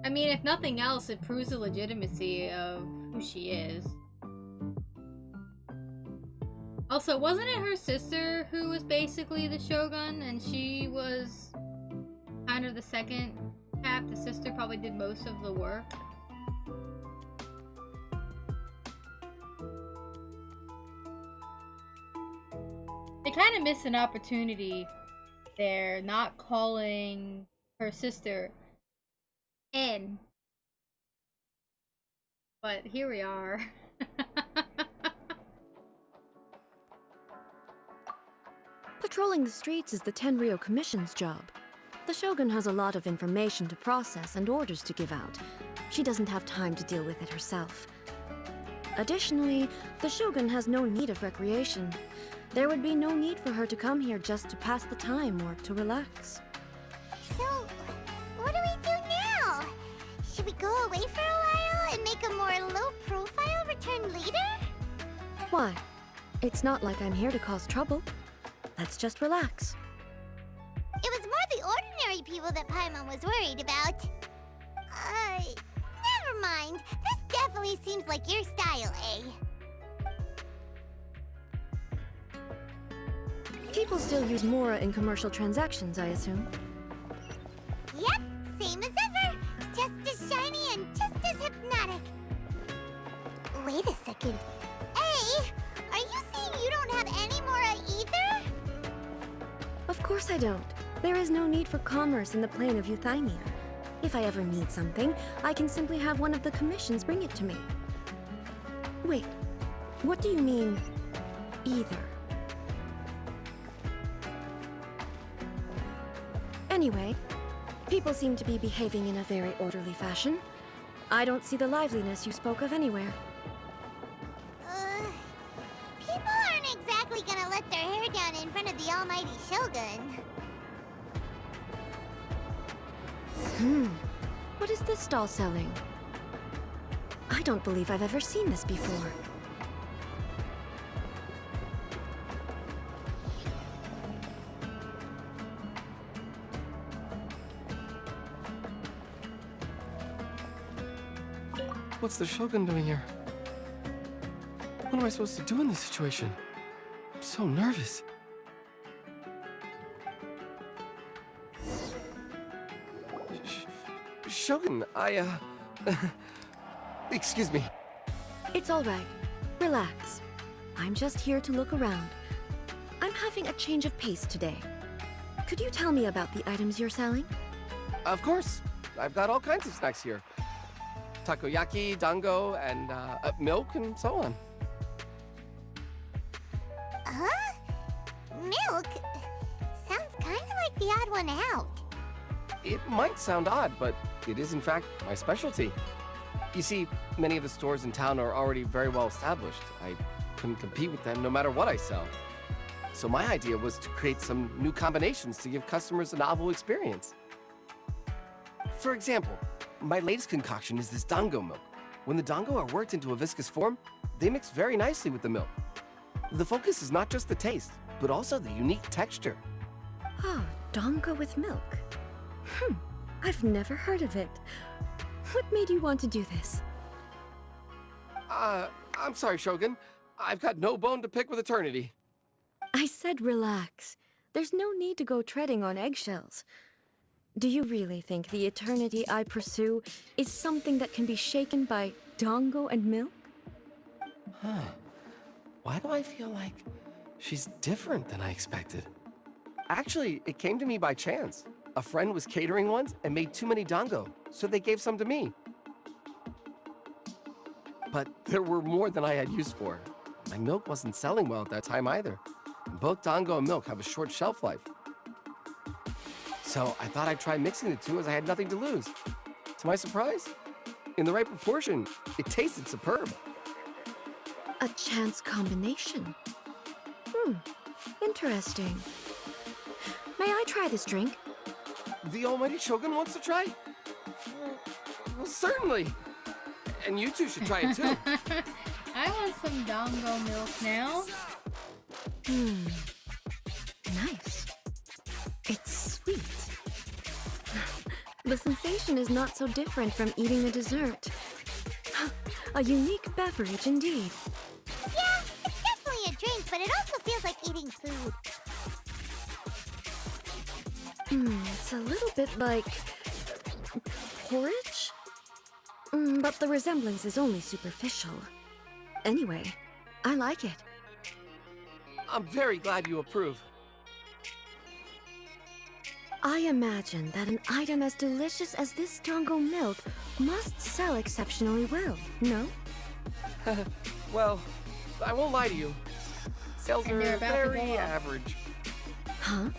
I mean, if nothing else, it proves the legitimacy of who she is. Also, wasn't it her sister who was basically the Shogun, and she was kind of the second half? The sister probably did most of the work. They kind of missed an opportunity there, not calling her sister in. But here we are. Patrolling the streets is the Tenryou Commission's job. The Shogun has a lot of information to process and orders to give out. She doesn't have time to deal with it herself. Additionally, the Shogun has no need of recreation. There would be no need for her to come here just to pass the time or to relax. So, what do we do now? Should we go away for a while and make a more low-profile return later? Why? It's not like I'm here to cause trouble. Let's just relax. It was more the ordinary people that Paimon was worried about. Never mind. This definitely seems like your style, eh? People still use Mora in commercial transactions, I assume. Yep, same as ever. Just as shiny and just as hypnotic. Wait a second. Hey, are you saying you don't have any Mora either? Of course I don't. There is no need for commerce in the plane of Euthymia. If I ever need something, I can simply have one of the commissions bring it to me. Wait, what do you mean, either? Anyway, people seem to be behaving in a very orderly fashion. I don't see the liveliness you spoke of anywhere. People aren't exactly gonna let their hair down in front of the almighty Shogun. What is this stall selling? I don't believe I've ever seen this before. What's the Shogun doing here? What am I supposed to do in this situation? I'm so nervous. Shogun, excuse me. It's all right. Relax. I'm just here to look around. I'm having a change of pace today. Could you tell me about the items you're selling? Of course. I've got all kinds of snacks here. Takoyaki, dango, and milk, and so on. Huh? Milk? Sounds kind of like the odd one out. It might sound odd, but it is in fact my specialty. You see, many of the stores in town are already very well established. I couldn't compete with them no matter what I sell. So my idea was to create some new combinations to give customers a novel experience. For example, my latest concoction is this dango milk. When the dango are worked into a viscous form, they mix very nicely with the milk. The focus is not just the taste, but also the unique texture. Oh, dango with milk. I've never heard of it. What made you want to do this? I'm sorry, Shogun. I've got no bone to pick with eternity. I said relax. There's no need to go treading on eggshells. Do you really think the eternity I pursue is something that can be shaken by dango and milk? Why do I feel like she's different than I expected? Actually, it came to me by chance. A friend was catering once and made too many dango, so they gave some to me. But there were more than I had use for. My milk wasn't selling well at that time either. And both dango and milk have a short shelf life. So I thought I'd try mixing the two as I had nothing to lose. To my surprise, in the right proportion, it tasted superb. A chance combination. Interesting. May I try this drink? The almighty Shogun wants to try? Well, certainly. And you two should try it too. I want some dango milk now. Nice. It's sweet. The sensation is not so different from eating a dessert. A unique beverage indeed. Yeah, it's definitely a drink, but it also feels like eating food. It's a little bit like porridge? But the resemblance is only superficial. Anyway, I like it. I'm very glad you approve. I imagine that an item as delicious as this dango milk must sell exceptionally well, no? Well, I won't lie to you. Sales are very average. Huh?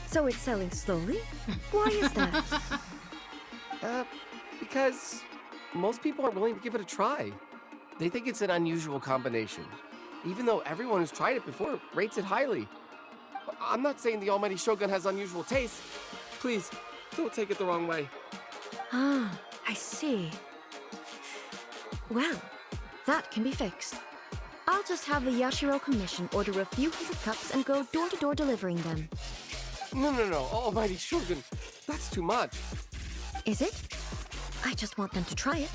So it's selling slowly? Why is that? Because most people aren't willing to give it a try. They think it's an unusual combination, even though everyone who's tried it before rates it highly. I'm not saying the almighty Shogun has unusual taste. Please, don't take it the wrong way. Ah, I see. Well, that can be fixed. I'll just have the Yashiro Commission order a few hundred cups and go door-to-door delivering them. No, almighty Shogun, that's too much. Is it? I just want them to try it.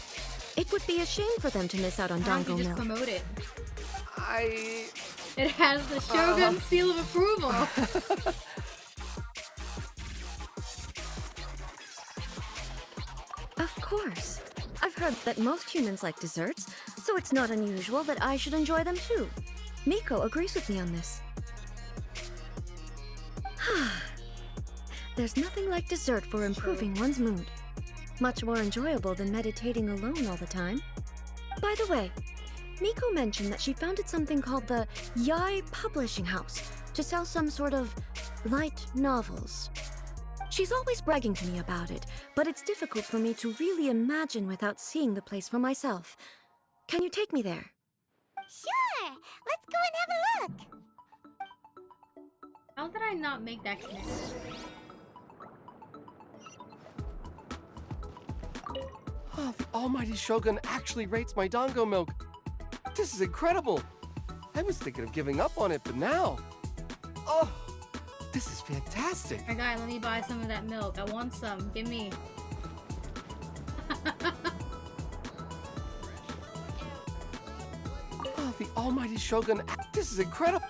It would be a shame for them to miss out on dango Just milk. promote it. It has the Shogun seal of approval. Of course. I've heard that most humans like desserts, so it's not unusual that I should enjoy them too. Miko agrees with me on this. There's nothing like dessert for improving one's mood. Much more enjoyable than meditating alone all the time. By the way, Miko mentioned that she founded something called the Yai Publishing House to sell some sort of light novels. She's always bragging to me about it, but it's difficult for me to really imagine without seeing the place for myself. Can you take me there? Sure! Let's go and have a look! How did I not make that connection? Oh, the almighty Shogun actually rates my dango milk. This is incredible. I was thinking of giving up on it, but now... Oh, this is fantastic. My guy, let me buy some of that milk. I want some. Give me. Oh, the almighty Shogun, this is incredible.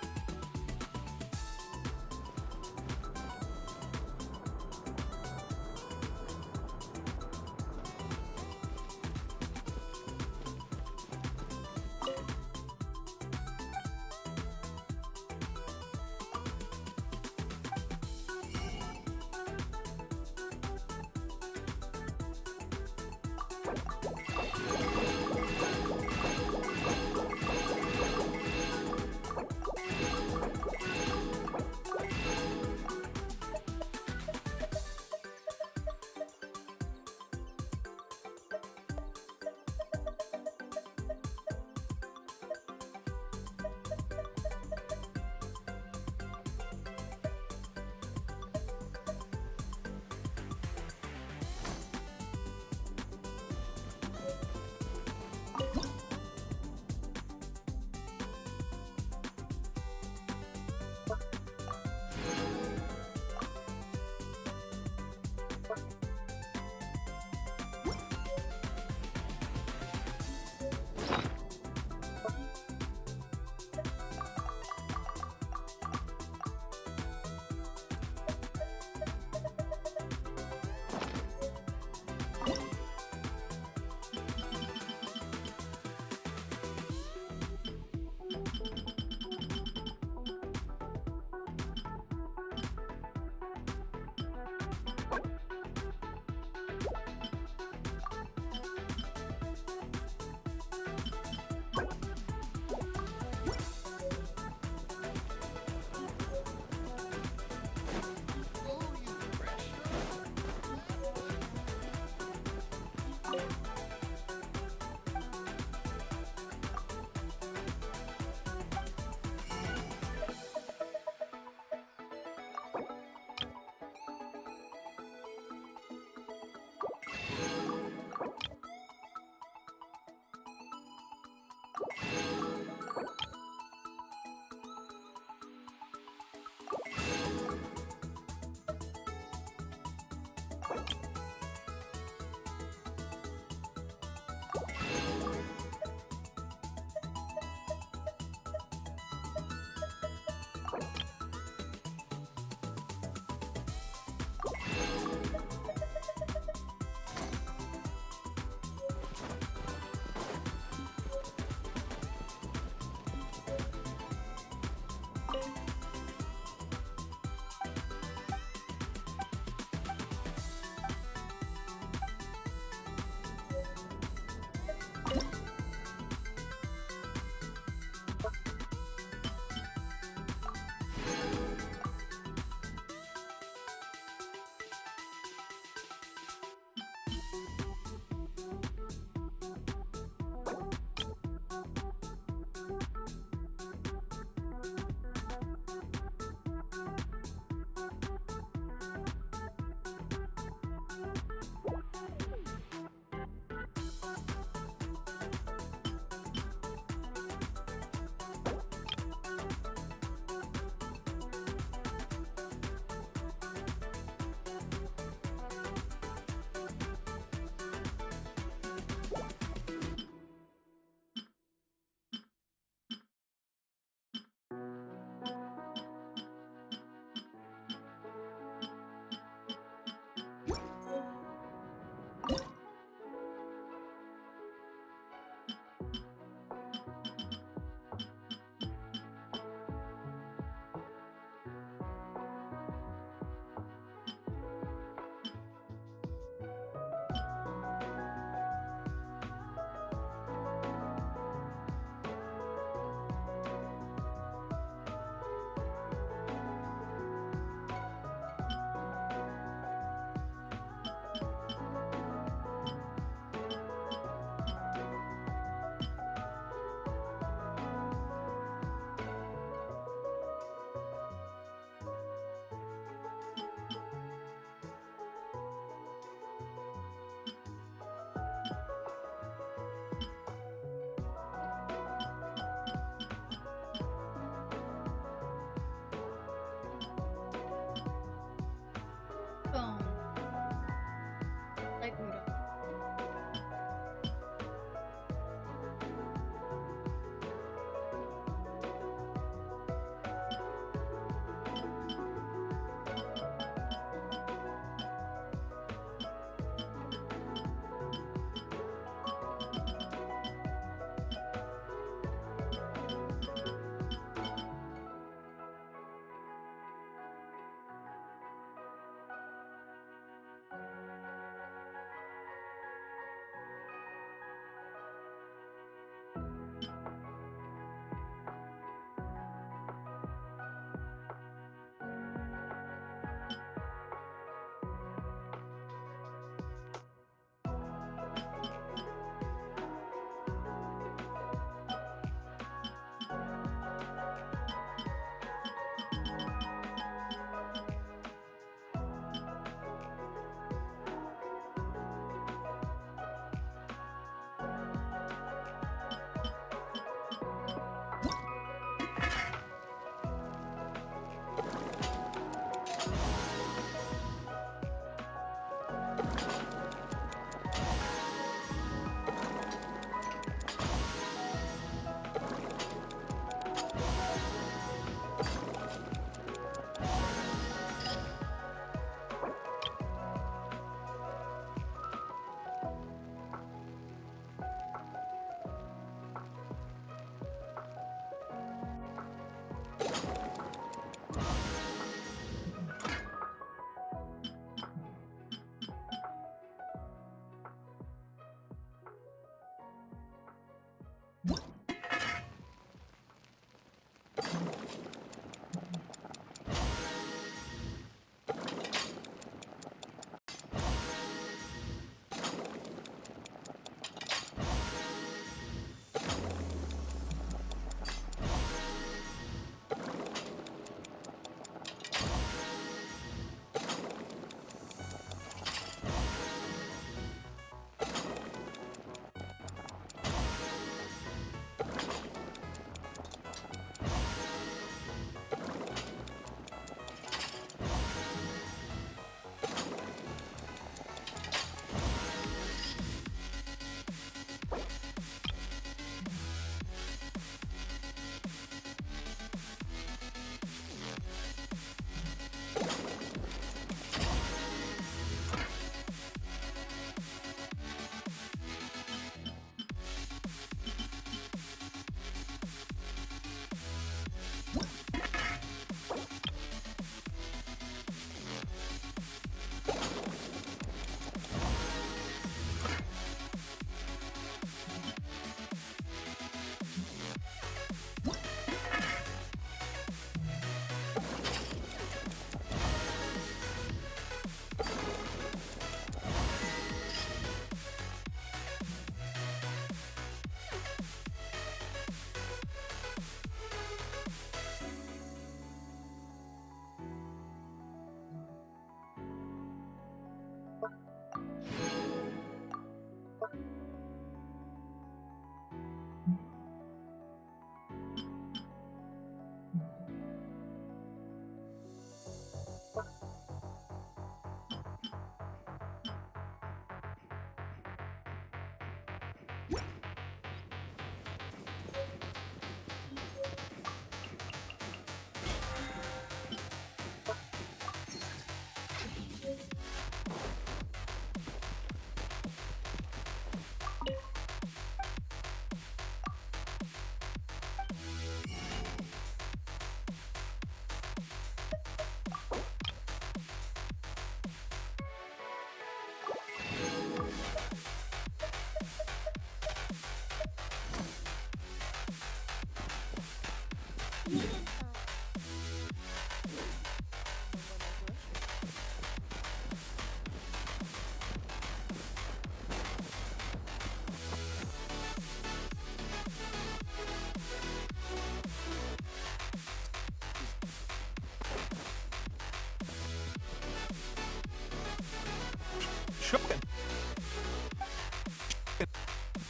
Shogun.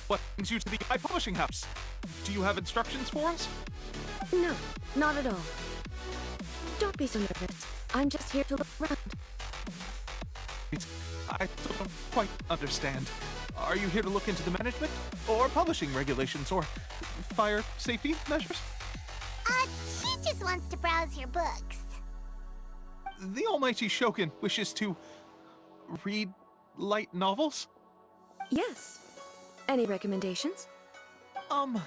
What brings you to the EVP Publishing House? Do you have instructions for us? No, not at all. Don't be so nervous. I'm just here to look around. I still don't quite understand. Are you here to look into the management, or publishing regulations, or fire safety measures? She just wants to browse your books. The almighty Shogun wishes to read light novels? Yes. Any recommendations? The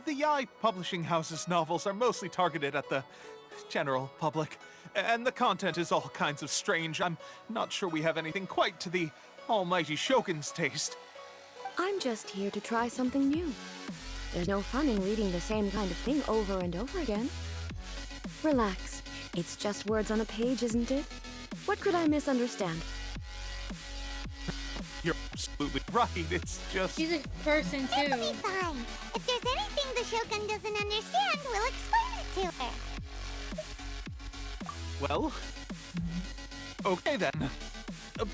EVP Publishing House's novels are mostly targeted at the general public, and the content is all kinds of strange. I'm not sure we have anything quite to the almighty Shogun's taste. I'm just here to try something new. There's no fun in reading the same kind of thing over and over again. Relax. It's just words on a page, isn't it? What could I misunderstand? You're absolutely right. It's just... She's a person, too. It'll be fine. If there's anything the Shogun doesn't understand, we'll explain it to her. Well... Okay, then.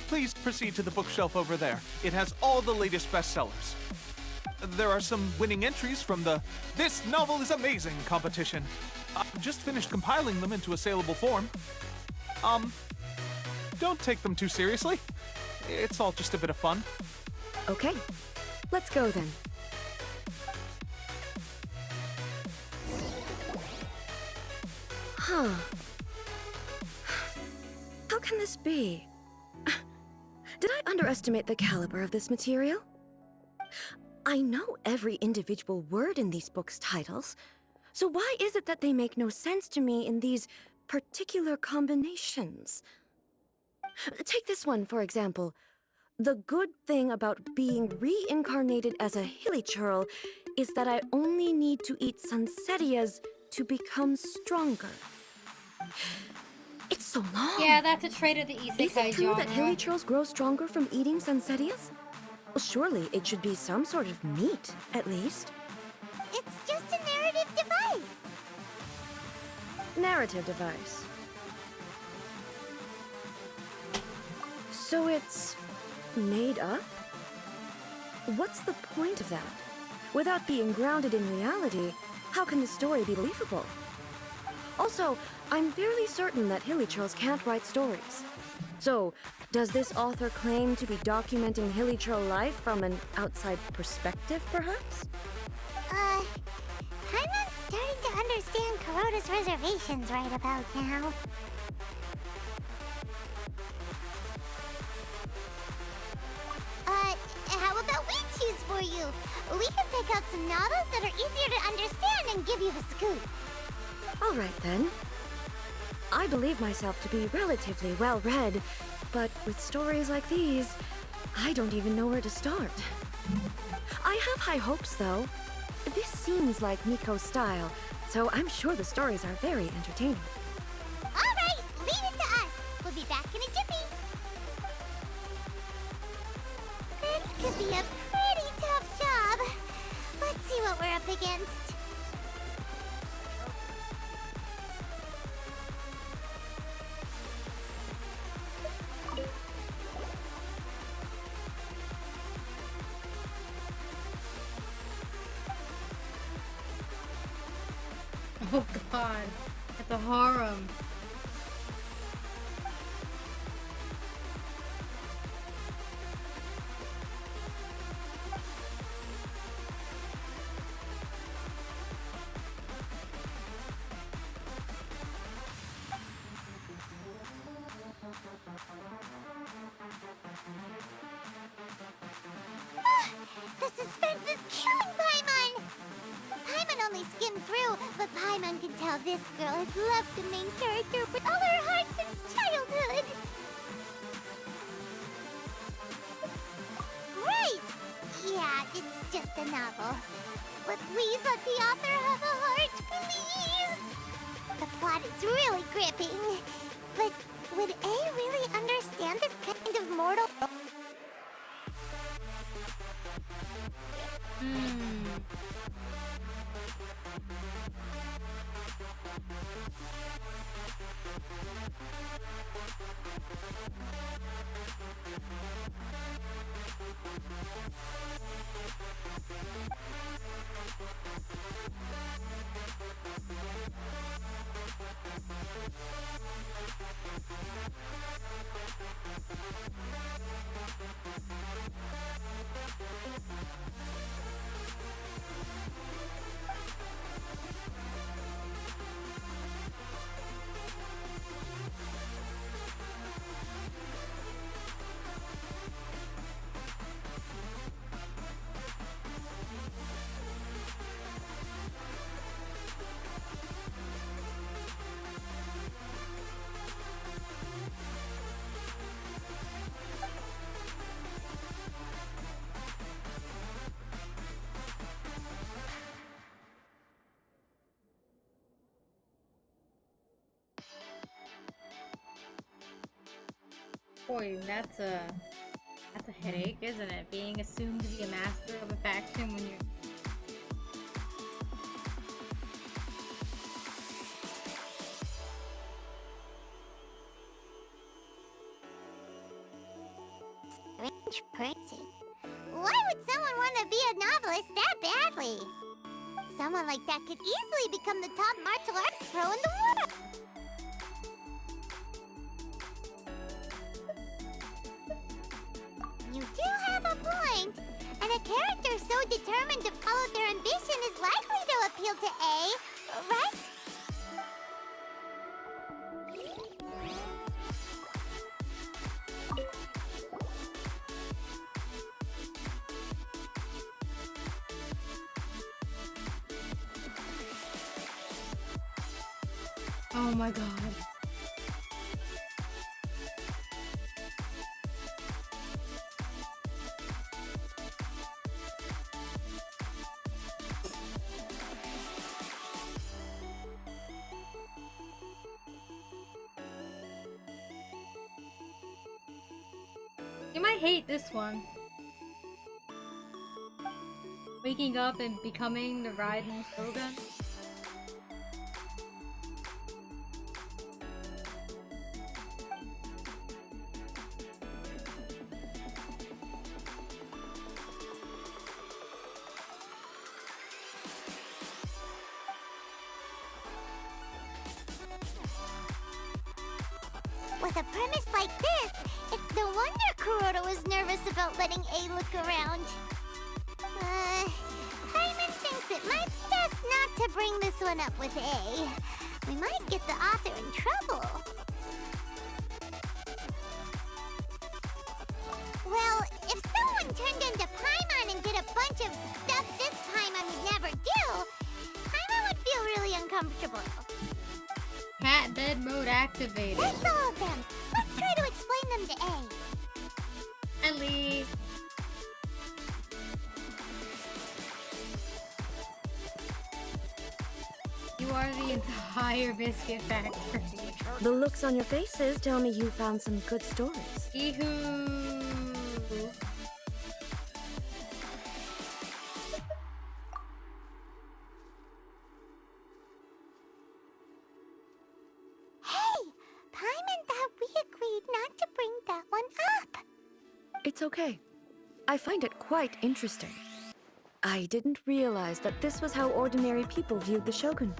Please proceed to the bookshelf over there. It has all the latest bestsellers. There are some winning entries from the This Novel is Amazing competition. I've just finished compiling them into a saleable form. Don't take them too seriously. It's all just a bit of fun. Okay. Let's go then. Huh. How can this be? Did I underestimate the caliber of this material? I know every individual word in these books' titles, so why is it that they make no sense to me in these particular combinations? Take this one, for example. The good thing about being reincarnated as a hilichurl is that I only need to eat sunsetias to become stronger. It's so long. Yeah, that's a trait of the isekai genre. Is it true that hilichurls grow stronger from eating sunsetias? Well, surely it should be some sort of meat, at least. It's just a narrative device. Narrative device. So it's made up? What's the point of that? Without being grounded in reality, how can the story be believable? Also, I'm fairly certain that hilichurls can't write stories. So, does this author claim to be documenting hilichurl life from an outside perspective, perhaps? I'm not starting to understand Kuroda's reservations right about now. How about we choose for you? We can pick out some novels that are easier to understand and give you the scoop. All right, then. I believe myself to be relatively well-read, but with stories like these, I don't even know where to start. I have high hopes, though. This seems like Miko's style, so I'm sure the stories are very entertaining. All right, leave it to us. We'll be back in a jiffy. This could be a pretty tough job. Let's see what we're up against. Oh god, it's a harem. The suspense is killing Paimon! Paimon only skimmed through, but Paimon can tell this girl has loved the main character with all her heart since childhood! Right! Yeah, it's just a novel. But please let the author have a heart, please! The plot is really gripping. But would A really understand this kind of mortal... Boy, that's a headache, isn't it? Being assumed to be a master of a faction when you're... Strange person. Why would someone want to be a novelist that badly? Someone like that could easily become the top martial arts pro in the world. You do have a point. And a character so determined to follow their ambition is likely to appeal to A, right? Oh my god. You might hate this one. Waking up and becoming the riding shogun. With a premise like this, it's no wonder Kuroda was nervous about letting A look around. Hyman thinks it might be best not to bring this one up with A. We might get the author in trouble. Well, if someone turned into Paimon and did a bunch of stuff this Paimon would never do, Paimon would feel really uncomfortable. Cat bed mode activated. That's all of them. Let's try to explain them to A. Ellie. You are the entire biscuit factory. The looks on your faces tell me you found some good stories. Eehoo. It's okay. I find it quite interesting. I didn't realize that this was how ordinary people viewed the Shogun.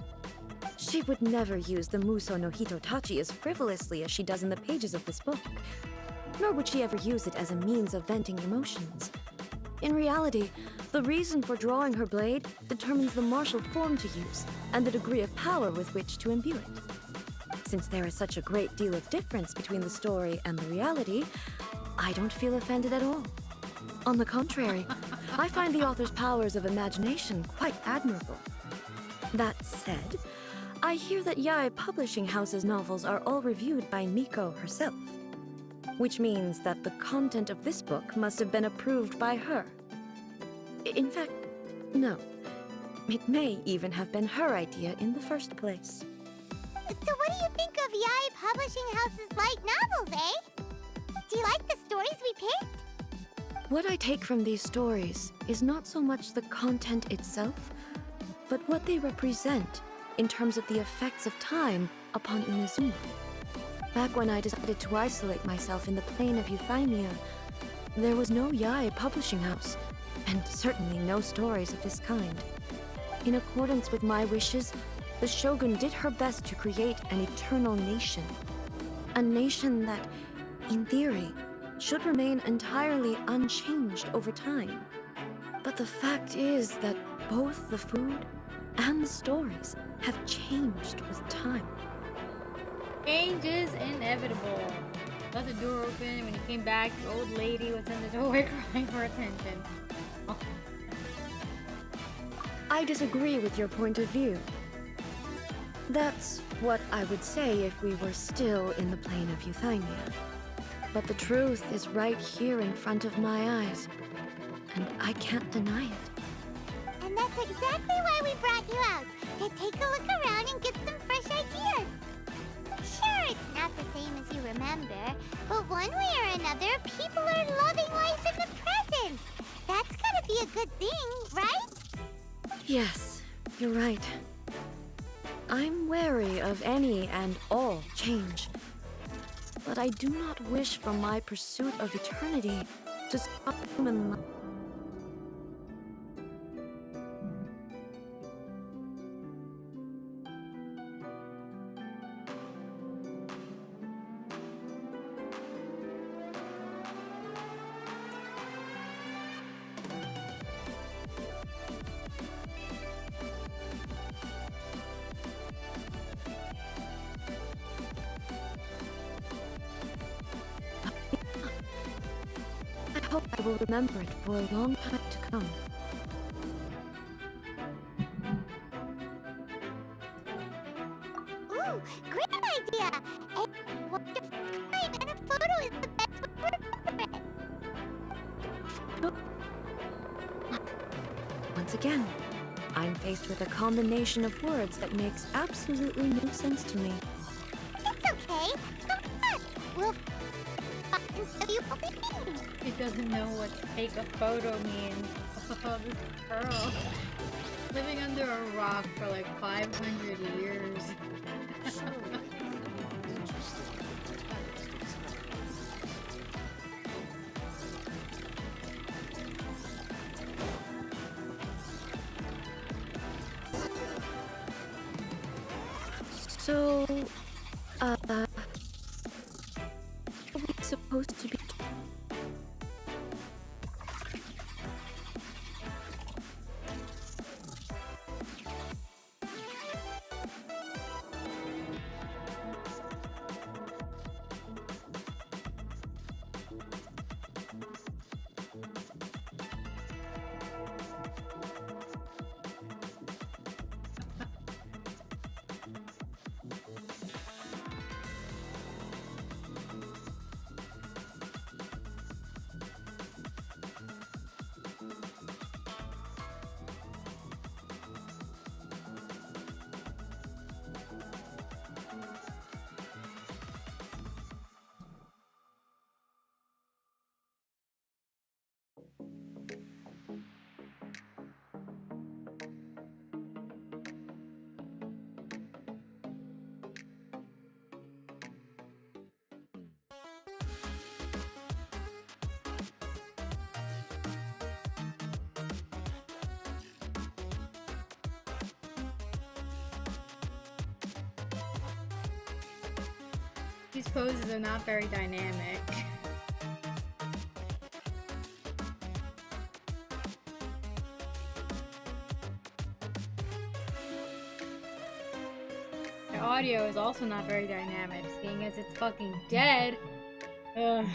She would never use the Muso no Hitotachi as frivolously as she does in the pages of this book. Nor would she ever use it as a means of venting emotions. In reality, the reason for drawing her blade determines the martial form to use and the degree of power with which to imbue it. Since there is such a great deal of difference between the story and the reality, I don't feel offended at all. On the contrary, I find the author's powers of imagination quite admirable. That said, I hear that Yae Publishing House's novels are all reviewed by Miko herself, which means that the content of this book must have been approved by her. In fact, no. It may even have been her idea in the first place. So what do you think of Yae Publishing House's light novels, eh? Do you like the stories we picked? What I take from these stories is not so much the content itself, but what they represent in terms of the effects of time upon Inazuma. Back when I decided to isolate myself in the plane of Euthymia, there was no Yae Publishing House, and certainly no stories of this kind. In accordance with my wishes, the Shogun did her best to create an eternal nation. A nation that, in theory, should remain entirely unchanged over time. But the fact is that both the food and the stories have changed with time. Change is inevitable. Left the door open. When you came back, the old lady was in the doorway crying for attention. Oh. I disagree with your point of view. That's what I would say if we were still in the plane of Euthymia. But the truth is right here in front of my eyes, and I can't deny it. And that's exactly why we brought you out, to take a look around and get some fresh ideas. Sure, it's not the same as you remember, but one way or another, people are loving life in the present. That's gotta be a good thing, right? Yes, you're right. I'm wary of any and all change. But I do not wish for my pursuit of eternity to stop human life. I hope I will remember it for a long time to come. Ooh, great idea! A wonderful time, and a photo is the best way to remember it. Once again, I'm faced with a combination of words that makes absolutely no sense to me. It's okay. Come on. We'll show you what we mean. He doesn't know what take a photo means. Oh, this girl. Living under a rock for like 500 years. So, are we supposed to be... These poses are not very dynamic. The audio is also not very dynamic, seeing as it's fucking dead. Ugh.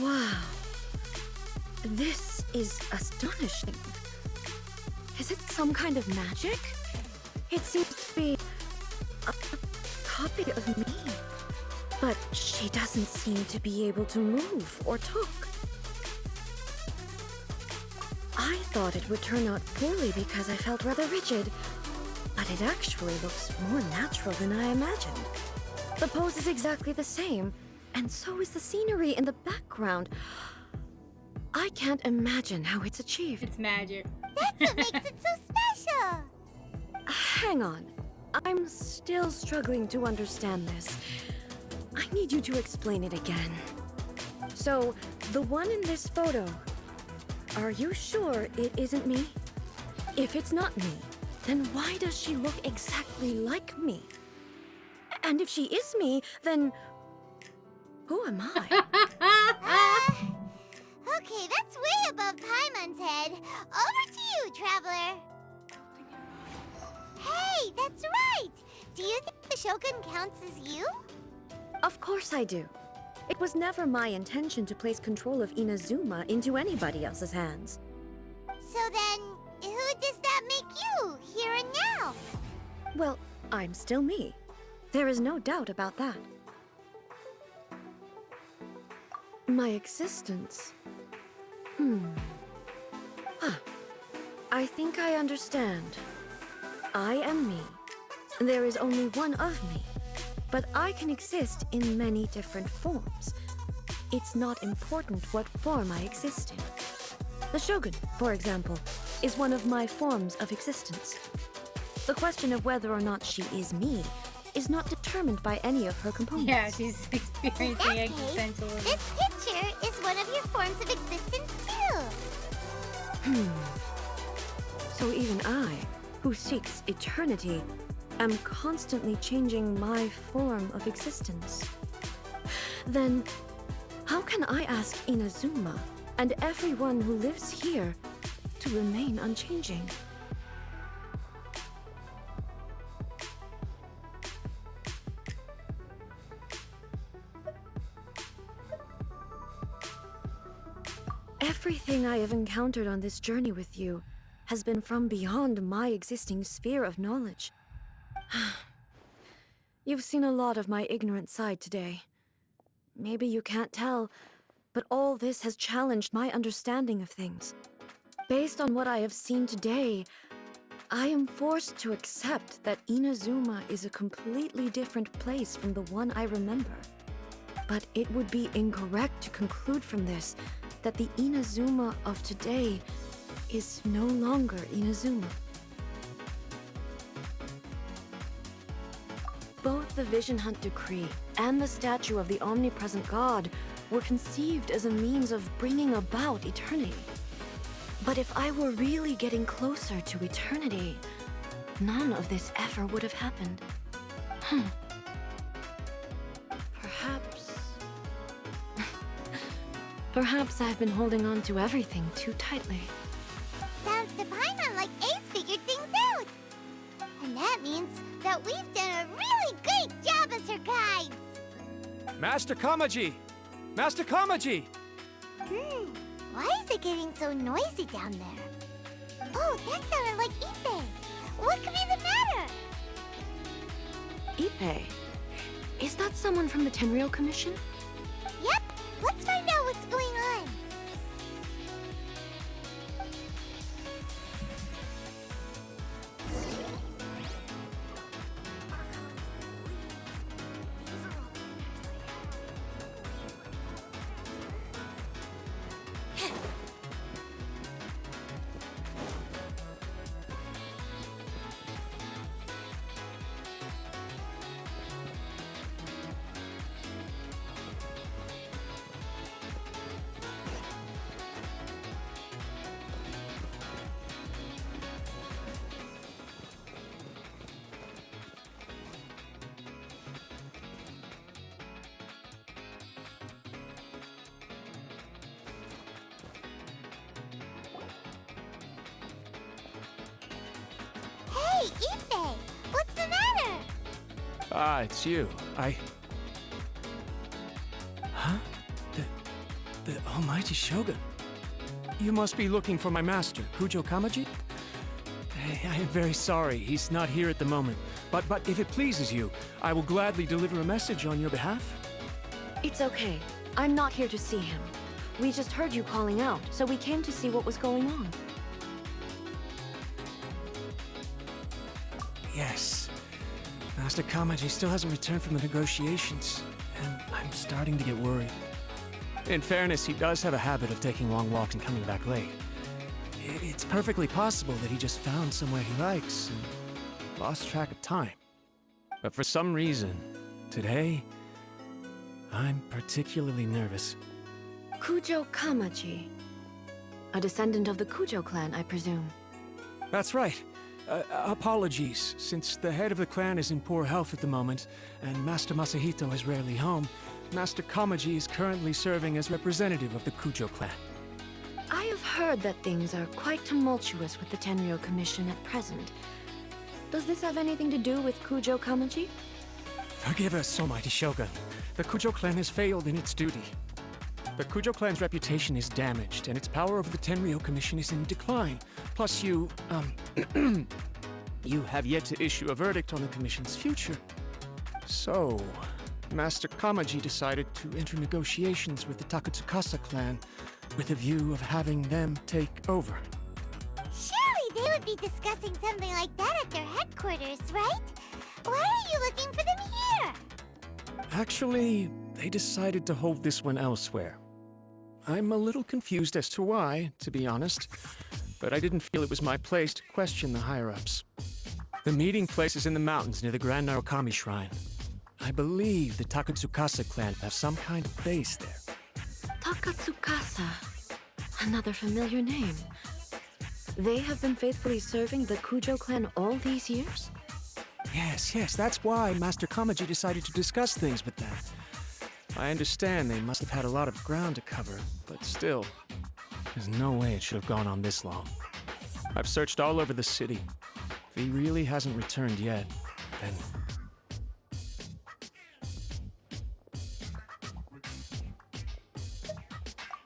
Wow. This is astonishing. Is it some kind of magic? It seems to be a copy of me. But she doesn't seem to be able to move or talk. I thought it would turn out poorly because I felt rather rigid, but it actually looks more natural than I imagined. The pose is exactly the same, and so is the scenery in the background. I can't imagine how it's achieved. It's magic. That's what makes it so special! Hang on. I'm still struggling to understand this. I need you to explain it again. So, the one in this photo, are you sure it isn't me? If it's not me, then why does she look exactly like me? And if she is me, then who am I? Okay, that's way above Paimon's head. Over to you, Traveler. Hey, that's right! Do you think the Shogun counts as you? Of course I do. It was never my intention to place control of Inazuma into anybody else's hands. So then, who does that make you, here and now? Well, I'm still me. There is no doubt about that. My existence... I think I understand. I am me. There is only one of me. But I can exist in many different forms. It's not important what form I exist in. The Shogun, for example, is one of my forms of existence. The question of whether or not she is me is not determined by any of her components. Yeah, she's experiencing existentialism. This picture is one of your forms of existence too. So even I, who seeks eternity, am constantly changing my form of existence. Then, how can I ask Inazuma and everyone who lives here to remain unchanging? Everything I have encountered on this journey with you has been from beyond my existing sphere of knowledge. You've seen a lot of my ignorant side today. Maybe you can't tell, but all this has challenged my understanding of things. Based on what I have seen today, I am forced to accept that Inazuma is a completely different place from the one I remember. But it would be incorrect to conclude from this that the Inazuma of today is no longer Inazuma. Both the Vision Hunt Decree and the statue of the omnipresent god were conceived as a means of bringing about eternity. But if I were really getting closer to eternity, none of this ever would have happened. Perhaps I've been holding on to everything too tightly. Sounds to Paimon like Ace figured things out. And that means that we've done a really great job as her guides. Master Kamaji! Master Kamaji! Why is it getting so noisy down there? Oh, that sounded like Ippei. What could be the matter? Ippei? Is that someone from the Tenryou Commission? Yep, let's find out what's going on. Hey, Ippei! What's the matter? Ah, it's you. Huh? The almighty Shogun. You must be looking for my master, Kujo Kamaji? I am very sorry, he's not here at the moment. But if it pleases you, I will gladly deliver a message on your behalf. It's okay. I'm not here to see him. We just heard you calling out, so we came to see what was going on. Yes. Master Kamaji still hasn't returned from the negotiations, and I'm starting to get worried. In fairness, he does have a habit of taking long walks and coming back late. It's perfectly possible that he just found somewhere he likes and lost track of time. But for some reason, today, I'm particularly nervous. Kujo Kamaji. A descendant of the Kujo clan, I presume. That's right. Apologies, since the head of the clan is in poor health at the moment, and Master Masahito is rarely home, Master Kamaji is currently serving as representative of the Kujo clan. I have heard that things are quite tumultuous with the Tenryo Commission at present. Does this have anything to do with Kujo Kamaji? Forgive us, almighty Shogun. The Kujo clan has failed in its duty. The Kujo clan's reputation is damaged, and its power over the Tenryo Commission is in decline. Plus you have yet to issue a verdict on the Commission's future. So, Master Kamaji decided to enter negotiations with the Takatsukasa clan with a view of having them take over. Surely they would be discussing something like that at their headquarters, right? Why are you looking for them here? Actually, they decided to hold this one elsewhere. I'm a little confused as to why, to be honest, but I didn't feel it was my place to question the higher-ups. The meeting place is in the mountains near the Grand Narukami Shrine. I believe the Takatsukasa clan have some kind of base there. Takatsukasa. Another familiar name. They have been faithfully serving the Kujo clan all these years? Yes, that's why Master Kamaji decided to discuss things with them. I understand they must have had a lot of ground to cover, but still, there's no way it should have gone on this long. I've searched all over the city. If he really hasn't returned yet, then...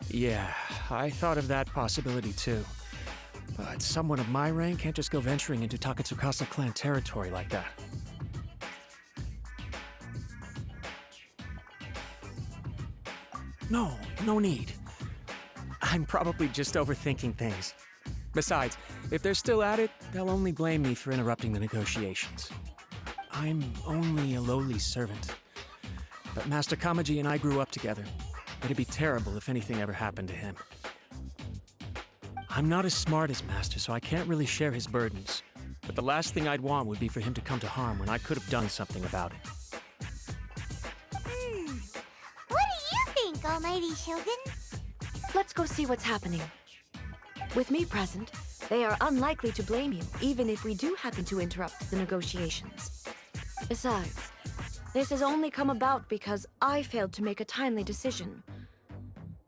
Yeah, I thought of that possibility too. But someone of my rank can't just go venturing into Takatsukasa clan territory like that. No need. I'm probably just overthinking things. Besides, if they're still at it, they'll only blame me for interrupting the negotiations. I'm only a lowly servant. But Master Kamaji and I grew up together. It'd be terrible if anything ever happened to him. I'm not as smart as Master, so I can't really share his burdens. But the last thing I'd want would be for him to come to harm when I could have done something about it. What do you think, almighty Shogun? Let's go see what's happening. With me present, they are unlikely to blame you, even if we do happen to interrupt the negotiations. Besides, this has only come about because I failed to make a timely decision.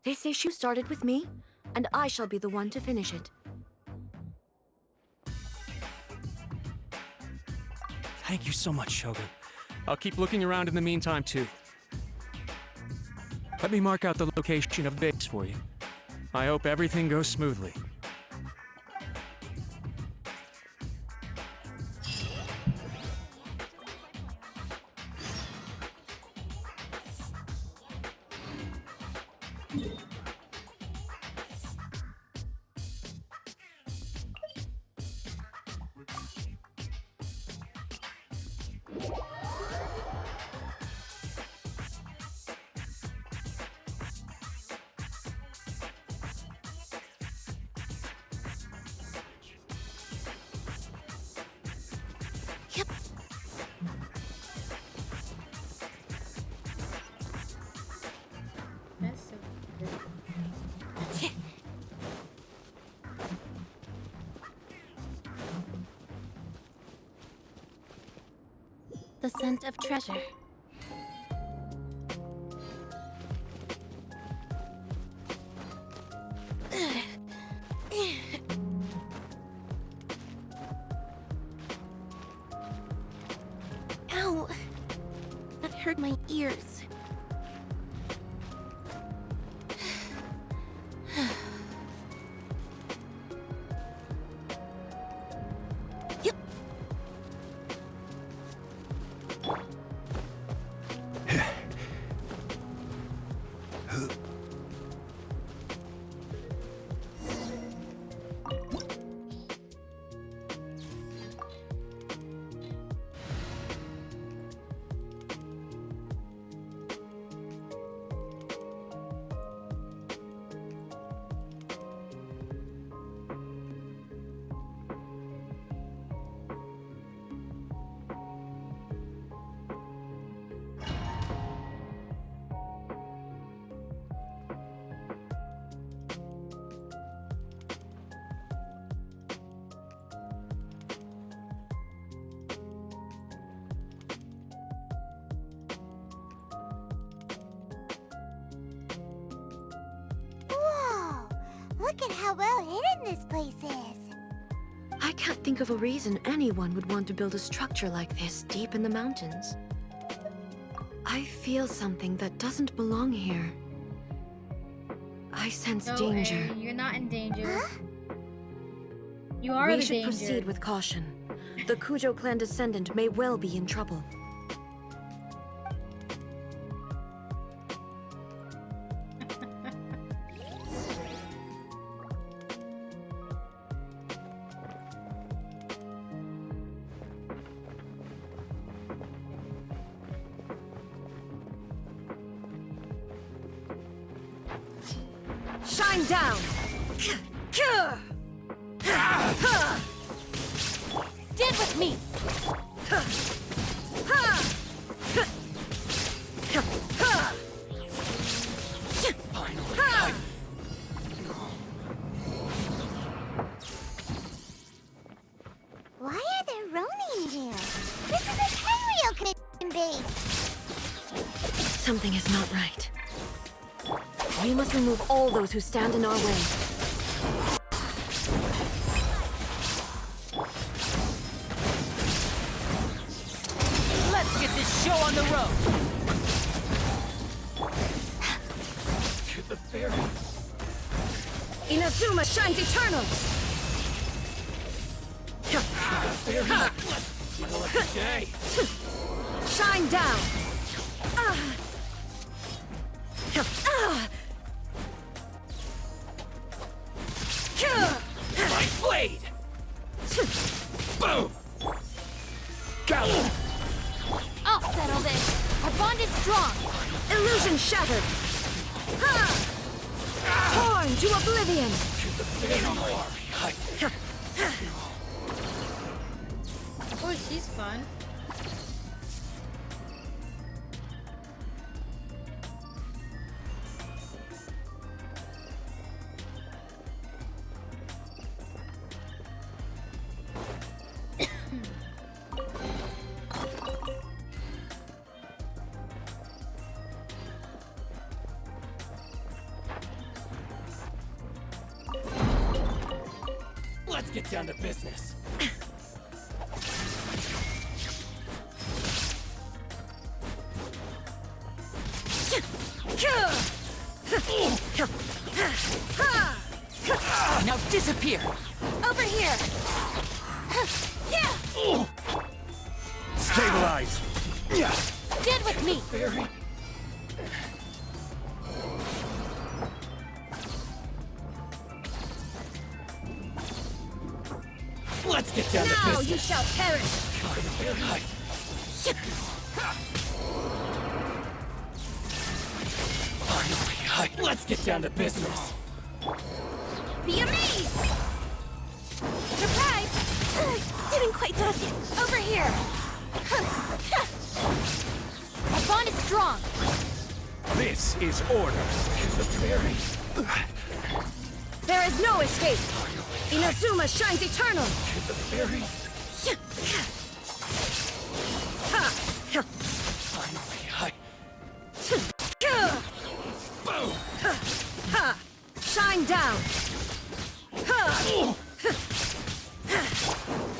This issue started with me, and I shall be the one to finish it. Thank you so much, Shogun. I'll keep looking around in the meantime, too. Let me mark out the location of base for you. I hope everything goes smoothly. That's so good. The scent of treasure. Ow! That hurt my ears. Look at how well hidden this place is. I can't think of a reason anyone would want to build a structure like this deep in the mountains. I feel something that doesn't belong here. I sense No, danger. Aaron, you're not in danger. You are We the should danger. proceed with caution. The Kujo clan descendant may well be in trouble. Shine down! Stand with me! Why are there Ronin here? This is a Tenryou base. Something is not right. We must remove all those who stand in our way. Let's get this show on the road! To the ferry. Inazuma shines eternal! Day. Shine down! My blade! Boom! Gallop! I'll settle this! Our bond is strong! Illusion shattered! Torn to oblivion! Oh, she's fun. Let's get down to business. Now disappear! Over here! Stabilize! Stand with me! Let's get down to Now business. you shall perish! Let's get down to business. Be amazed! Surprise! Didn't quite touch it. Over here! Our bond is strong! This is order. The ferry. There is no escape! Inazuma shines eternal! The ferry. Boom! Shine down!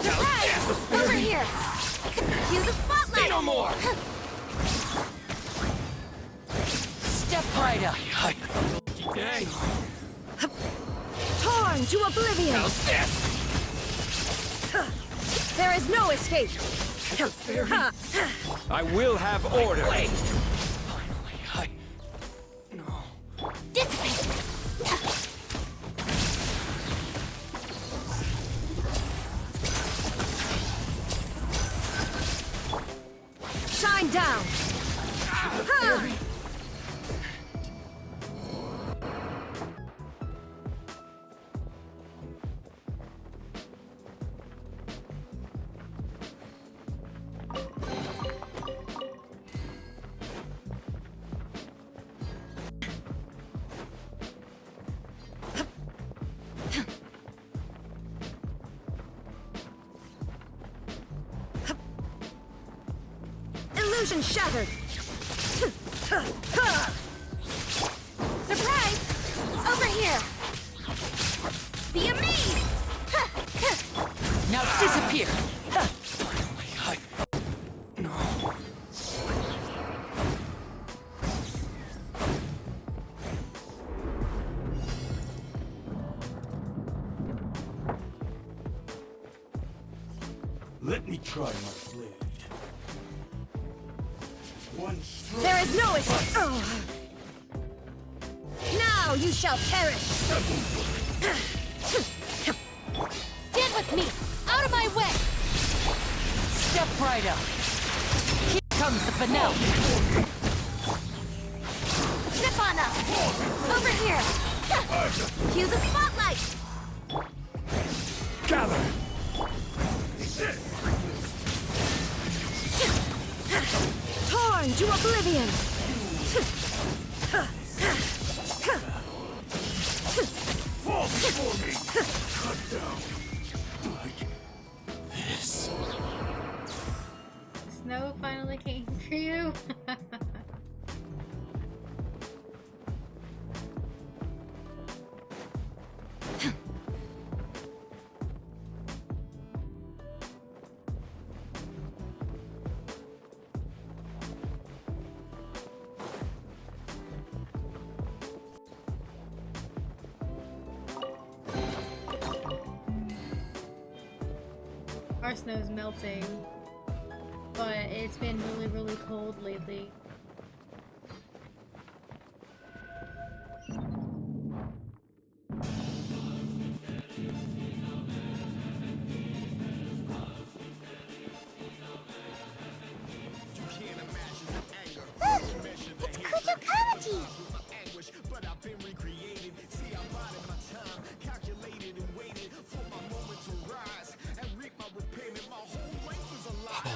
Surprise! Over here! Cue the spotlight! No more! Step right up! Dang! Torn to oblivion! How's this? There is no escape! I will have order. Dissipate! Shine down! Illusion shattered! Surprise! Over here! copy of me! Now disappear! Let me try my blade. One stroke. There is no escape! Now you shall perish! Stand with me! Out of my way! Step right up! Here comes the finale! Step on up! Over here! Cue the spotlight! Gather! Torn to oblivion! Fall before me! Cut down. Like this. Snow finally came for you. Our snow's melting, but it's been really, really cold lately. It's Kujo Kawaji!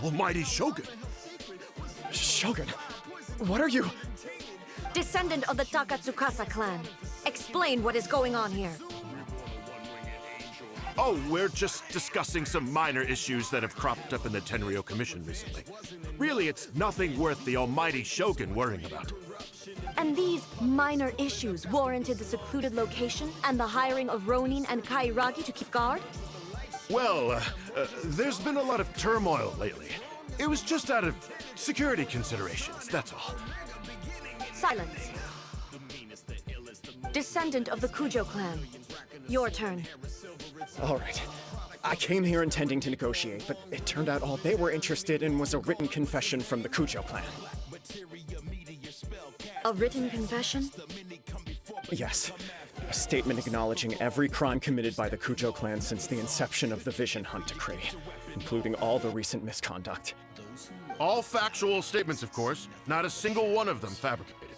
Almighty Shogun! Shogun? What are you? Descendant of the Takatsukasa clan. Explain what is going on here. Oh, we're just discussing some minor issues that have cropped up in the Tenryo Commission recently. Really, it's nothing worth the almighty Shogun worrying about. And these minor issues warranted the secluded location and the hiring of Ronin and Kairagi to keep guard? Well, there's been a lot of turmoil lately. It was just out of security considerations, that's all. Silence. Descendant of the Kujo clan. Your turn. All right. I came here intending to negotiate, but it turned out all they were interested in was a written confession from the Kujo clan. A written confession? Yes. A statement acknowledging every crime committed by the Kujo clan since the inception of the Vision Hunt Decree, including all the recent misconduct. All factual statements, of course. Not a single one of them fabricated.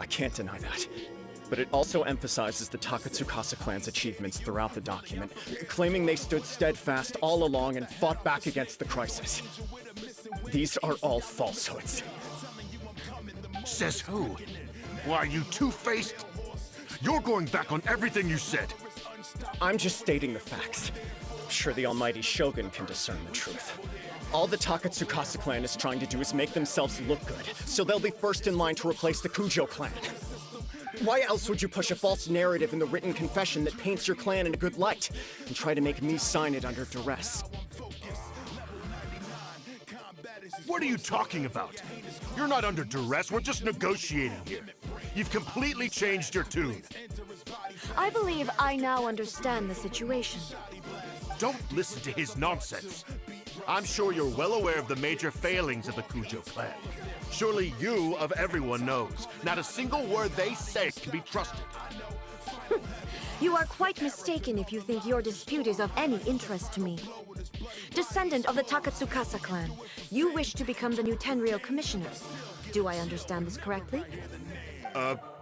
I can't deny that. But it also emphasizes the Takatsukasa clan's achievements throughout the document, claiming they stood steadfast all along and fought back against the crisis. These are all falsehoods. Says who? Why, are you two-faced? You're going back on everything you said. I'm just stating the facts. I'm sure the almighty Shogun can discern the truth. All the Takatsukasa clan is trying to do is make themselves look good, so they'll be first in line to replace the Kujo clan. Why else would you push a false narrative in the written confession that paints your clan in a good light, and try to make me sign it under duress? What are you talking about? You're not under duress, we're just negotiating here. You've completely changed your tune. I believe I now understand the situation. Don't listen to his nonsense. I'm sure you're well aware of the major failings of the Kujo clan. Surely you, of everyone, knows. Not a single word they say can be trusted. You are quite mistaken if you think your dispute is of any interest to me. Descendant of the Takatsukasa clan, you wish to become the new Tenryo commissioner. Do I understand this correctly?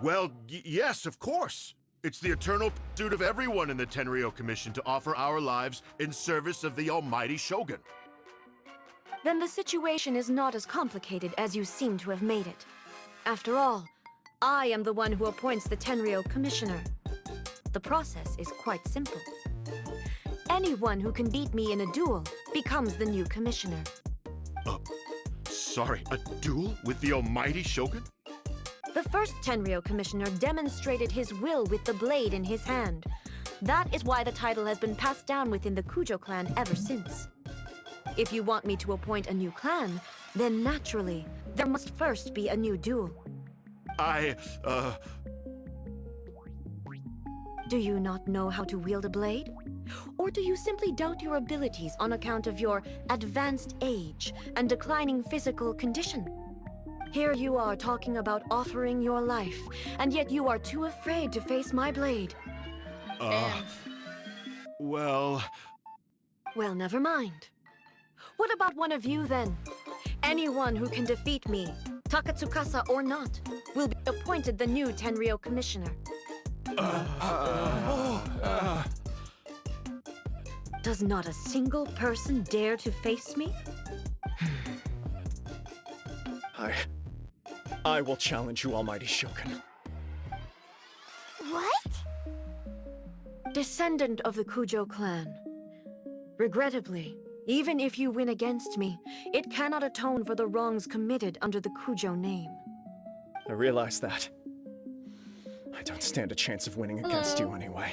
Well, yes, of course. It's the eternal pursuit of everyone in the Tenryo Commission to offer our lives in service of the almighty Shogun. Then the situation is not as complicated as you seem to have made it. After all, I am the one who appoints the Tenryo commissioner. The process is quite simple. Anyone who can beat me in a duel becomes the new commissioner. Sorry, a duel with the almighty Shogun? The first Tenryou Commissioner demonstrated his will with the blade in his hand. That is why the title has been passed down within the Kujo clan ever since. If you want me to appoint a new clan, then naturally, there must first be a new duel. Do you not know how to wield a blade? Or do you simply doubt your abilities on account of your advanced age and declining physical condition? Here you are talking about offering your life, and yet you are too afraid to face my blade. Well, never mind. What about one of you then? Anyone who can defeat me, Takatsukasa or not, will be appointed the new Tenryou Commissioner. Does not a single person dare to face me? I will challenge you, Almighty Shogun. What? Descendant of the Kujo clan. Regrettably, even if you win against me, it cannot atone for the wrongs committed under the Kujo name. I realize that. I don't stand a chance of winning against you anyway.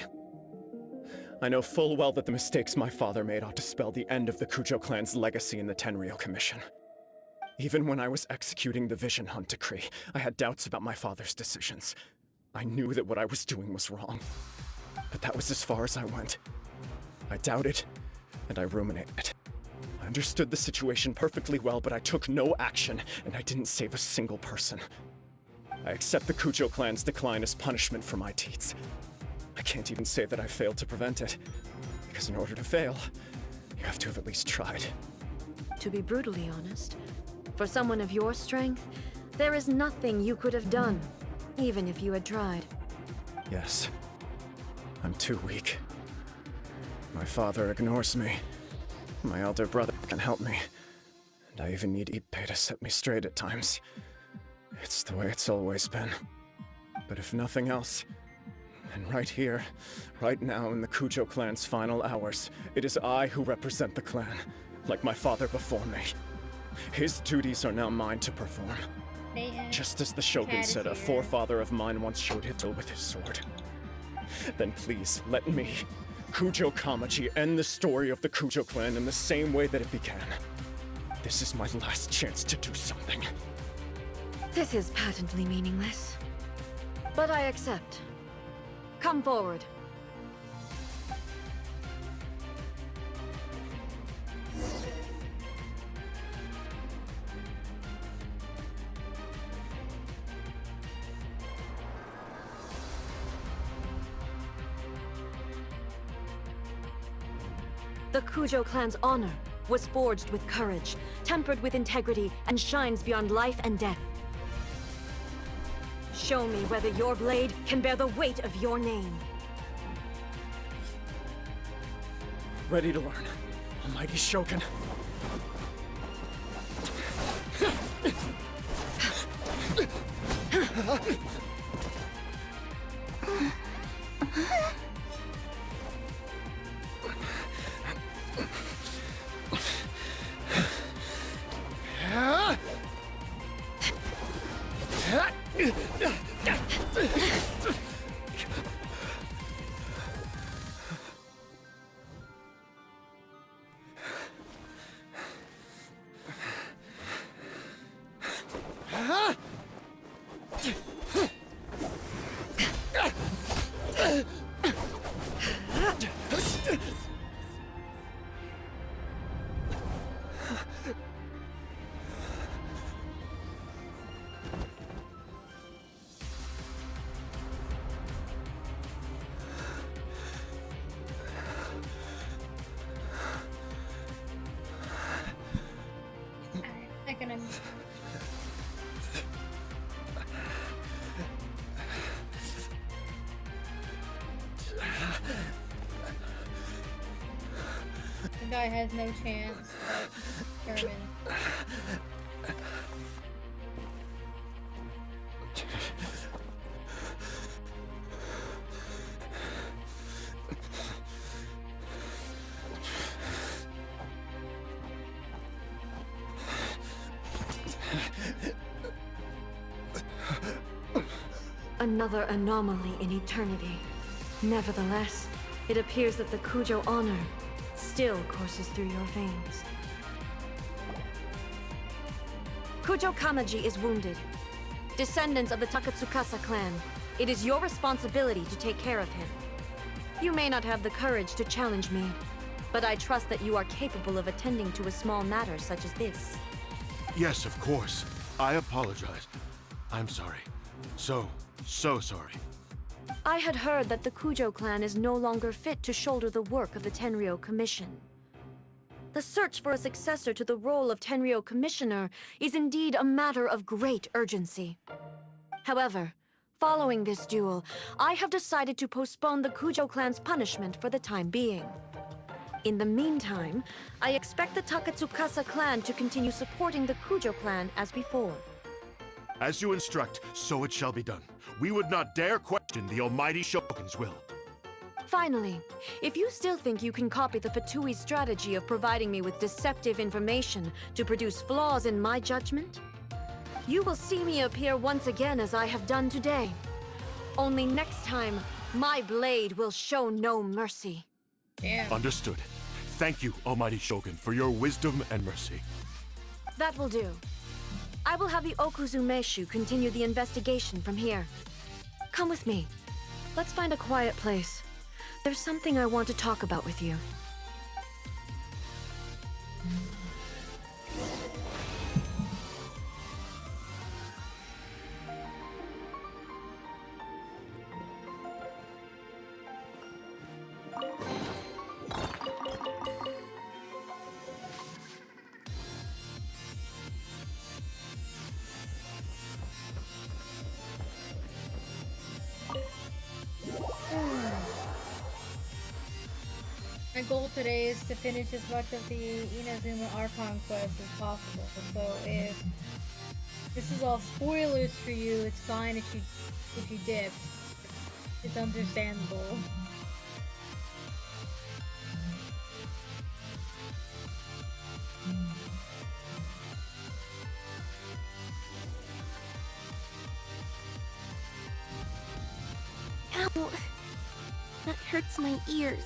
I know full well that the mistakes my father made ought to spell the end of the Kujo clan's legacy in the Tenryou Commission. Even when I was executing the Vision Hunt decree, I had doubts about my father's decisions. I knew that what I was doing was wrong. But that was as far as I went. I doubted, and I ruminated. I understood the situation perfectly well, but I took no action, and I didn't save a single person. I accept the Kujo clan's decline as punishment for my deeds. I can't even say that I failed to prevent it, because in order to fail, you have to have at least tried. To be brutally honest, for someone of your strength, there is nothing you could have done, even if you had tried. Yes. I'm too weak. My father ignores me. My elder brother can help me. And I even need Ippei to set me straight at times. It's the way it's always been. But if nothing else, then right here, right now in the Kujo clan's final hours, it is I who represent the clan, like my father before me. His duties are now mine to perform. Just as the Shogun said a forefather of mine once showed his will with his sword. Then please, let me, Kujo Kamaji, end the story of the Kujo clan in the same way that it began. This is my last chance to do something. This is patently meaningless. But I accept. Come forward. The Kujo clan's honor was forged with courage, tempered with integrity, and shines beyond life and death. Show me whether your blade can bear the weight of your name. Ready to learn, Almighty Shogun. The guy has no chance, but German. Another anomaly in eternity. Nevertheless, it appears that the Kujo honor still courses through your veins. Kujo Kamaji is wounded. Descendants of the Takatsukasa clan, it is your responsibility to take care of him. You may not have the courage to challenge me, but I trust that you are capable of attending to a small matter such as this. Yes, of course. I apologize. I'm sorry. So sorry. I had heard that the Kujo clan is no longer fit to shoulder the work of the Tenryou Commission. The search for a successor to the role of Tenryou Commissioner is indeed a matter of great urgency. However, following this duel, I have decided to postpone the Kujo clan's punishment for the time being. In the meantime, I expect the Takatsukasa clan to continue supporting the Kujo clan as before. As you instruct, so it shall be done. We would not dare question the almighty Shogun's will. Finally, if you still think you can copy the Fatui's strategy of providing me with deceptive information to produce flaws in my judgment, you will see me appear once again as I have done today. Only next time, my blade will show no mercy. Damn. Understood. Thank you, almighty Shogun, for your wisdom and mercy. That will do. I will have the Okuzumeshu continue the investigation from here. Come with me. Let's find a quiet place. There's something I want to talk about with you. My goal today is to finish as much of the Inazuma Archon Quest as possible. So if this is all spoilers for you, it's fine if you dip. It's understandable. Ow! That hurts my ears.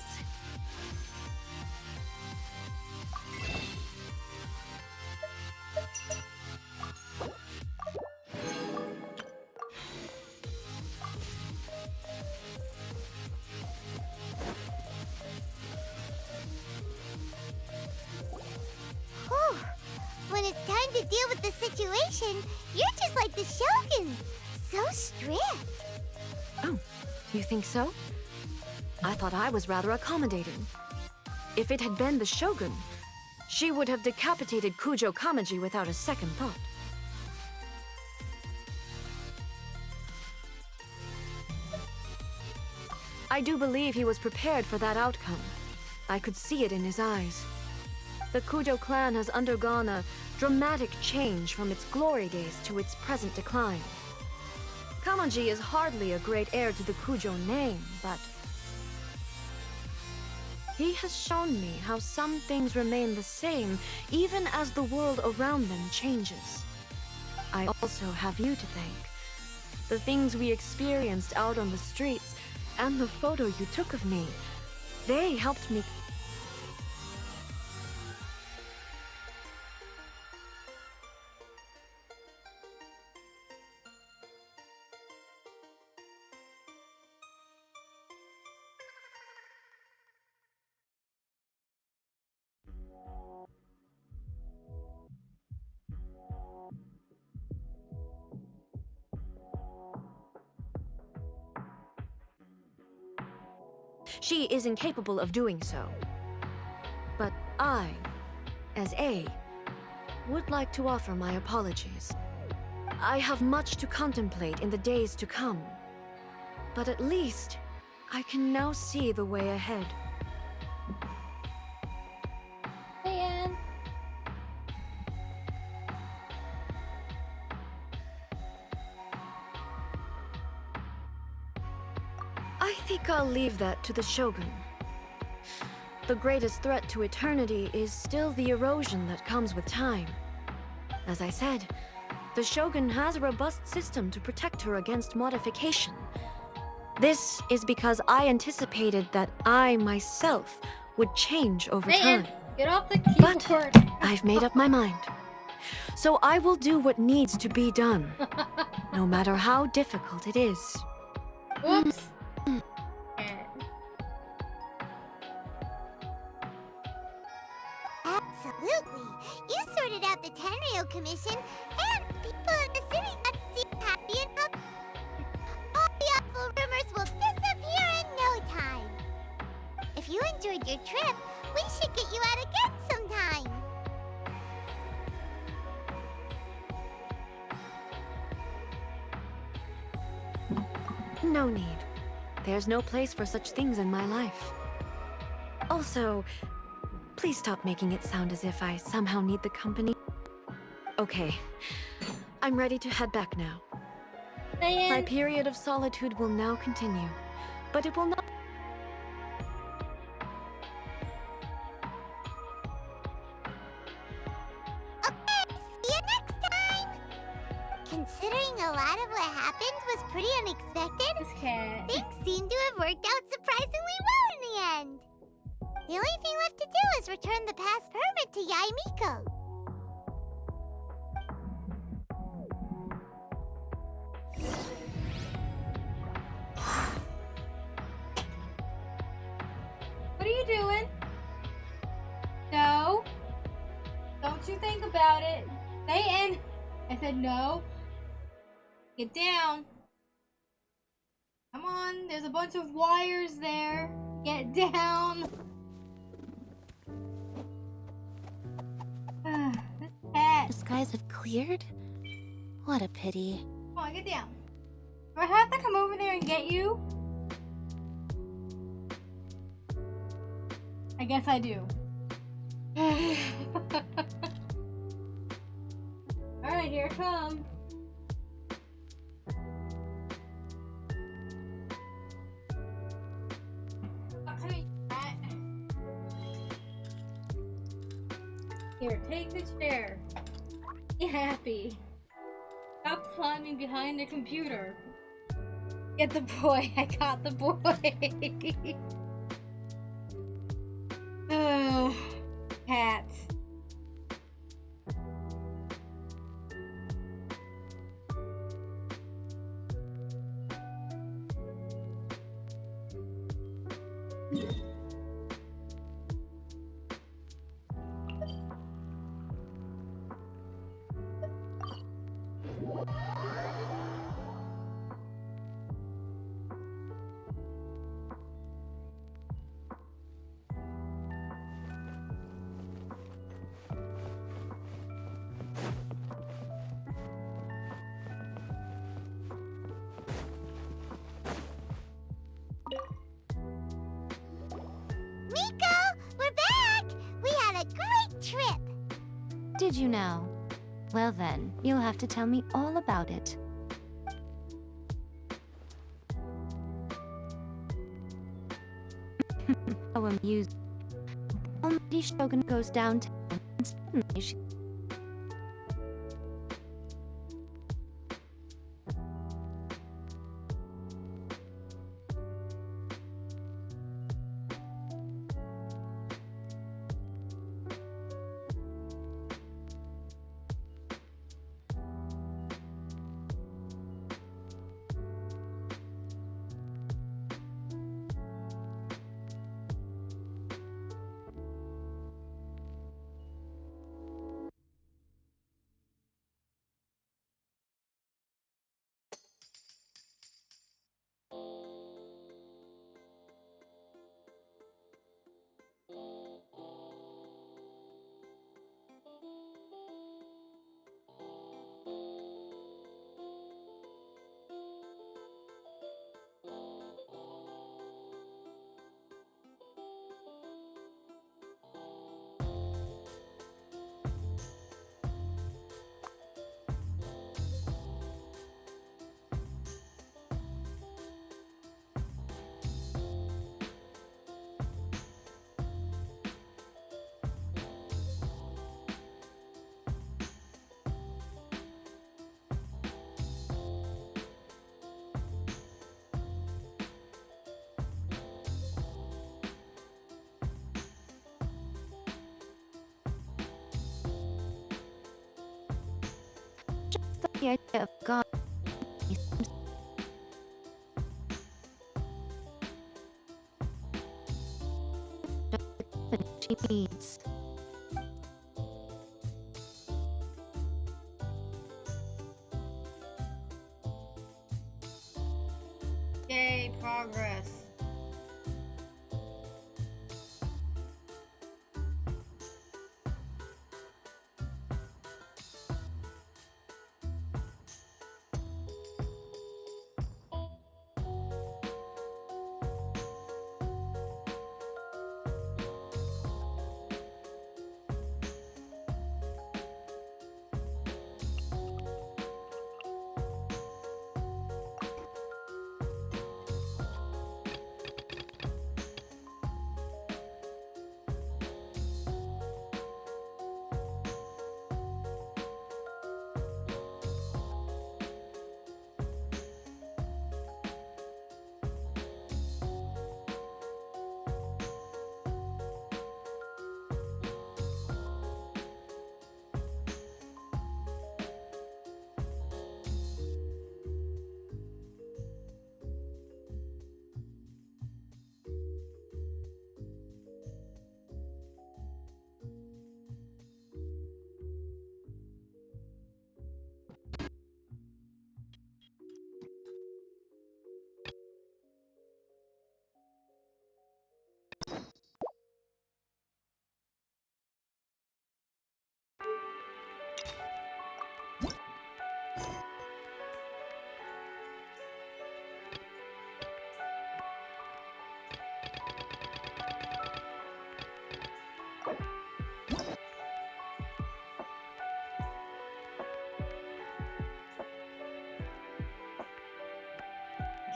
Whew. When it's time to deal with the situation, you're just like the Shogun. So strict. Oh, you think so? I thought I was rather accommodating. If it had been the Shogun, she would have decapitated Kujo Kamaji without a second thought. I do believe he was prepared for that outcome. I could see it in his eyes. The Kujo clan has undergone a dramatic change from its glory days to its present decline. Kamaji is hardly a great heir to the Kujo name, but he has shown me how some things remain the same even as the world around them changes. I also have you to thank. The things we experienced out on the streets and the photo you took of me, they helped me. She is incapable of doing so. But I, as A, would like to offer my apologies. I have much to contemplate in the days to come, but at least I can now see the way ahead. Hey, Anne. I think I'll leave that to the Shogun. The greatest threat to eternity is still the erosion that comes with time. As I said, The Shogun has a robust system to protect her against modification. This is because I anticipated that I myself would change over time. Get off the But keyboard. I've made up my mind. So I will do what needs to be done, no matter how difficult it is. Whoops. Absolutely. You sorted out the Tenryo Commission, and people in the city got to see happy and happy. All the awful rumors will disappear in no time. If you enjoyed your trip, we should get you out again sometime. No need. There's no place for such things in my life. Also, please stop making it sound as if I somehow need the company. Okay, I'm ready to head back now. My period of solitude will now continue, but it will not. Okay, see you next time! Considering a lot of what happened was pretty unexpected, things seem to have worked out surprisingly well in the end. The only thing left to do is return the past permit to Yaimiko. What are you doing? No. Don't you think about it. Stay in. I said no. Get down. Come on, there's a bunch of wires there. Get down. The skies have cleared? What a pity. Come on, get down. Do I have to come over there and get you? I guess I do. Alright, here it comes. Here, take the chair. Be happy. Stop climbing behind the computer. Get the boy. I got the boy. Cats. Miko, we're back! We had a great trip! Did you now? Well then, you'll have to tell me all about it. How amusing. Almighty Shogun goes downtown and suddenly she... The idea of God seems she needs. Yay, progress.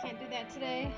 Can't do that today.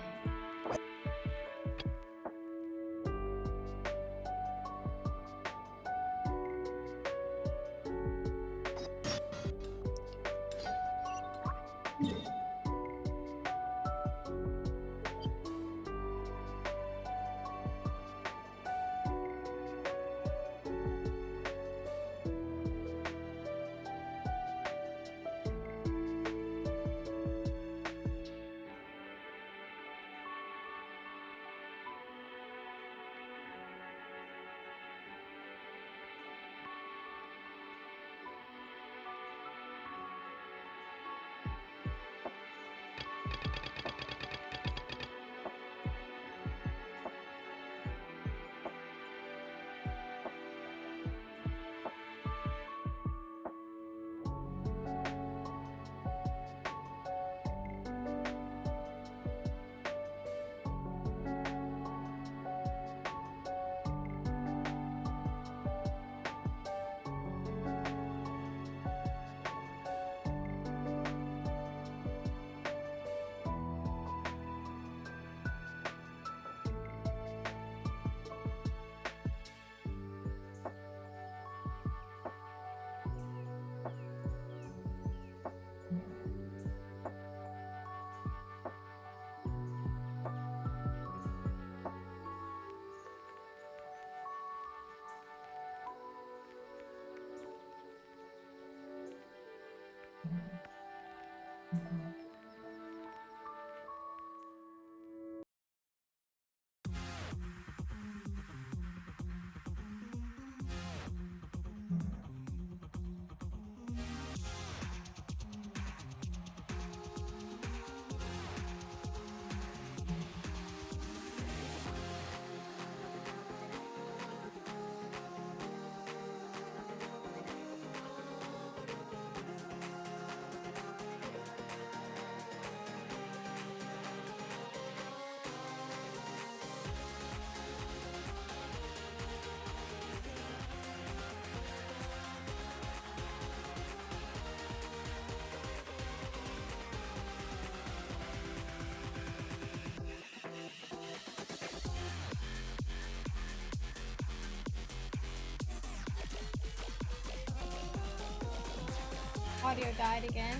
Audio died again.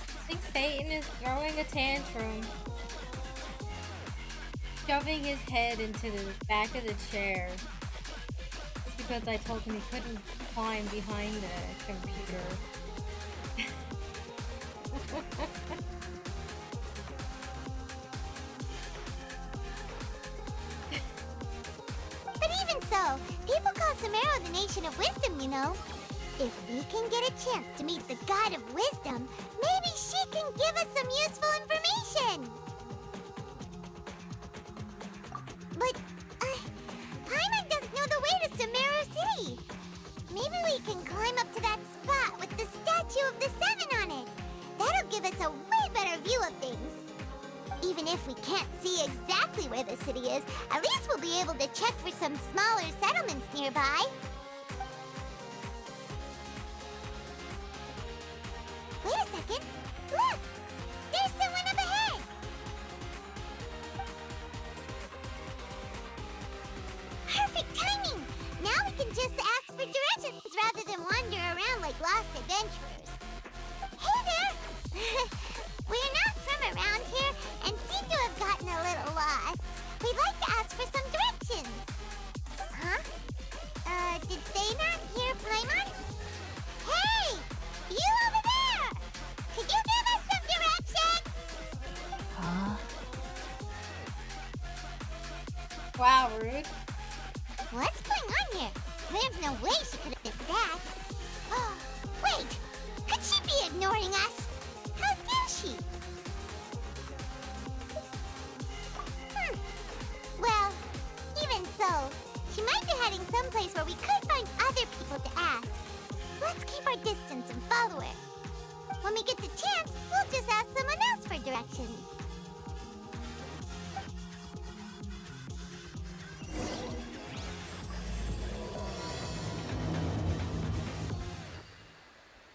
I think Satyn is throwing a tantrum. shoving his head into the back of the chair. Just because I told him he couldn't climb behind the computer. But even so, people call Sumeru the Nation of Wisdom, you know. If we can get a chance to meet the God of Wisdom, maybe she can give us some useful information. But, Paimon doesn't know the way to Sumeru City. Maybe we can climb up to that spot with the statue of the Seven on it. That'll give us a way better view of things. Even if we can't see exactly where the city is, at least we'll be able to check for some smaller settlements nearby. Wait a second. Look! There's someone up ahead! Perfect timing! Now we can just ask for directions rather than wander around like lost adventurers. Hey there! We're not from around here and seem to have gotten a little lost. We'd like to ask for some directions. Huh? Did they not hear Paimon? Hey! You over there! Could you give us some directions? Huh? Wow, rude. What's going on here? There's no way she could have missed that. Oh, wait! Could she be ignoring us? How dare she? Well, even so, she might be heading someplace where we could find other people to ask. Let's keep our distance and follow her. When we get the chance, we'll just ask someone else for directions.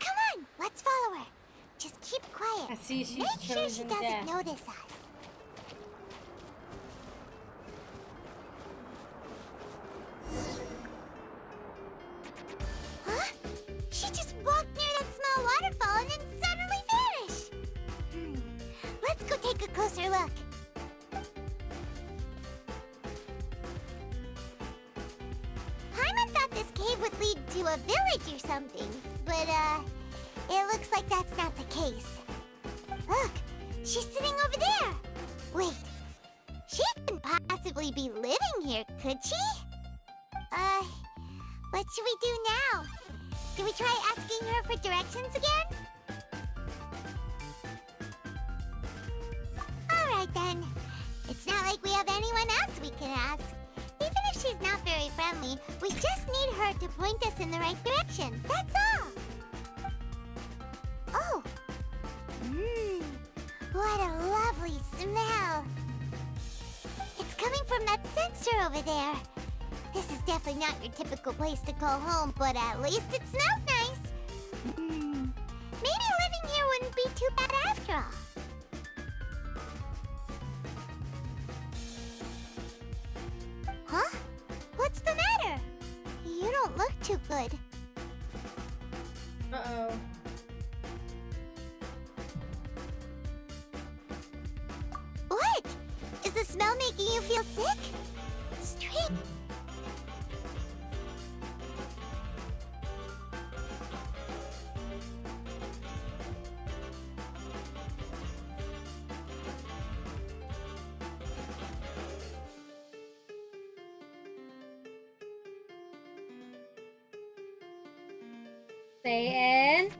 Come on, let's follow her. Just keep quiet. I see she's Make sure she chosen doesn't death. notice us. Huh? She just walked near that small waterfall and then suddenly vanished. Let's go take a closer look. Paimon thought this cave would lead to a village or something, but it looks like that's not the case. Look, she's sitting over there. Wait, she couldn't possibly be living here, could she? What should we do now? Do we try asking her for directions again? Alright then. It's not like we have anyone else we can ask. Even if she's not very friendly, we just need her to point us in the right direction. That's all. Oh. What a lovely smell. It's coming from that sensor over there. This is definitely not your typical place to call home, but at least it smells nice. Maybe living here wouldn't be too bad after all. Huh? What's the matter? You don't look too good. Uh-oh. What? Is the smell making you feel sick? Straight. Satyn?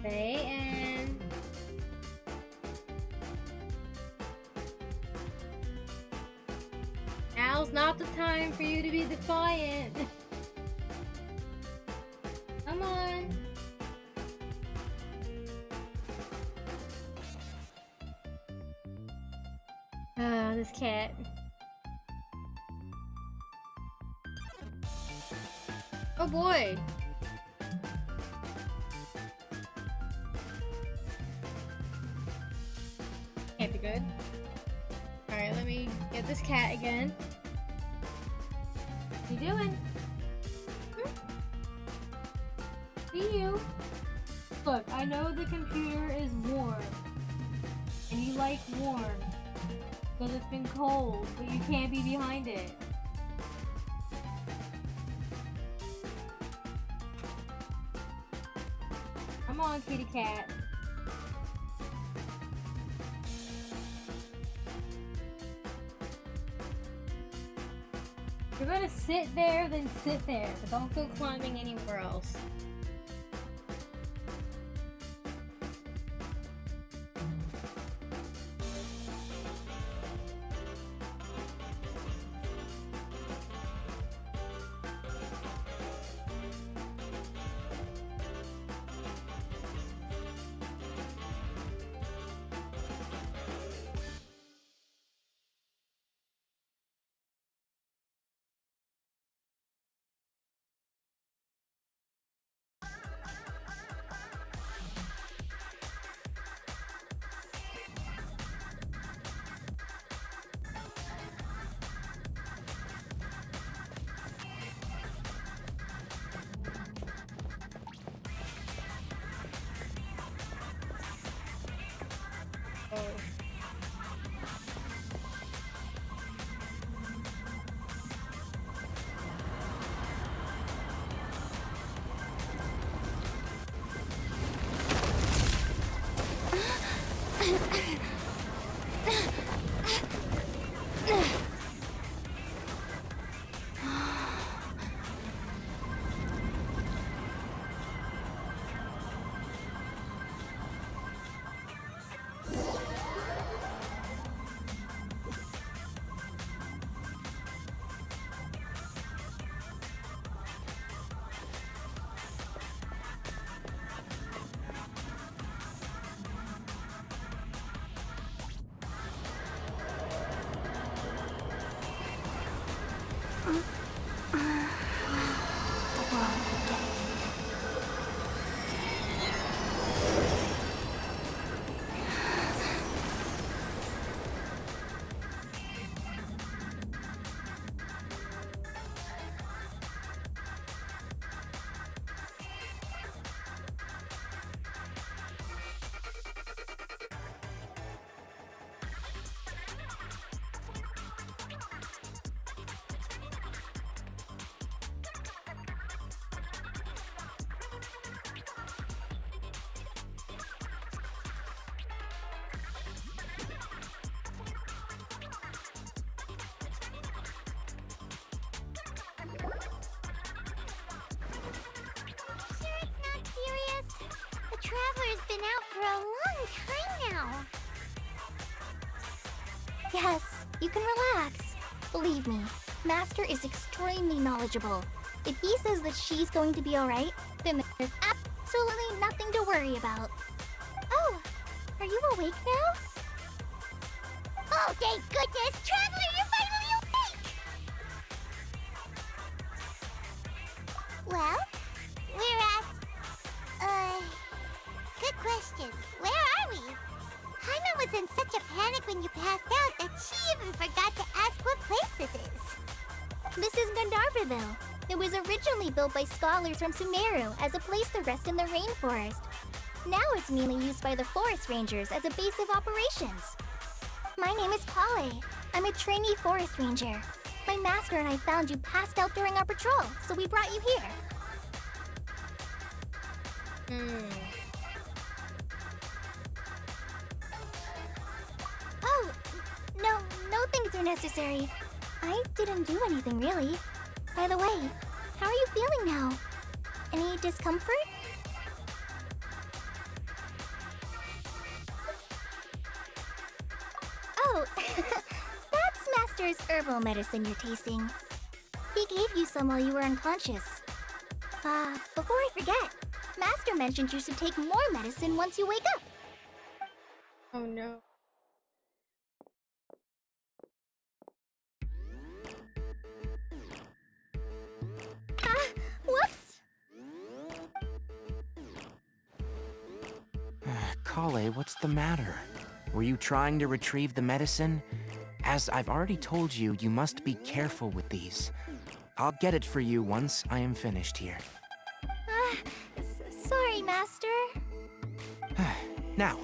Satyn? Now's not the time for you to be defiant. Come on. Ah, this cat. Oh boy. Can't be good. Alright, let me get this cat again. What you doing? See you. Look, I know the computer is warm. And you like warm. Because it's been cold, but you can't be behind it. Come on, kitty cat. If you're gonna sit there, then sit there. But don't go climbing anywhere else. Traveler's been out for a long time now. Yes, you can relax. Believe me, Master is extremely knowledgeable. If he says that she's going to be alright, then there's absolutely nothing to worry about. Oh, are you awake now? Oh, thank goodness! Traveler, you're finally awake! Well, we're at... Good question. Where are we? Haima was in such a panic when you passed out that she even forgot to ask what place this is. This is Gandharvaville. It was originally built by scholars from Sumeru as a place to rest in the rainforest. Now it's mainly used by the forest rangers as a base of operations. My name is Kale. I'm a trainee forest ranger. My master and I found you passed out during our patrol, so we brought you here. Oh, no things are necessary. I didn't do anything really. By the way, how are you feeling now? Any discomfort? Oh, that's Master's herbal medicine you're tasting. He gave you some while you were unconscious. Before I forget, Master mentioned you should take more medicine once you wake up. Oh no. Whoops! Kale, what's the matter? Were you trying to retrieve the medicine? As I've already told you, you must be careful with these. I'll get it for you once I am finished here. Sorry, Master. Now,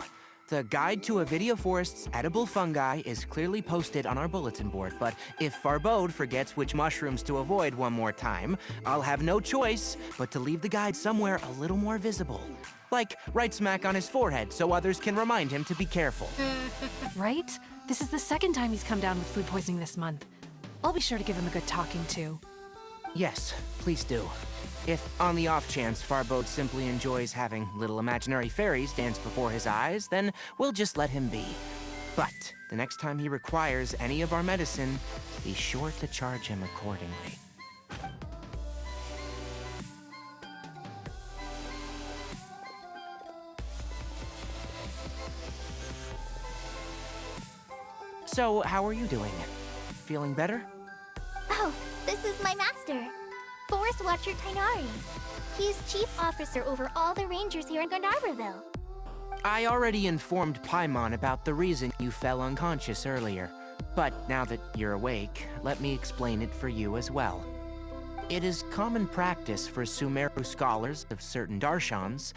the guide to a video forest's edible fungi is clearly posted on our bulletin board, but if Farbode forgets which mushrooms to avoid one more time, I'll have no choice but to leave the guide somewhere a little more visible. Like right smack on his forehead so others can remind him to be careful. Right? This is the second time he's come down with food poisoning this month. I'll be sure to give him a good talking to. Yes, please do. If, on the off chance, Farbode simply enjoys having little imaginary fairies dance before his eyes, then we'll just let him be. But the next time he requires any of our medicine, be sure to charge him accordingly. So, how are you doing? Feeling better? Oh, this is my master, Forest Watcher Tainari. He's chief officer over all the rangers here in Gandharvaville. I already informed Paimon about the reason you fell unconscious earlier. But now that you're awake, let me explain it for you as well. It is common practice for Sumeru scholars of certain darshans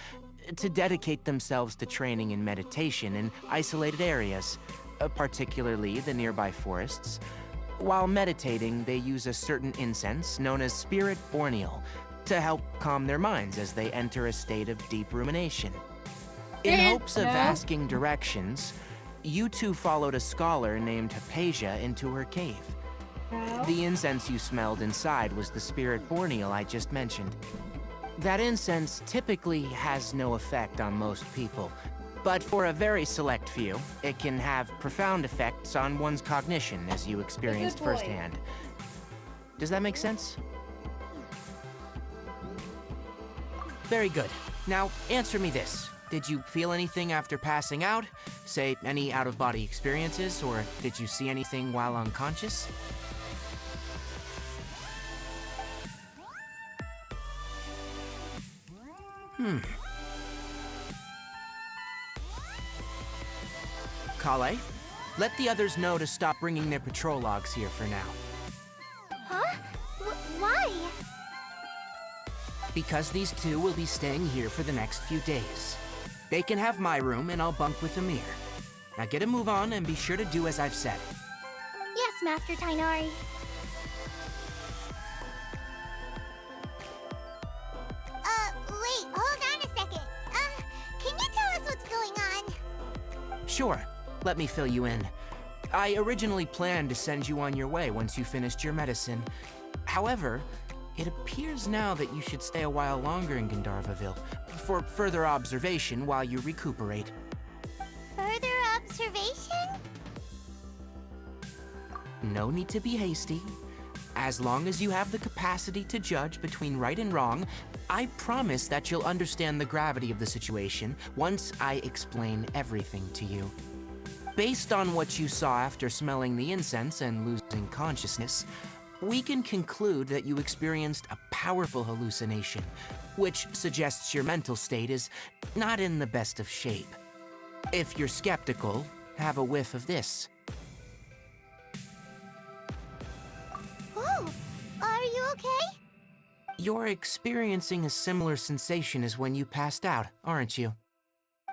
to dedicate themselves to training in meditation in isolated areas, particularly the nearby forests. While meditating, they use a certain incense known as Spirit Borneal to help calm their minds as they enter a state of deep rumination. In hopes of asking directions, you two followed a scholar named Hypatia into her cave. The incense you smelled inside was the Spirit Borneal I just mentioned. That incense typically has no effect on most people, but for a very select few, it can have profound effects on one's cognition, as you experienced firsthand. Does that make sense? Very good. Now, answer me this. Did you feel anything after passing out? Say, any out-of-body experiences, or did you see anything while unconscious? Kale, let the others know to stop bringing their patrol logs here for now. Huh? Why? Because these two will be staying here for the next few days. They can have my room and I'll bunk with Amir. Now get a move on and be sure to do as I've said. Yes, Master Tainari. Wait, hold on a second. Can you tell us what's going on? Sure, let me fill you in. I originally planned to send you on your way once you finished your medicine. However, it appears now that you should stay a while longer in Gandharvaville for further observation while you recuperate. Further observation? No need to be hasty. As long as you have the capacity to judge between right and wrong, I promise that you'll understand the gravity of the situation once I explain everything to you. Based on what you saw after smelling the incense and losing consciousness, we can conclude that you experienced a powerful hallucination, which suggests your mental state is not in the best of shape. If you're skeptical, have a whiff of this. Oh, are you okay? You're experiencing a similar sensation as when you passed out, aren't you?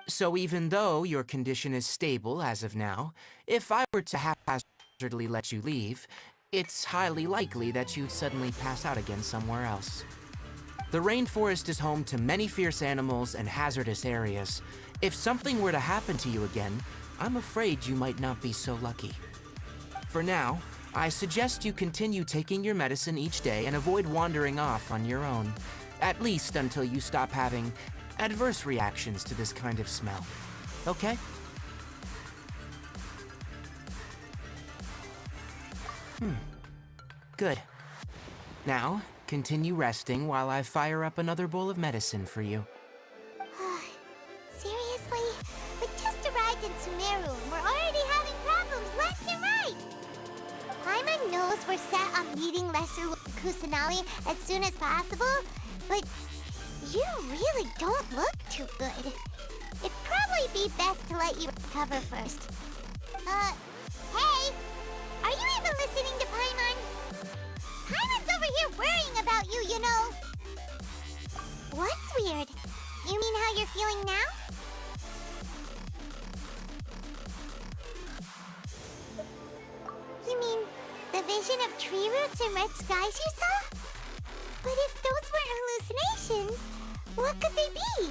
So even though your condition is stable as of now, if I were to haphazardly let you leave, it's highly likely that you'd suddenly pass out again somewhere else. The rainforest is home to many fierce animals and hazardous areas. If something were to happen to you again, I'm afraid you might not be so lucky. For now, I suggest you continue taking your medicine each day and avoid wandering off on your own, at least until you stop having adverse reactions to this kind of smell. Okay? Good. Now, continue resting while I fire up another bowl of medicine for you. Seriously? We just arrived in Sumeru and we're already having problems left and right! Paimon knows we're set on beating Lesser Kusanali as soon as possible, but you really don't look too good. It'd probably be best to let you recover first. Hey! Are you even listening to Paimon? Paimon's over here worrying about you, you know! What's weird? You mean how you're feeling now? vision of tree roots and red skies you saw? But if those weren't hallucinations, what could they be?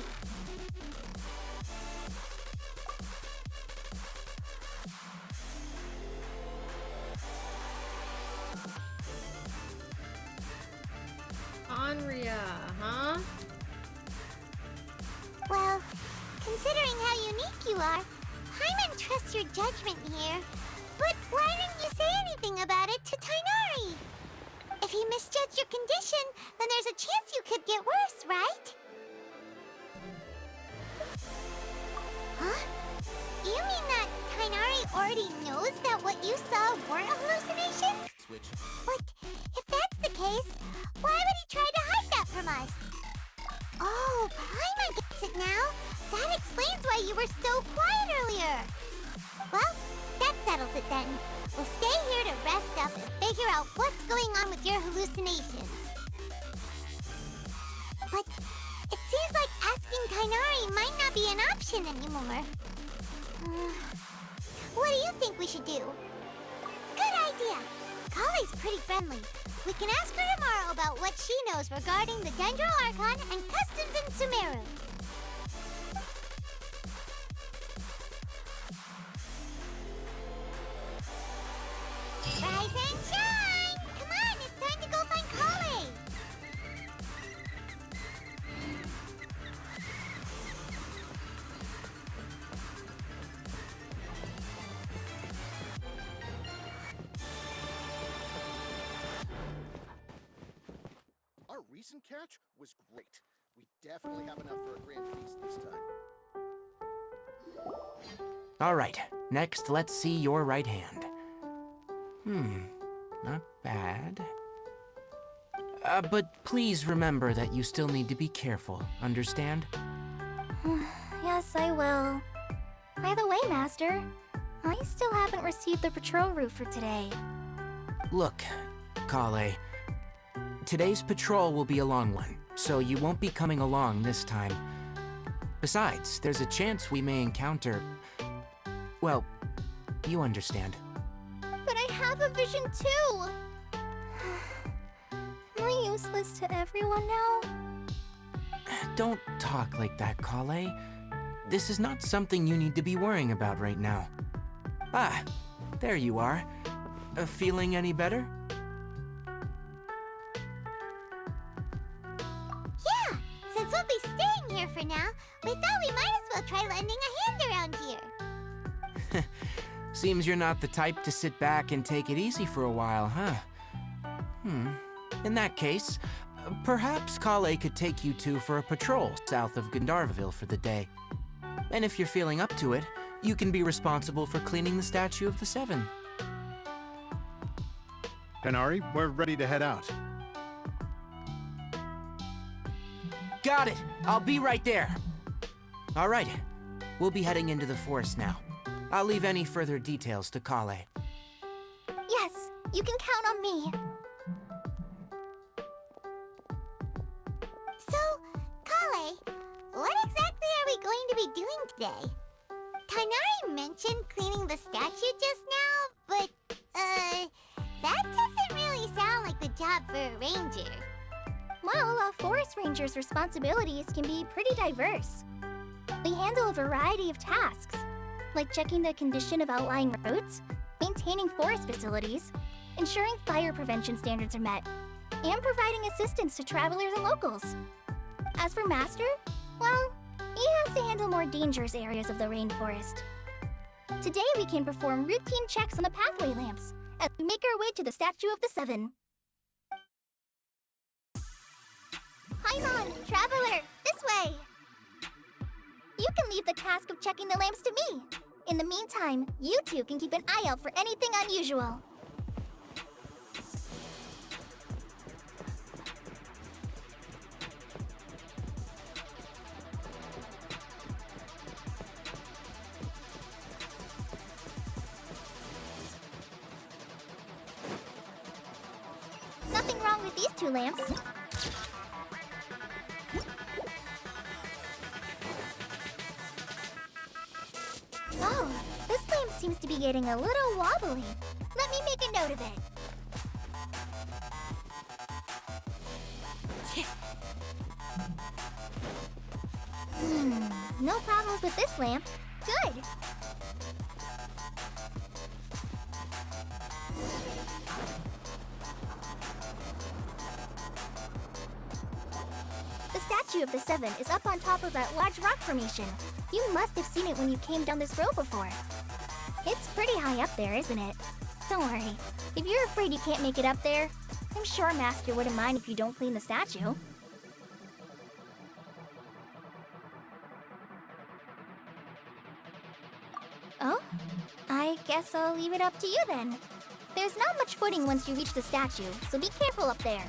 Onria, huh? Well, considering how unique you are, Paimon trusts your judgment here. But why didn't you say anything about it to Tighnari? If he misjudged your condition, then there's a chance you could get worse, right? Huh? You mean that Tighnari already knows that what you saw weren't hallucinations? But if that's the case, why would he try to hide that from us? Oh, Paimon gets it now. That explains why you were so quiet earlier. Well, that settles it then. We'll stay here to rest up and figure out what's going on with your hallucinations. But it seems like asking Tighnari might not be an option anymore. What do you think we should do? Good idea! Kale's pretty friendly. We can ask her tomorrow about what she knows regarding the Dendro Archon and customs in Sumeru. Rise and shine! Come on, it's time to go find Kale! Our recent catch was great. We definitely have enough for a grand feast this time. Alright, next let's see your right hand. Not bad. But please remember that you still need to be careful, understand? Yes, I will. By the way, Master, I still haven't received the patrol route for today. Look, Kale, today's patrol will be a long one, so you won't be coming along this time. Besides, there's a chance we may encounter... well, you understand. But I have a vision too! Am I useless to everyone now? Don't talk like that, Kale. This is not something you need to be worrying about right now. Ah, there you are. Feeling any better? Yeah! Since we'll be staying here for now, we thought we might as well try lending a hand around here. Seems you're not the type to sit back and take it easy for a while, huh? In that case, perhaps Kale could take you two for a patrol south of Gandharvaville for the day. And if you're feeling up to it, you can be responsible for cleaning the Statue of the Seven. Tighnari, we're ready to head out. Got it! I'll be right there! Alright, we'll be heading into the forest now. I'll leave any further details to Kale. Yes, you can count on me. So, Kale, what exactly are we going to be doing today? Tighnari mentioned cleaning the statue just now, but, that doesn't really sound like the job for a ranger. Well, a forest ranger's responsibilities can be pretty diverse. We handle a variety of tasks, like checking the condition of outlying roads, maintaining forest facilities, ensuring fire prevention standards are met, and providing assistance to travelers and locals. As for Master, well, he has to handle more dangerous areas of the rainforest. Today we can perform routine checks on the pathway lamps as we make our way to the Statue of the Seven. Paimon, traveler, this way! You can leave the task of checking the lamps to me. In the meantime, you two can keep an eye out for anything unusual. Nothing wrong with these two lamps. Oh, this lamp seems to be getting a little wobbly. Let me make a note of it. No problems with this lamp. Good. The statue of the Seven is up on top of that large rock formation. You must have seen it when you came down this road before. It's pretty high up there, isn't it? Don't worry. If you're afraid you can't make it up there, I'm sure Master wouldn't mind if you don't clean the statue. Oh? I guess I'll leave it up to you then. There's not much footing once you reach the statue, so be careful up there.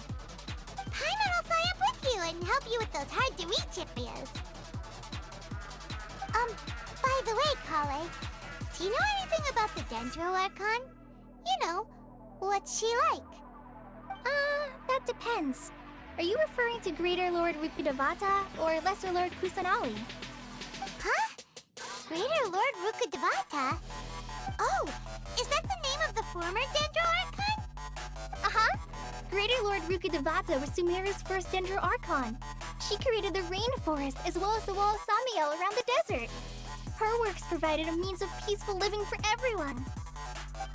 Paimon will fly up with you and help you with those hard-to-reach areas. By the way, Kale, do you know anything about the Dendro Archon? You know, what's she like? That depends. Are you referring to Greater Lord Rukudavata or Lesser Lord Kusanali? Huh? Greater Lord Rukudavata? Oh, is that the name of the former Dendro Archon? Uh-huh. Greater Lord Rukudavata was Sumeru's first Dendro Archon. She created the rainforest as well as the wall of Samiel around the desert. Her works provided a means of peaceful living for everyone.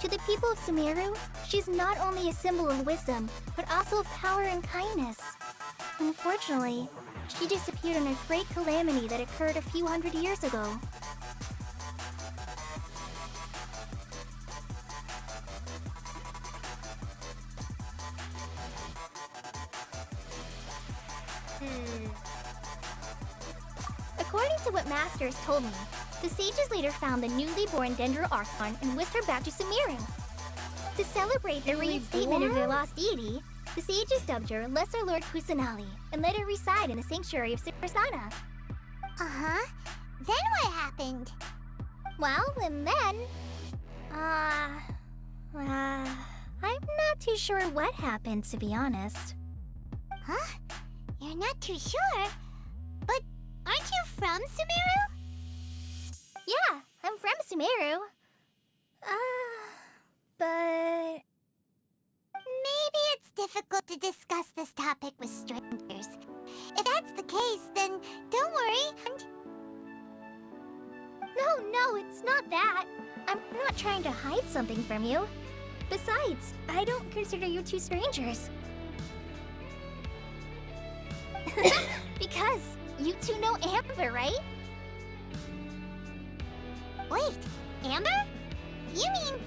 To the people of Sumeru, she's not only a symbol of wisdom, but also of power and kindness. Unfortunately, she disappeared in a great calamity that occurred a few hundred years ago. According to what Master has told me, the sages later found the newly born Dendro Archon and whisked her back to Sumeru. To celebrate the reinstatement of their lost deity, the sages dubbed her Lesser Lord Kusanali and let her reside in the sanctuary of Sirsana. Uh-huh. Then what happened? Well, and then... I'm not too sure what happened, to be honest. Huh? You're not too sure? But aren't you from Sumeru? Yeah, I'm from Sumeru. But... Maybe it's difficult to discuss this topic with strangers. If that's the case, then don't worry. No, it's not that. I'm not trying to hide something from you. Besides, I don't consider you two strangers. Because you two know Amber, right? Wait, Amber? You mean...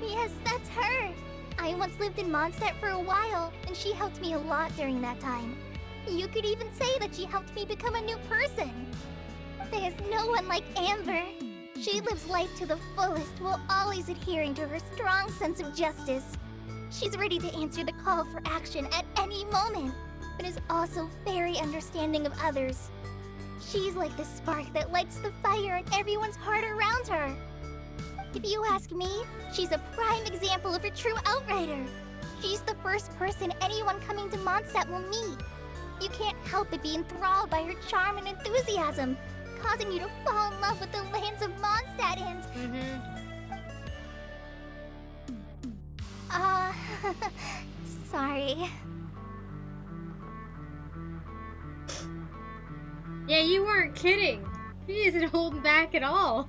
Yes, that's her. I once lived in Mondstadt for a while, and she helped me a lot during that time. You could even say that she helped me become a new person. There's no one like Amber. She lives life to the fullest while always adhering to her strong sense of justice. She's ready to answer the call for action at any moment, but is also very understanding of others. She's like the spark that lights the fire in everyone's heart around her. If you ask me, she's a prime example of a true outrider. She's the first person anyone coming to Mondstadt will meet. You can't help but be enthralled by her charm and enthusiasm, causing you to fall in love with the lands of Mondstadt and... Sorry. Yeah, you weren't kidding. He isn't holding back at all.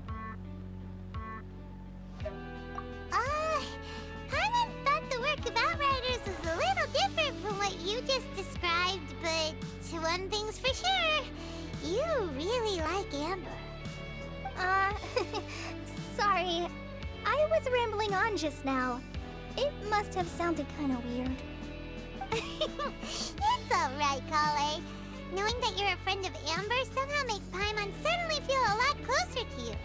Paimon thought the work of Outriders was a little different from what you just described, but one thing's for sure, you really like Amber. Sorry. I was rambling on just now. It must have sounded kind of weird. It's alright, Kale. Knowing that you're a friend of Amber somehow makes Paimon suddenly feel a lot closer to you.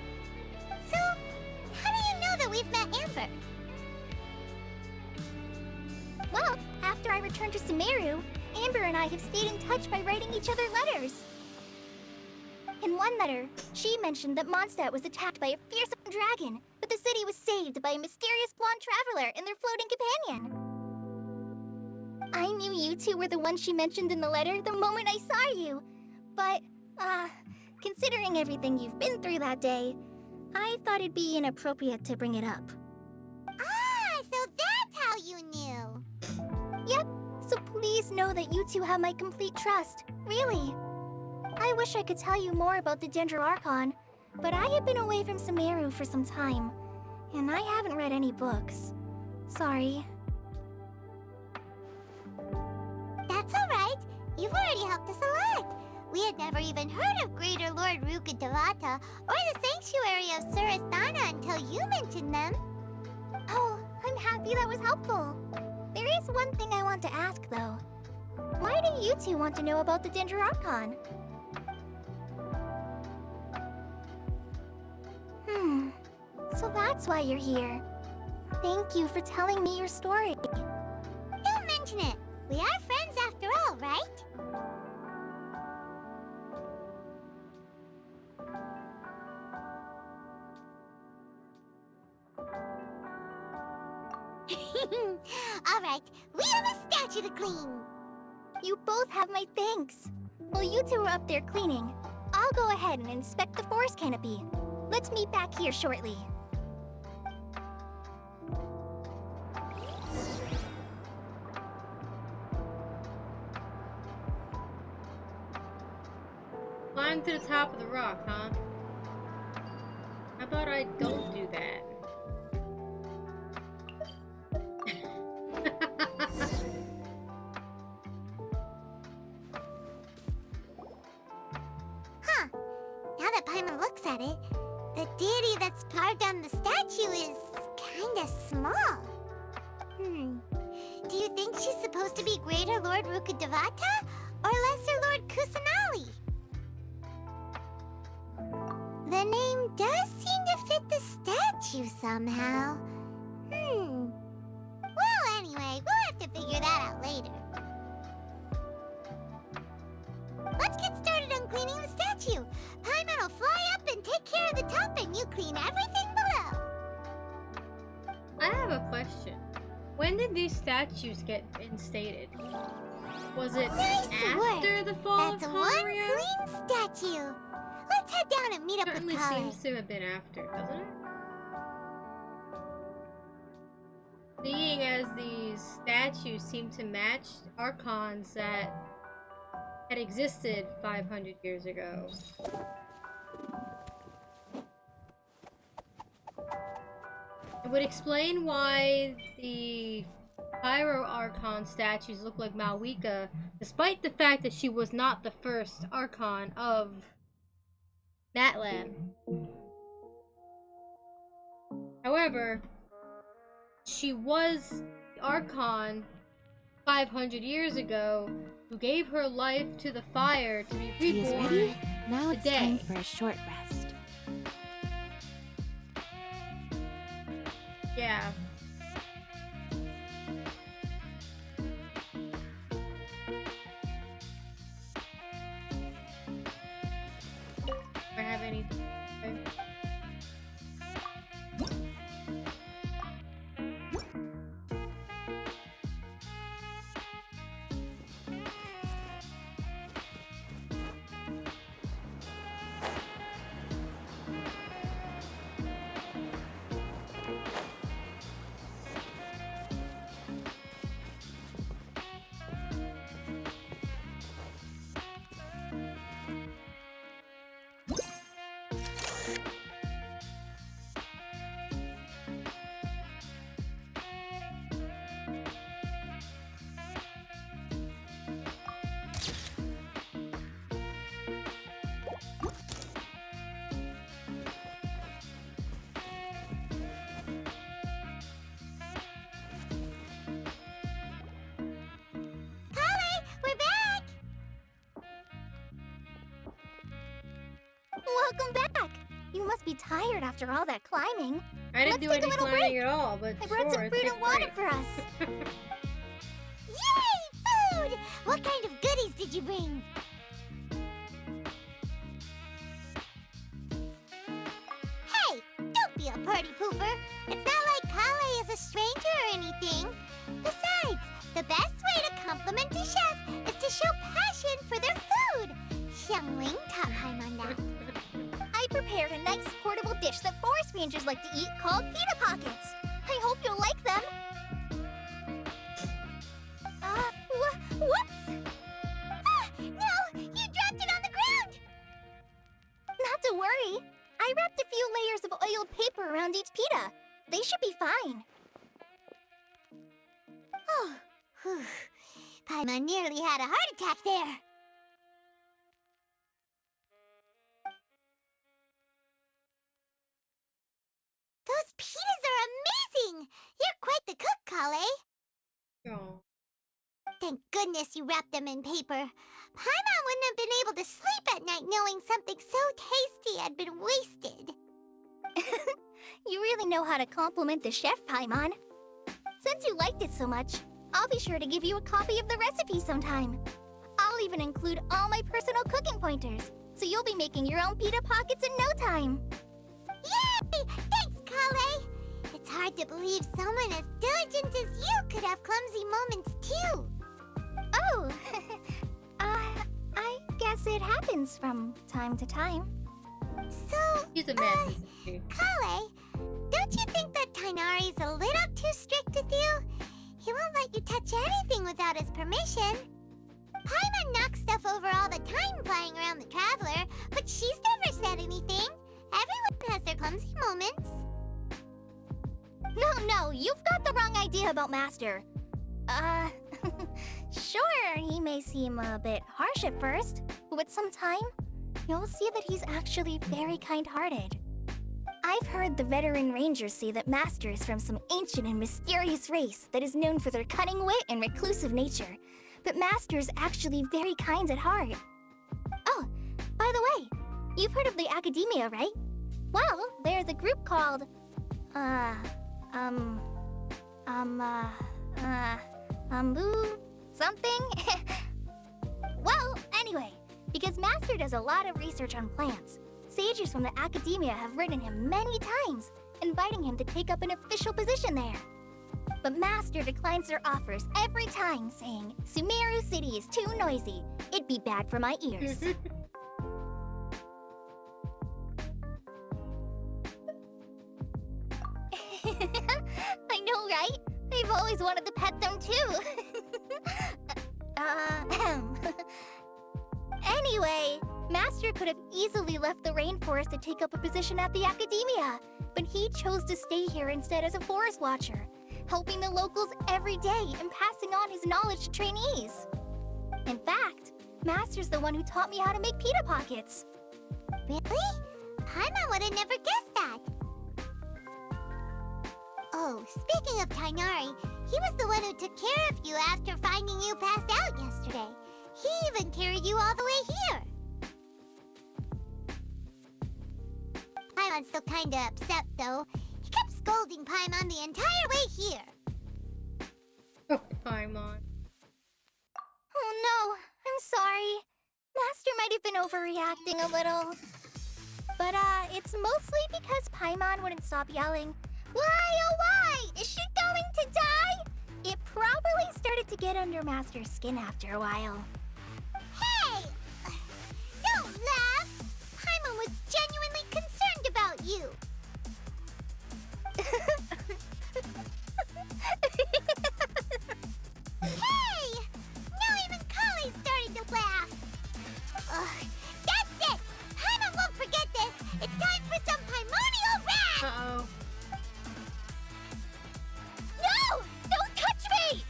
So, how do you know that we've met Amber? Well, after I returned to Sumeru, Amber and I have stayed in touch by writing each other letters. In one letter, she mentioned that Mondstadt was attacked by a fearsome dragon, but the city was saved by a mysterious blonde traveler and their floating companion. I knew you two were the ones she mentioned in the letter the moment I saw you. But, considering everything you've been through that day, I thought it'd be inappropriate to bring it up. Ah, so that's how you knew! Yep, know that you two have my complete trust. Really. I wish I could tell you more about the Ginger Archon, but I have been away from Sumeru for some time, and I haven't read any books. Sorry. That's alright. You've already helped us a lot. We had never even heard of Greater Lord Rukkhadevata or the Sanctuary of Surasthana until you mentioned them. Oh, I'm happy that was helpful. There is one thing I want to ask, though. Why do you two want to know about the Ginger Archon? So that's why you're here. Thank you for telling me your story. Don't mention it. We are friends after all, right? Alright, we have a statue to clean. You both have my thanks. While you two are up there cleaning, I'll go ahead and inspect the forest canopy. Let's meet back here shortly. Climb to the top of the rock, huh? How about I don't do that? Huh. Now that Paimon looks at it, the deity that's carved on the statue is kinda small. Do you think she's supposed to be Greater Lord Rukkhadevata or Lesser Lord Kusanali? The name does seem to fit the statue somehow. Well, anyway, we'll have to figure that out later. Let's get started on cleaning the statue. Paimon will fly up and take care of the top, and you clean everything below. I have a question. When did these statues get instated? Was it Nice after work. the fall That's of one Kamaria? clean statue. Let's head down and meet up with Certainly Kale. seems to have been after, doesn't it? Seeing as these statues seem to match archons that had existed 500 years ago. It would explain why the Pyro Archon statues look like Malwika, despite the fact that she was not the first Archon of Natlan. However, she was the Archon 500 years ago who gave her life to the fire to be Tea is reborn ready. Now it's today. time for a short rest. Yeah. Do I have any? Welcome back! You must be tired after all that climbing. I didn't Let's do take any a little climbing break. at all, but I brought sure, some fruit take and water break. for us. Yay, food! What kind of goodies did you bring? Hey, don't be a party pooper. It's not like Kale is a stranger or anything. Besides, the best way to compliment a chef is to show passion for their food. Xiangling taught Paimon that. I prepared a nice portable dish that forest rangers like to eat called pita pockets. I hope you'll like them. Whoops! Whew. Paimon nearly had a heart attack there. Those pitas are amazing! You're quite the cook, Kale. Oh. Thank goodness you wrapped them in paper. Paimon wouldn't have been able to sleep at night knowing something so tasty had been wasted. You really know how to compliment the chef, Paimon. Since you liked it so much, I'll be sure to give you a copy of the recipe sometime. I'll even include all my personal cooking pointers, so you'll be making your own pita pockets in no time. Yay! Thanks, Kale! It's hard to believe someone as diligent as you could have clumsy moments too. Oh, I guess it happens from time to time. So, He's a man. Kale, don't you think that Tainari's a little too strict with you? He won't let you touch anything without his permission. Paimon knocks stuff over all the time flying around the Traveler, but she's never said anything. Everyone has their clumsy moments. No, you've got the wrong idea about Master. Sure, he may seem a bit harsh at first, but with some time, you'll see that he's actually very kind-hearted. I've heard the veteran rangers say that Master is from some ancient and mysterious race that is known for their cunning wit and reclusive nature, but Master is actually very kind at heart. Oh, by the way, you've heard of the Academia, right? Well, there's a group called, something? Well, anyway, because Master does a lot of research on plants, sages from the Academia have written him many times, inviting him to take up an official position there. But Master declines their offers every time, saying, Sumeru City is too noisy. It'd be bad for my ears. I know, right? I've always wanted to pet them too. Anyway, Master could have easily left the rainforest to take up a position at the Academia, but he chose to stay here instead as a forest watcher, helping the locals every day and passing on his knowledge to trainees. In fact, Master's the one who taught me how to make pita pockets. Really? Paimon would have never guessed that. Oh, speaking of Tainari, he was the one who took care of you after finding you passed out yesterday. He even carried you all the way here. Paimon's still kinda upset, though. He kept scolding Paimon the entire way here. Oh, Paimon. Oh no, I'm sorry. Master might have been overreacting a little. But, it's mostly because Paimon wouldn't stop yelling, "Why, oh why? Is she going to die?" It probably started to get under Master's skin after a while. Hey! Don't laugh! Paimon was genuinely concerned about you. Hey! Now even Kale's starting to laugh. Ugh, that's it! Paimon won't forget this! It's time for some primordial wrath! Uh-oh. No! Don't touch me!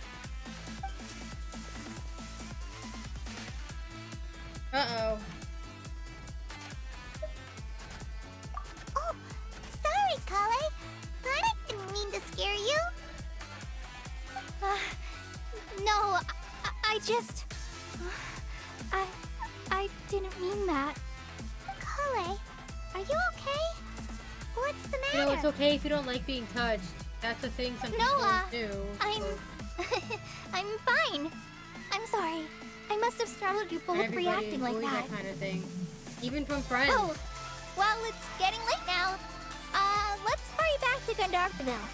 Uh-oh. Oh, sorry, Kale. I didn't mean to scare you. No, I just... I didn't mean that. Kale, are you okay? What's the matter? You know, it's okay if you don't like being touched. That's a thing some people do. I'm fine. I'm sorry. I must have startled you both Everybody reacting like avoids that. kind of thing. Even from friends. Oh, well, it's getting late now. Let's hurry back to Gandharville.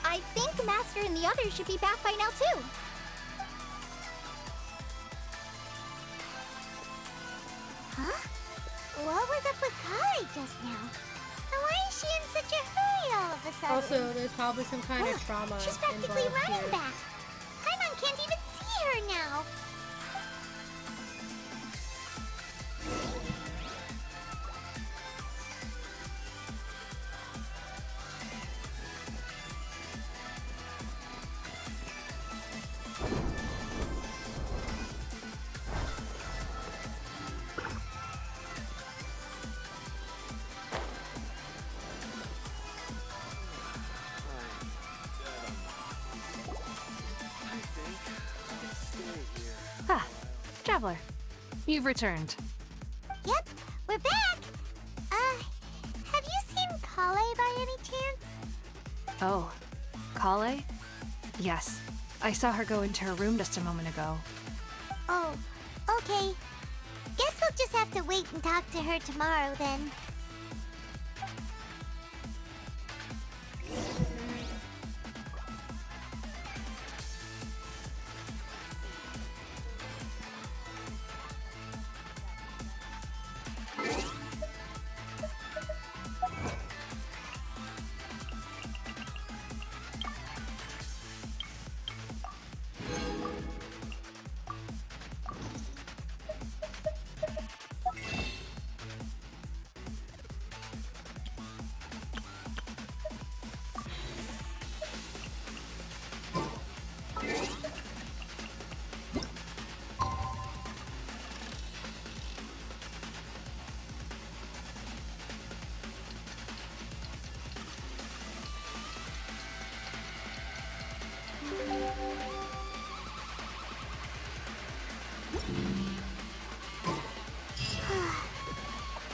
I think Master and the others should be back by now, too. Huh? What was up with Kale just now? And why is she in such a hurry all of a sudden? Also, there's probably some kind of trauma She's practically involved running here. back. Paimon can't even see her now. Ah, Traveler. You've returned. Yep, we're back! Have you seen Kale by any chance? Oh, Kale? Yes. I saw her go into her room just a moment ago. Oh, okay. Guess we'll just have to wait and talk to her tomorrow then.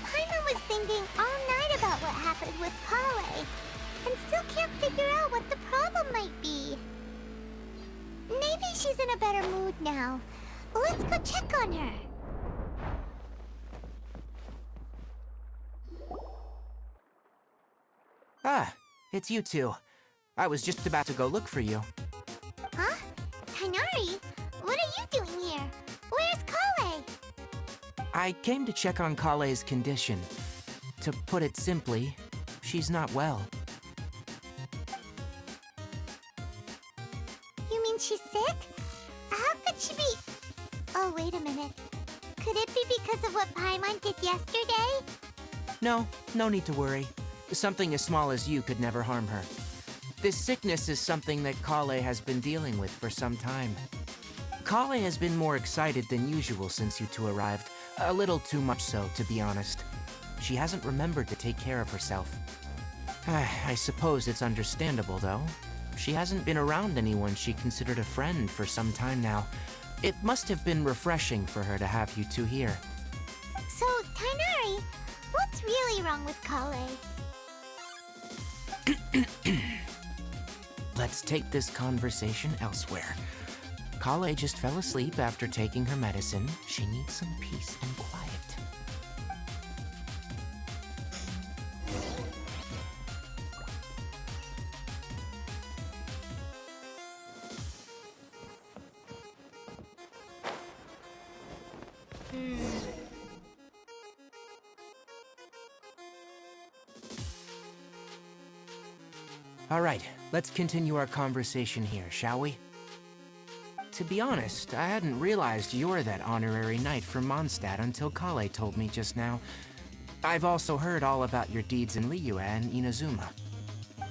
Paimon was thinking all night about what happened with Kale, and still can't figure out what the problem might be. Maybe she's in a better mood now. Let's go check on her. Ah, it's you two. I was just about to go look for you. Huh? Tighnari? What are you doing here? Where's Kale? I came to check on Kale's condition. To put it simply, she's not well. You mean she's sick? How could she be... Oh, wait a minute. Could it be because of what Paimon did yesterday? No, no need to worry. Something as small as you could never harm her. This sickness is something that Kale has been dealing with for some time. Kale has been more excited than usual since you two arrived. A little too much so, to be honest. She hasn't remembered to take care of herself. I suppose it's understandable, though. She hasn't been around anyone she considered a friend for some time now. It must have been refreshing for her to have you two here. So, Tighnari, what's really wrong with Kale? Let's take this conversation elsewhere. Kale just fell asleep after taking her medicine. She needs some peace and quiet. All right, let's continue our conversation here, shall we? To be honest, I hadn't realized you're that honorary knight from Mondstadt until Kale told me just now. I've also heard all about your deeds in Liyue and Inazuma.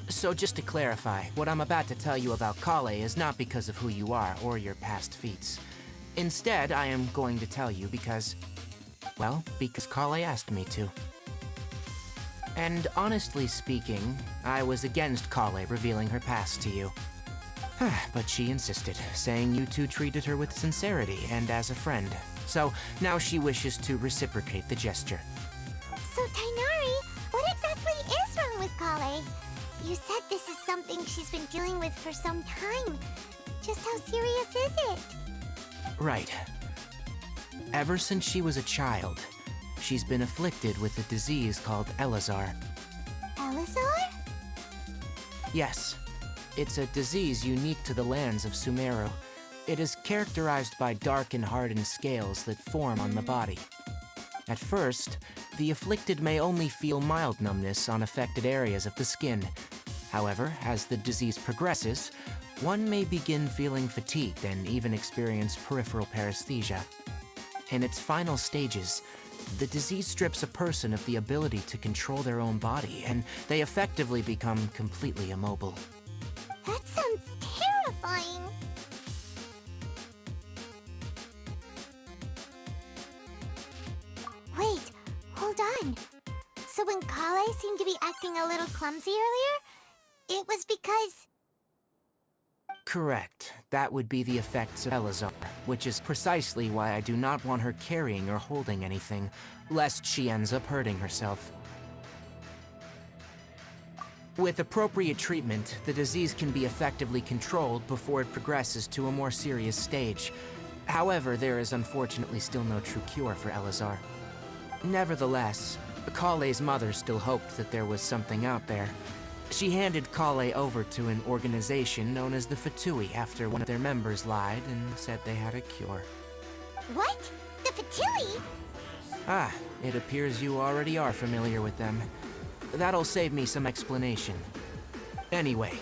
So just to clarify, what I'm about to tell you about Kale is not because of who you are or your past feats. Instead, I am going to tell you because... well, because Kale asked me to. And honestly speaking, I was against Kale revealing her past to you. But she insisted, saying you two treated her with sincerity and as a friend. So now she wishes to reciprocate the gesture. So, Tighnari, what exactly is wrong with Kale? You said this is something she's been dealing with for some time. Just how serious is it? Right. Ever since she was a child, she's been afflicted with a disease called Elazar. Elazar? Yes. It's a disease unique to the lands of Sumeru. It is characterized by dark and hardened scales that form on the body. At first, the afflicted may only feel mild numbness on affected areas of the skin. However, as the disease progresses, one may begin feeling fatigued and even experience peripheral paresthesia. In its final stages, the disease strips a person of the ability to control their own body, and they effectively become completely immobile. That sounds terrifying. Wait, hold on. So when Kale seemed to be acting a little clumsy earlier, it was because... Correct. that would be the effects of Elazar, which is precisely why I do not want her carrying or holding anything, lest she ends up hurting herself. With appropriate treatment, the disease can be effectively controlled before it progresses to a more serious stage. However, there is unfortunately still no true cure for Elazar. Nevertheless, Kale's mother still hoped that there was something out there. She handed Kale over to an organization known as the Fatui after one of their members lied and said they had a cure. What? The Fatui? Ah, it appears you already are familiar with them. That'll save me some explanation. Anyway,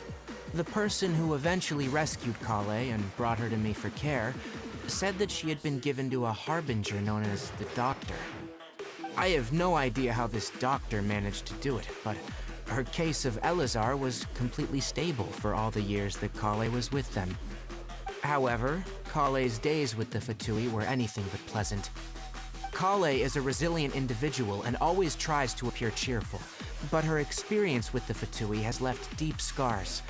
the person who eventually rescued Kale and brought her to me for care said that she had been given to a harbinger known as the Doctor. I have no idea how this doctor managed to do it, but her case of Elazar was completely stable for all the years that Kale was with them. However, Kale's days with the Fatui were anything but pleasant. Kale is a resilient individual and always tries to appear cheerful, but her experience with the Fatui has left deep scars.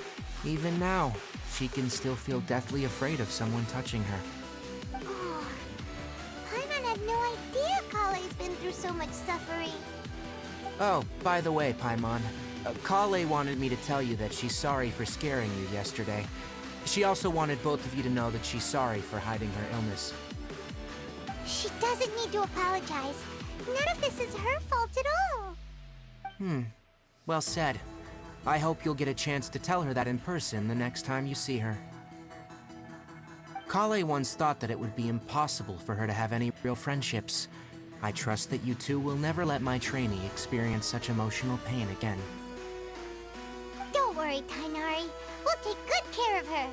Even now, she can still feel deathly afraid of someone touching her. Oh, Paimon had no idea Kale's been through so much suffering. Oh, by the way, Paimon, Kale wanted me to tell you that she's sorry for scaring you yesterday. She also wanted both of you to know that she's sorry for hiding her illness. She doesn't need to apologize. None of this is her fault at all. Well said. I hope you'll get a chance to tell her that in person the next time you see her. Kale once thought that it would be impossible for her to have any real friendships. I trust that you two will never let my trainee experience such emotional pain again. Don't worry, Tighnari. We'll take good care of her.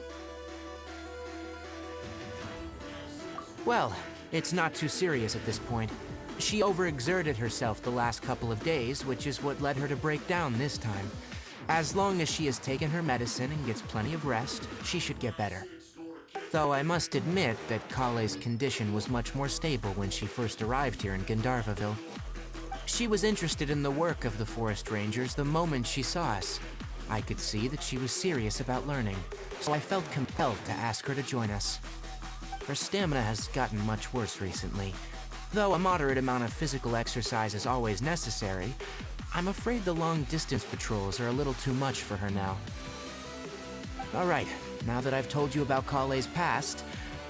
Well, it's not too serious at this point. She overexerted herself the last couple of days, which is what led her to break down this time. As long as she has taken her medicine and gets plenty of rest, she should get better. Though I must admit that Kale's condition was much more stable when she first arrived here in Gandharvaville. She was interested in the work of the Forest Rangers the moment she saw us. I could see that she was serious about learning, so I felt compelled to ask her to join us. Her stamina has gotten much worse recently. Though a moderate amount of physical exercise is always necessary, I'm afraid the long-distance patrols are a little too much for her now. Alright, now that I've told you about Kale's past,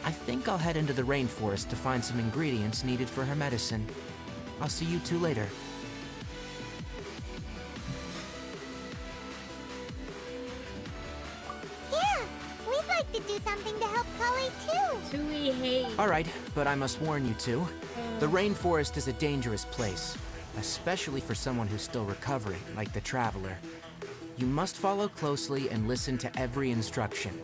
I think I'll head into the rainforest to find some ingredients needed for her medicine. I'll see you two later. Yeah, we'd like to do something to help Kale too. Tui hate. Alright, but I must warn you two. The rainforest is a dangerous place, especially for someone who's still recovering, like the Traveler. You must follow closely and listen to every instruction.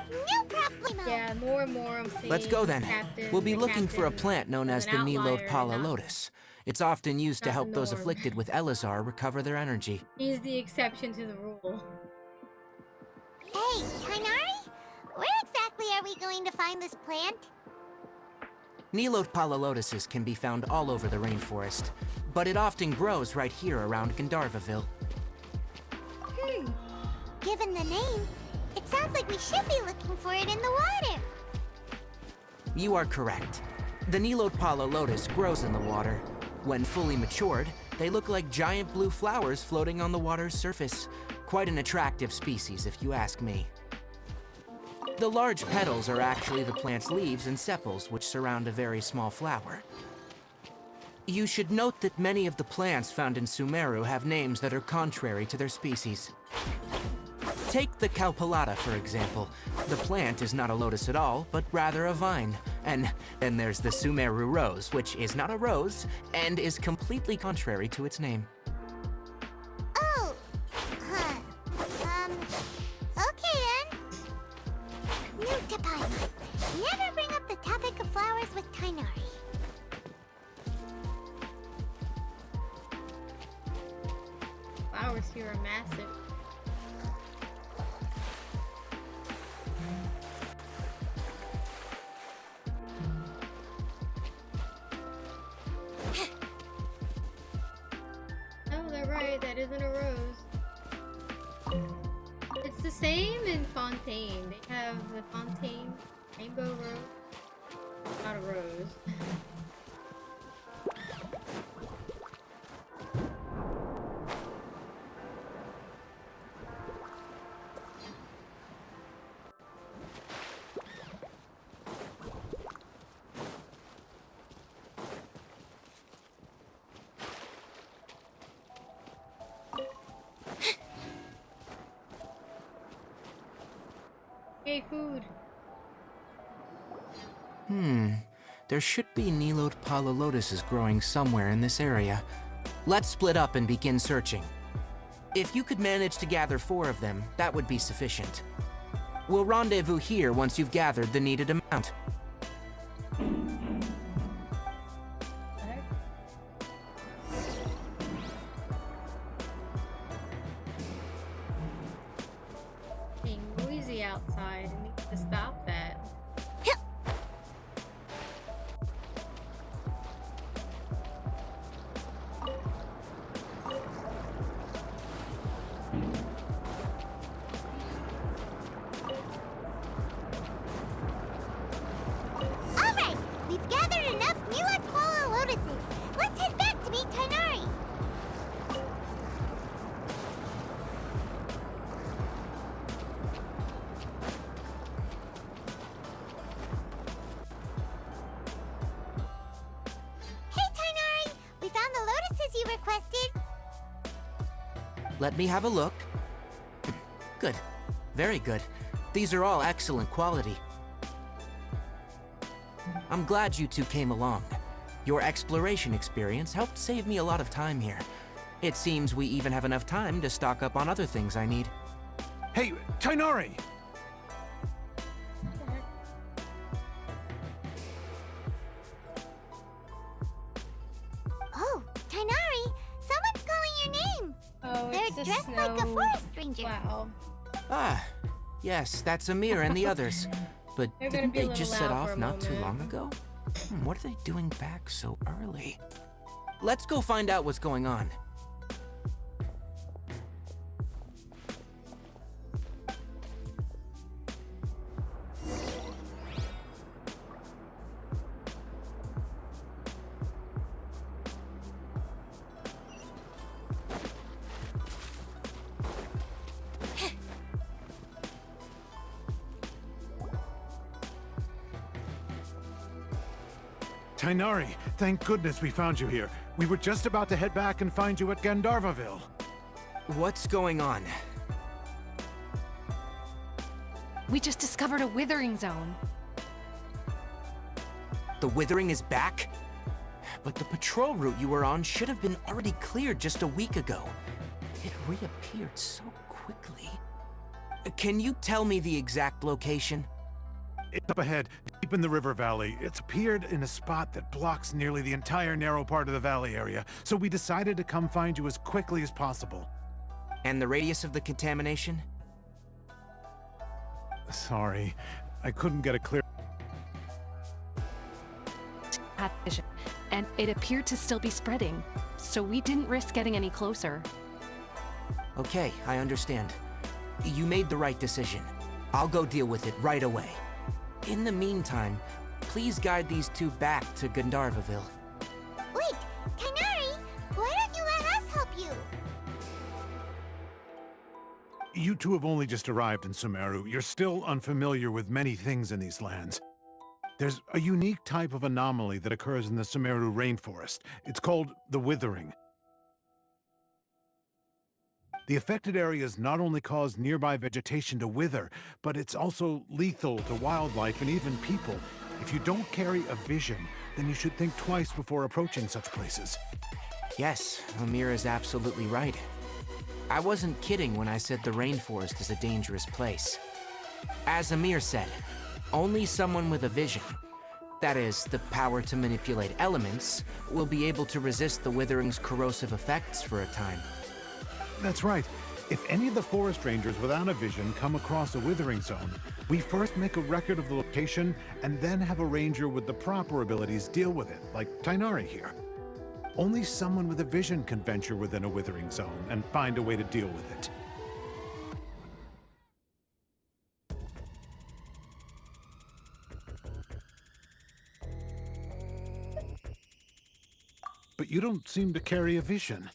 No problem. Yeah, more and more I'm seeing. Let's go then. We'll be looking for a captain plant known as is the an Nilode outlier, Pala not- Lotus. It's often used to not the help those norm. afflicted with Elazar recover their energy. He's the exception to the rule. Hey, Tighnari, where exactly are we going to find this plant? Nilode Pala Lotuses can be found all over the rainforest, but it often grows right here around Gandharvaville. Given the name, it sounds like we should be looking for it in the water. You are correct. The Nilode Pala Lotus grows in the water. When fully matured, they look like giant blue flowers floating on the water's surface. Quite an attractive species, if you ask me. The large petals are actually the plant's leaves and sepals, which surround a very small flower. You should note that many of the plants found in Sumeru have names that are contrary to their species. Take the Calpulata, for example. The plant is not a lotus at all, but rather a vine. And then there's the Sumeru rose, which is not a rose, and is completely contrary to its name. Oh, okay then. Note to Paimon, never bring up the topic of flowers with Tighnari. Flowers here are massive. Oh, they're right. That isn't a rose. It's the same in Fontaine. They have the Fontaine, Rainbow Rose, not a rose. Hey, food. There should be Nilode Pala lotuses growing somewhere in this area. Let's split up and begin searching. If you could manage to gather 4 of them, that would be sufficient. We'll rendezvous here once you've gathered the needed amount. Being noisy outside. I need to stop that. Alright, we've gathered enough Nilotwala lotuses. Let's head back to meet Tainari. Hey Tainari, we found the lotuses you requested. Let me have a look. Good. Very good. These are all excellent quality. I'm glad you two came along. Your exploration experience helped save me a lot of time here. It seems we even have enough time to stock up on other things I need. Hey, Tainari! Oh, Tainari, someone's calling your name. Oh, They're it's a dressed like a snow- forest ranger. Wow. Ah, yes, that's Amir and the others. But They're gonna didn't be a they little just set loud for off a not too moment. long ago? What are they doing back so early? Let's go find out what's going on. Tainari, thank goodness we found you here. We were just about to head back and find you at Gandharvaville. What's going on? We just discovered a withering zone. The Withering is back? But the patrol route you were on should have been already cleared just a week ago. It reappeared so quickly. Can you tell me the exact location? It's up ahead, deep in the river valley. It's appeared in a spot that blocks nearly the entire narrow part of the valley area, so we decided to come find you as quickly as possible. And the radius of the contamination? Sorry, I couldn't get a clear... Had vision, and it appeared to still be spreading, so we didn't risk getting any closer. Okay, I understand. You made the right decision. I'll go deal with it right away. In the meantime, please guide these two back to Gandharvaville. Wait, Tainari, why don't you let us help you? You two have only just arrived in Sumeru. You're still unfamiliar with many things in these lands. There's a unique type of anomaly that occurs in the Sumeru rainforest. It's called the Withering. The affected areas not only cause nearby vegetation to wither, but it's also lethal to wildlife and even people. If you don't carry a vision, then you should think twice before approaching such places. Yes, Amir is absolutely right. I wasn't kidding when I said the rainforest is a dangerous place. As Amir said, only someone with a vision, that is, the power to manipulate elements, will be able to resist the Withering's corrosive effects for a time. That's right. If any of the forest rangers without a vision come across a withering zone, we first make a record of the location and then have a ranger with the proper abilities deal with it, like Tainari here. Only someone with a vision can venture within a withering zone and find a way to deal with it. but you don't seem to carry a vision.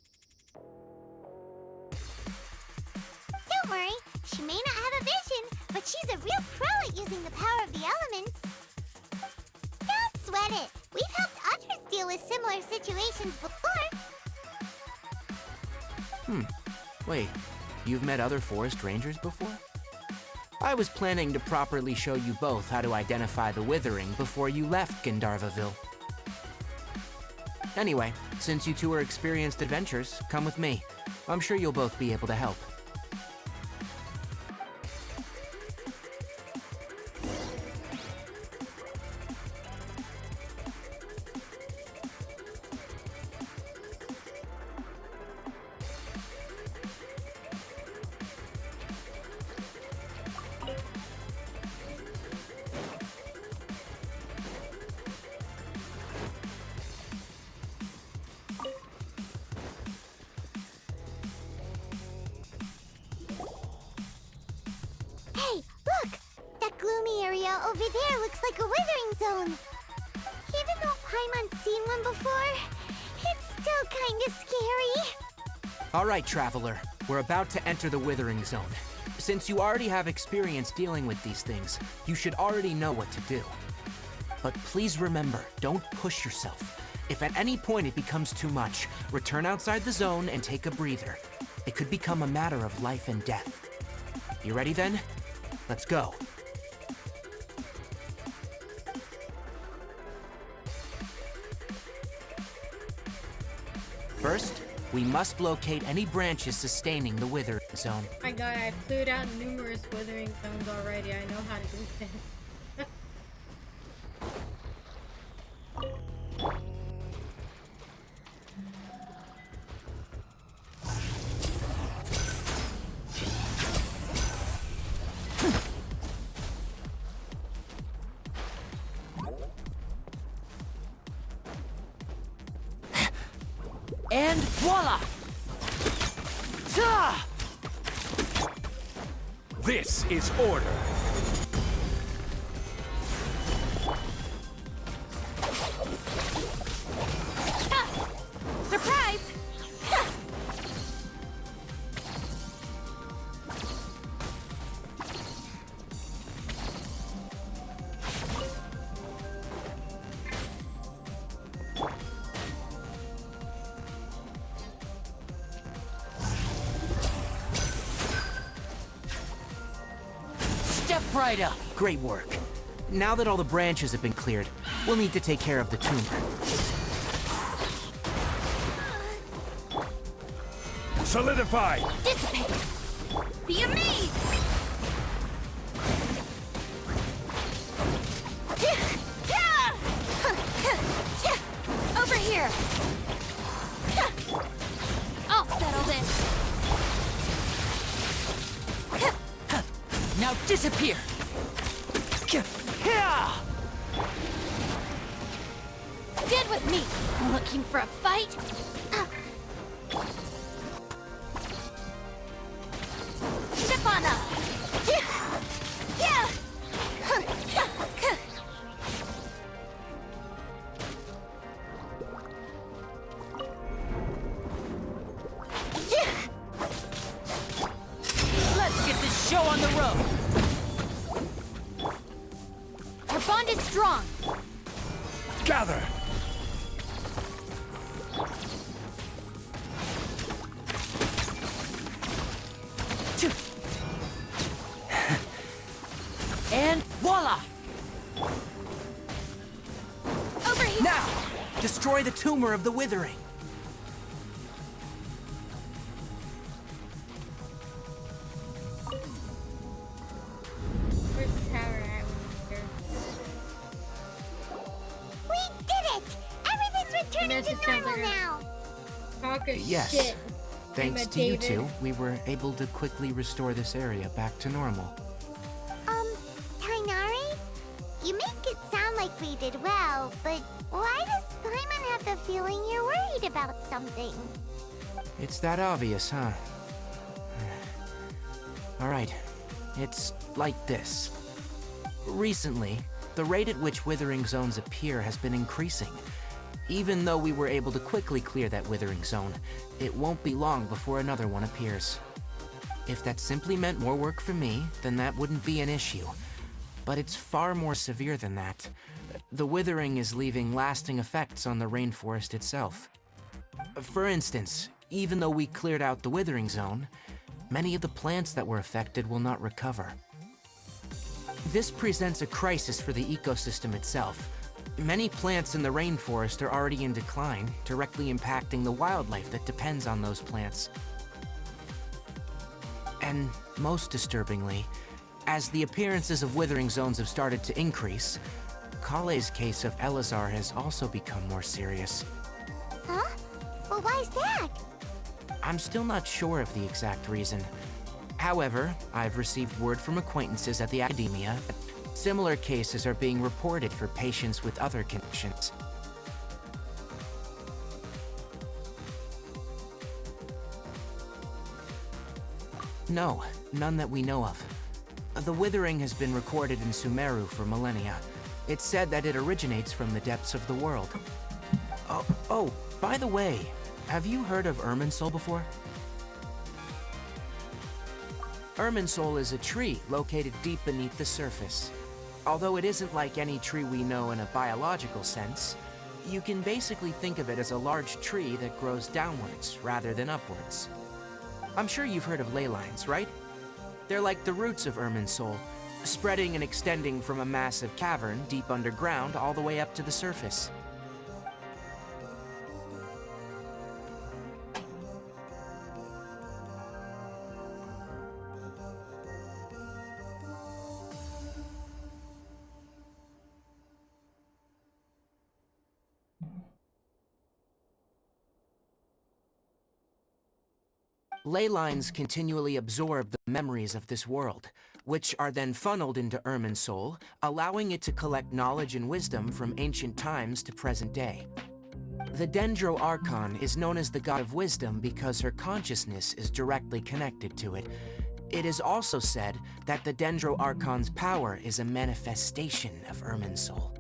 Don't worry, she may not have a vision, but she's a real pro at using the power of the elements. Don't sweat it. We've helped others deal with similar situations before. Wait, you've met other forest rangers before? I was planning to properly show you both how to identify the withering before you left Gandharvaville. Anyway, since you two are experienced adventurers, come with me. I'm sure you'll both be able to help. Hey, look! That gloomy area over there looks like a withering zone. Even though Paimon's seen one before, it's still kinda scary. All right, Traveler. We're about to enter the Withering Zone. Since you already have experience dealing with these things, you should already know what to do. But please remember, don't push yourself. If at any point it becomes too much, return outside the zone and take a breather. It could become a matter of life and death. You ready then? Let's go. First, we must locate any branches sustaining the Withering Zone. My god, I've cleared out numerous withering zones already. I know how to do this. And voila! Ta! This is order. Surprise! Step right up! Great work. Now that all the branches have been cleared, we'll need to take care of the tumor. Solidify! Dissipate! Be amazed! Over here! I'll settle this! Now disappear! Get with me! Looking for a fight? Step on up! Let's get this show on the road! Our bond is strong! Gather! And voila! Over here! Now, destroy the tumor of the withering. Where's the tower at? We did it! Everything's returning to normal now! Talk of Yes. shit. Thanks Damn it, to you David. two, we were able to quickly restore this area back to normal. Tainari? You make it sound like we did well, but why does Paimon have the feeling you're worried about something? It's that obvious, huh? Alright, it's like this. Recently, the rate at which withering zones appear has been increasing. Even though we were able to quickly clear that withering zone, it won't be long before another one appears. If that simply meant more work for me, then that wouldn't be an issue. But it's far more severe than that. The withering is leaving lasting effects on the rainforest itself. For instance, even though we cleared out the withering zone, many of the plants that were affected will not recover. This presents a crisis for the ecosystem itself. Many plants in the rainforest are already in decline, directly impacting the wildlife that depends on those plants. And most disturbingly, as the appearances of withering zones have started to increase, Kale's case of Elazar has also become more serious. Huh? Well, why is that? I'm still not sure of the exact reason. However, I've received word from acquaintances at the academia that similar cases are being reported for patients with other conditions. No, none that we know of. The withering has been recorded in Sumeru for millennia. It's said that it originates from the depths of the world. Oh, by the way, have you heard of Irminsul before? Irminsul is a tree located deep beneath the surface. Although it isn't like any tree we know in a biological sense, you can basically think of it as a large tree that grows downwards rather than upwards. I'm sure you've heard of ley lines, right? They're like the roots of Irminsul, spreading and extending from a massive cavern deep underground all the way up to the surface. Ley lines continually absorb the memories of this world, which are then funneled into Irminsul, allowing it to collect knowledge and wisdom from ancient times to present day. The Dendro Archon is known as the god of wisdom because her consciousness is directly connected to it. It is also said that the Dendro Archon's power is a manifestation of Irminsul.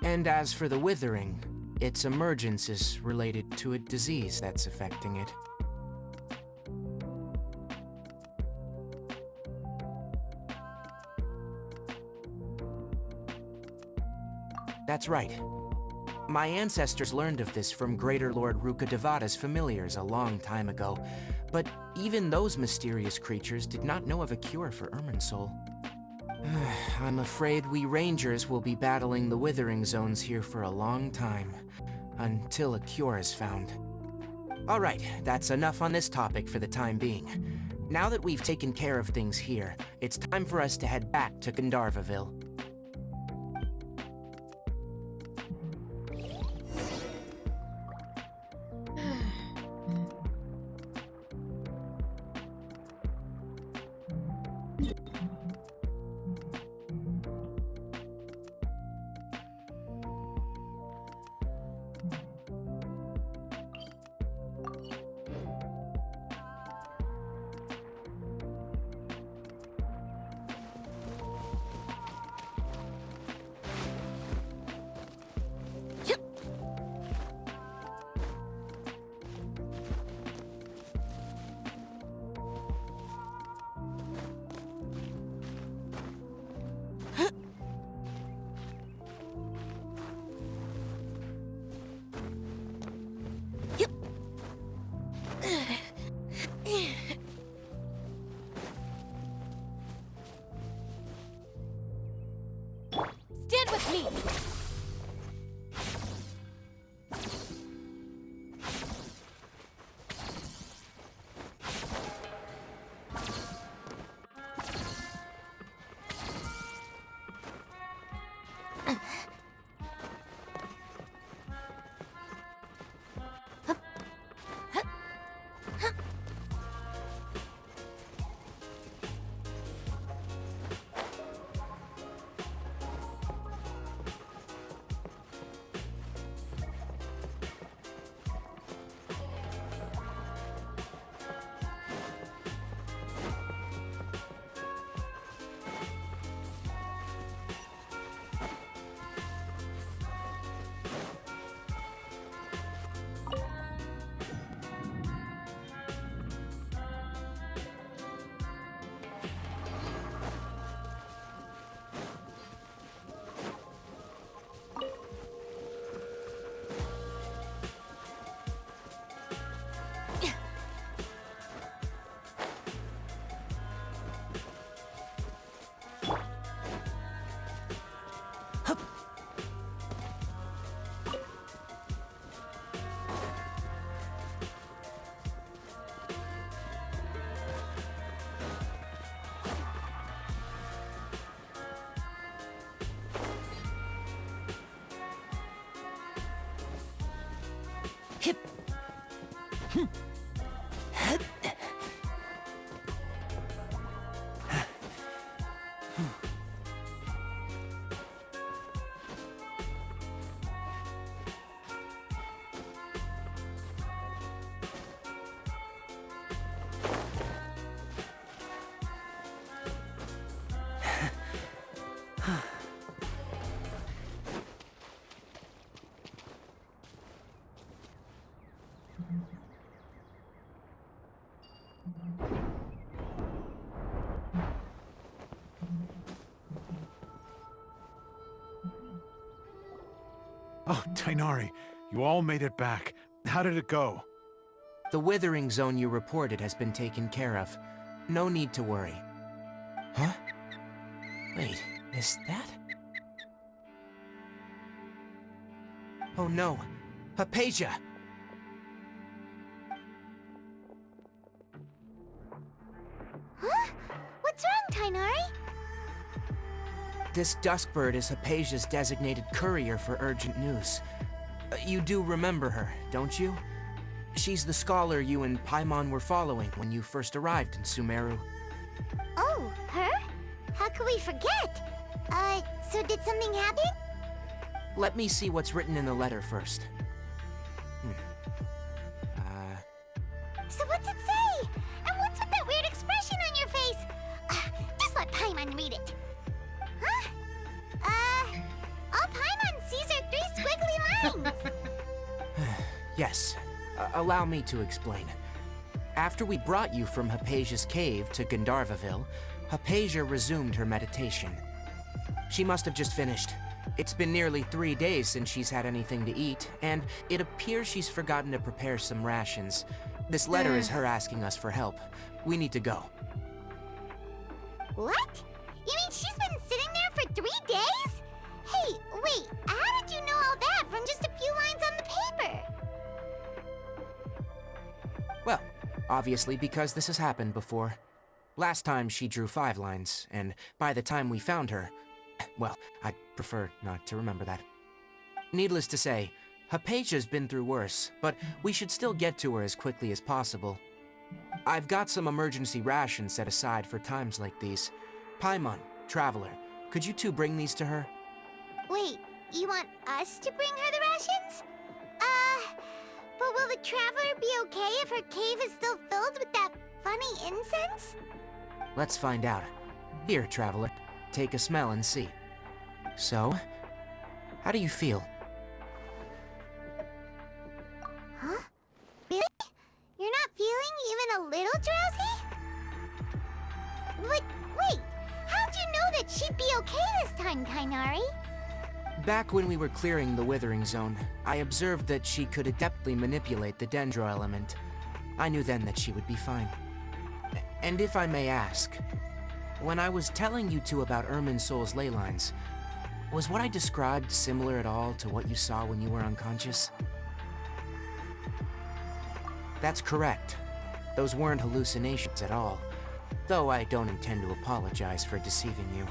And as for the withering, its emergence is related to a disease that's affecting it. That's right. My ancestors learned of this from Greater Lord Rukkhadevata's familiars a long time ago, but even those mysterious creatures did not know of a cure for Irminsul. I'm afraid we rangers will be battling the withering zones here for a long time, until a cure is found. Alright, that's enough on this topic for the time being. Now that we've taken care of things here, it's time for us to head back to Gandharvaville. Stand with me! Hip. Head. Oh, Tainari, you all made it back. How did it go? The withering zone you reported has been taken care of. No need to worry. Huh? Wait, is that? Oh no, Hypatia! Huh? What's wrong, Tainari? This Duskbird is Hypatia's designated courier for urgent news. You do remember her, don't you? She's the scholar you and Paimon were following when you first arrived in Sumeru. Oh, her? How could we forget? So did something happen? Let me see what's written in the letter first. So what's it say? And what's with that weird expression on your face? Just let Paimon read it. Huh? All Paimon sees are 3 squiggly lines. Yes. Allow me to explain. After we brought you from Hypatia's cave to Gandharvaville, Hypatia resumed her meditation. She must have just finished. It's been nearly 3 days since she's had anything to eat, and it appears she's forgotten to prepare some rations. This letter is her asking us for help. We need to go. What? You mean she's been sitting there for 3 days? Hey, wait, how did you know all that from just a few lines on the paper? Well, obviously because this has happened before. Last time she drew 5 lines, and by the time we found her, well, I'd prefer not to remember that. Needless to say, Hypatia's been through worse, but we should still get to her as quickly as possible. I've got some emergency rations set aside for times like these. Paimon, Traveler, could you two bring these to her? Wait, you want us to bring her the rations? But will the Traveler be okay if her cave is still filled with that funny incense? Let's find out. Here, Traveler, take a smell and see. So, how do you feel? Huh? Really? You're not feeling even a little drowsy? But wait, how'd you know that she'd be okay this time, Tainari? Back when we were clearing the Withering Zone, I observed that she could adeptly manipulate the Dendro element. I knew then that she would be fine. And if I may ask, when I was telling you two about Irminsul's ley lines, was what I described similar at all to what you saw when you were unconscious? That's correct. Those weren't hallucinations at all, though I don't intend to apologize for deceiving you.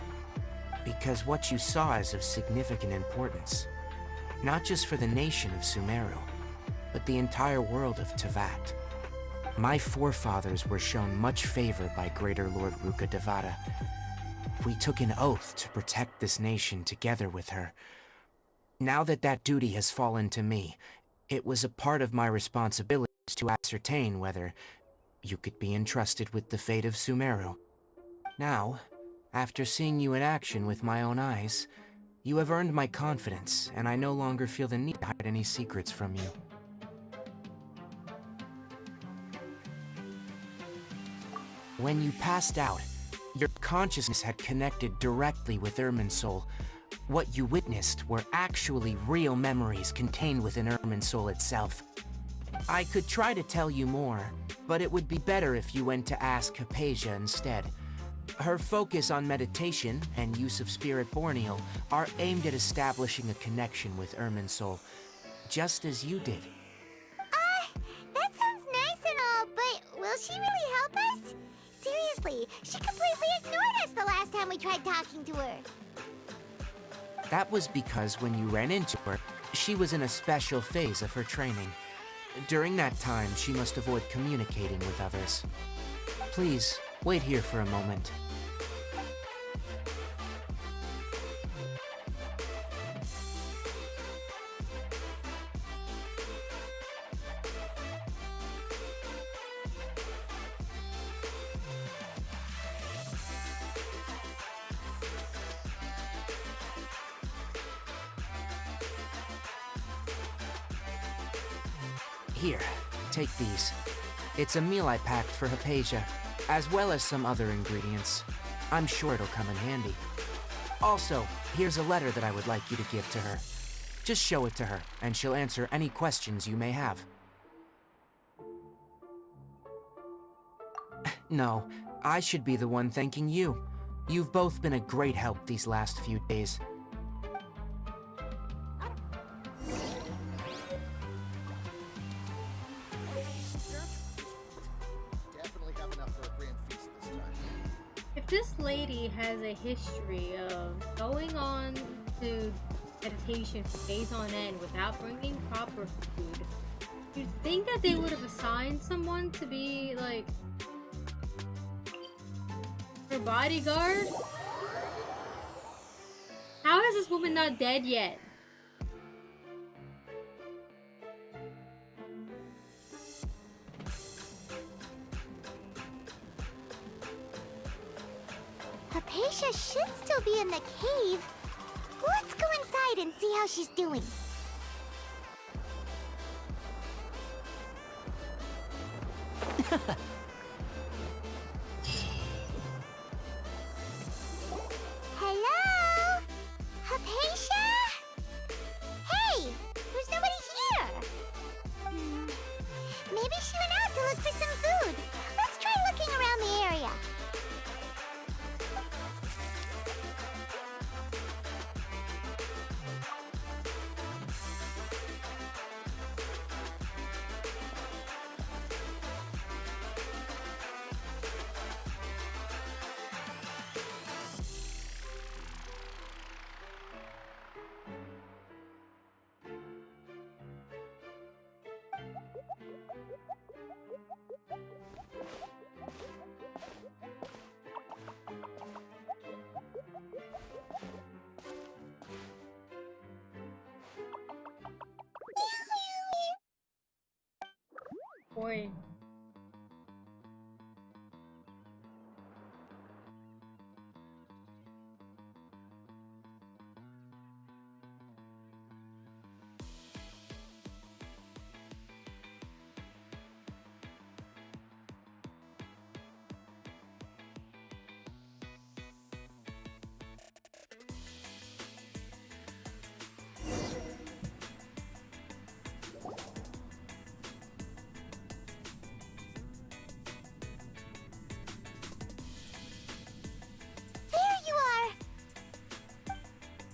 Because what you saw is of significant importance, not just for the nation of Sumeru, but the entire world of Teyvat. My forefathers were shown much favor by Greater Lord Ruka Devata. We took an oath to protect this nation together with her. Now that that duty has fallen to me, it was a part of my responsibilities to ascertain whether you could be entrusted with the fate of Sumeru. Now, after seeing you in action with my own eyes, you have earned my confidence, and I no longer feel the need to hide any secrets from you. When you passed out, your consciousness had connected directly with Irminsul. What you witnessed were actually real memories contained within Irminsul itself. I could try to tell you more, but it would be better if you went to ask Hypatia instead. Her focus on meditation and use of Spirit Borneal are aimed at establishing a connection with Irminsul, just as you did. That sounds nice and all, but will she really help us? Seriously, she completely ignored us the last time we tried talking to her. That was because when you ran into her, she was in a special phase of her training. During that time, she must avoid communicating with others. Please, wait here for a moment. Here, take these. It's a meal I packed for Hypatia, as well as some other ingredients. I'm sure it'll come in handy. Also, here's a letter that I would like you to give to her. Just show it to her, and she'll answer any questions you may have. No, I should be the one thanking you. You've both been a great help these last few days. If this lady has a history of going on to meditation for days on end without bringing proper food, you'd think that they would have assigned someone to be, like, her bodyguard? How is this woman not dead yet? Hypatia should still be in the cave. Let's go inside and see how she's doing. Hello? Hypatia? Hey! There's nobody here! Maybe she went out to look for some food. Let's try looking around the area. Boy.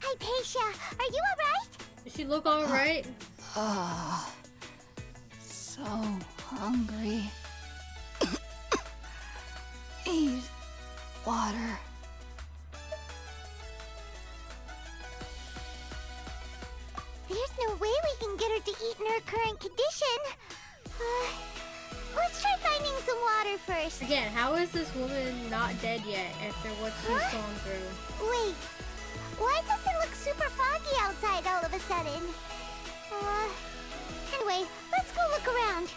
Hypatia, are you alright? Does she look alright? So hungry. Need water. There's no way we can get her to eat in her current condition. Let's try finding some water first. Again, how is this woman not dead yet after what she's gone through? Wait, why does it look super foggy outside all of a sudden? Anyway, let's go look around.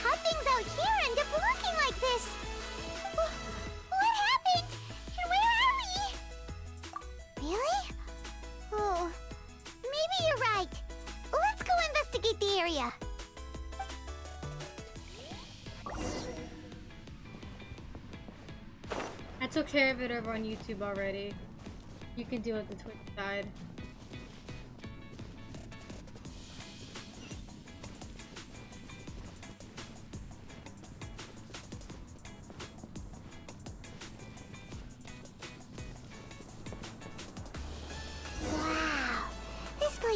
How things out here end up looking like this? What happened? And where are we? Really? Oh, maybe you're right. Let's go investigate the area. I took care of it over on YouTube already. You can do it the Twitch side.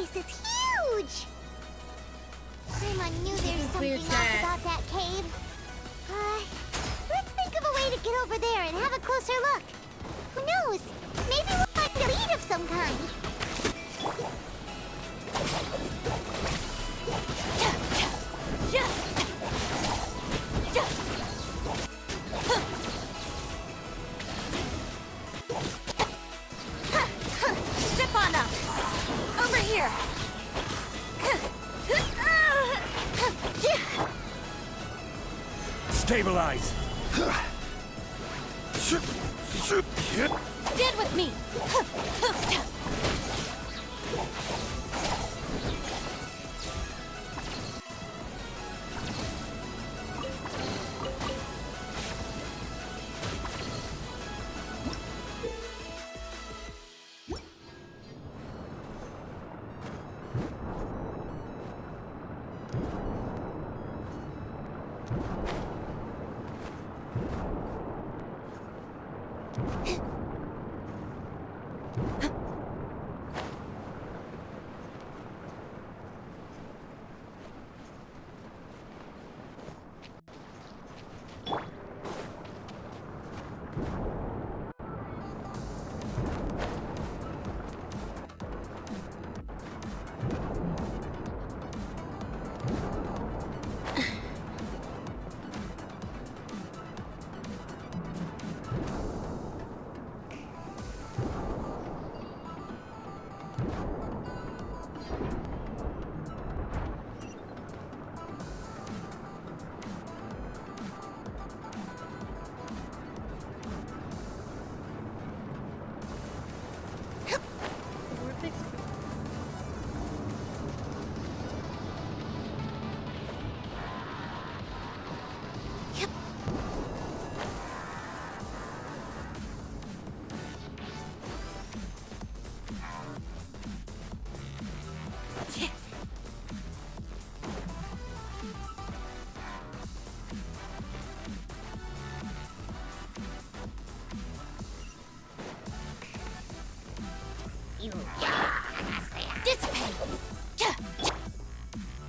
place is huge! Paimon knew there's something off about that cave. Let's think of a way to get over there and have a closer look. Who knows? Maybe we'll find a lead of some kind. Step on up! Over here! Stabilize! Stand with me!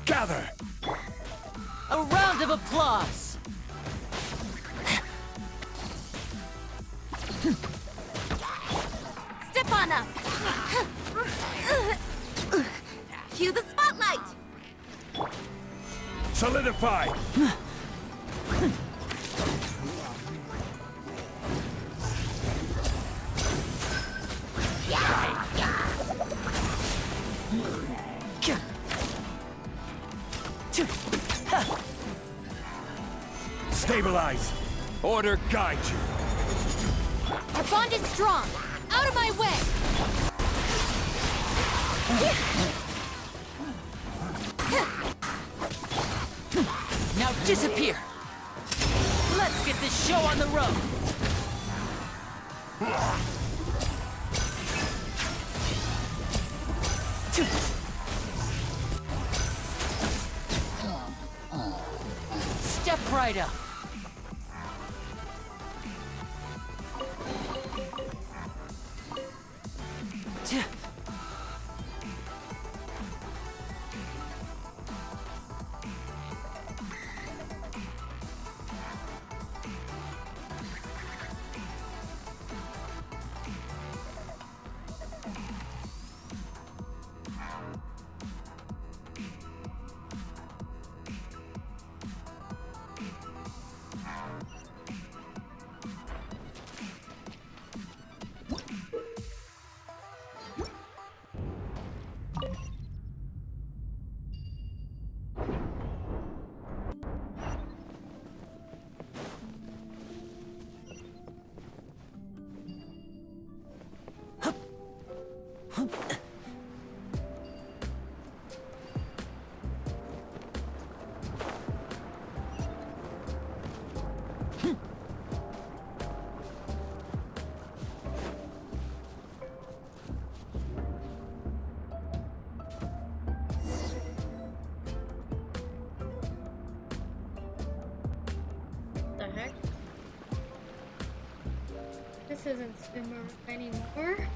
Gather! A round of applause! Step on up! Cue the spotlight! Solidify! Stabilize! Order guide you! Our bond is strong! Out of my way! Now disappear! Let's get this show on the road! Step right up! The heck? This isn't Swimmer anymore.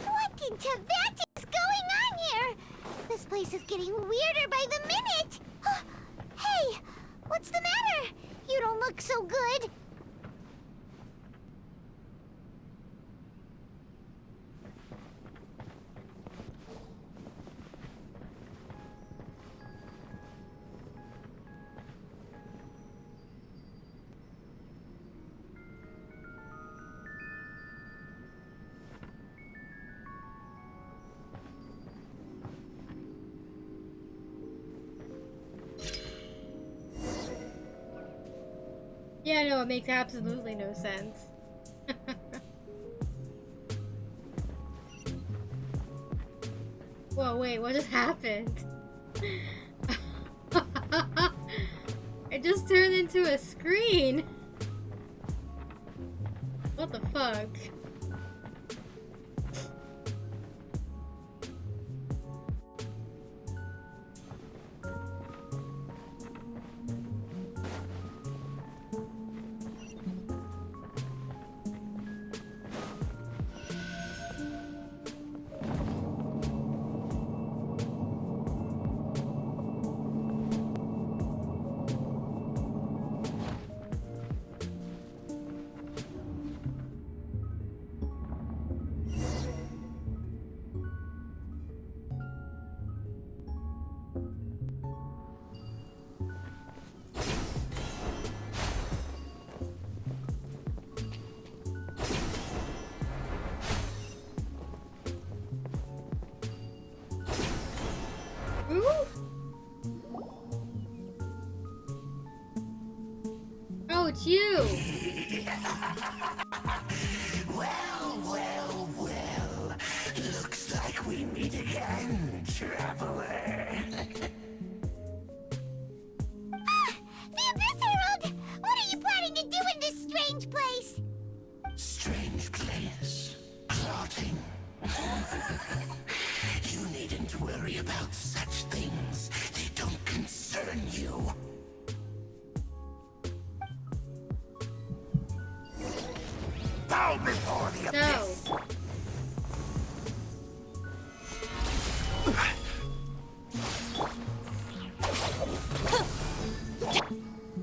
What in Tibet is going on here? This place is getting weirder by the minute. Hey, what's the matter? You don't look so good. Yeah, no, it makes absolutely no sense. Whoa, wait, what just happened? It just turned into a screen. What the fuck? Oh, it's you! Well. Looks like we meet again, traveler. The Abyss Herald! What are you planning to do in this strange place? Strange place. Plotting. You needn't worry about such things. They don't concern you. Bow before the abyss!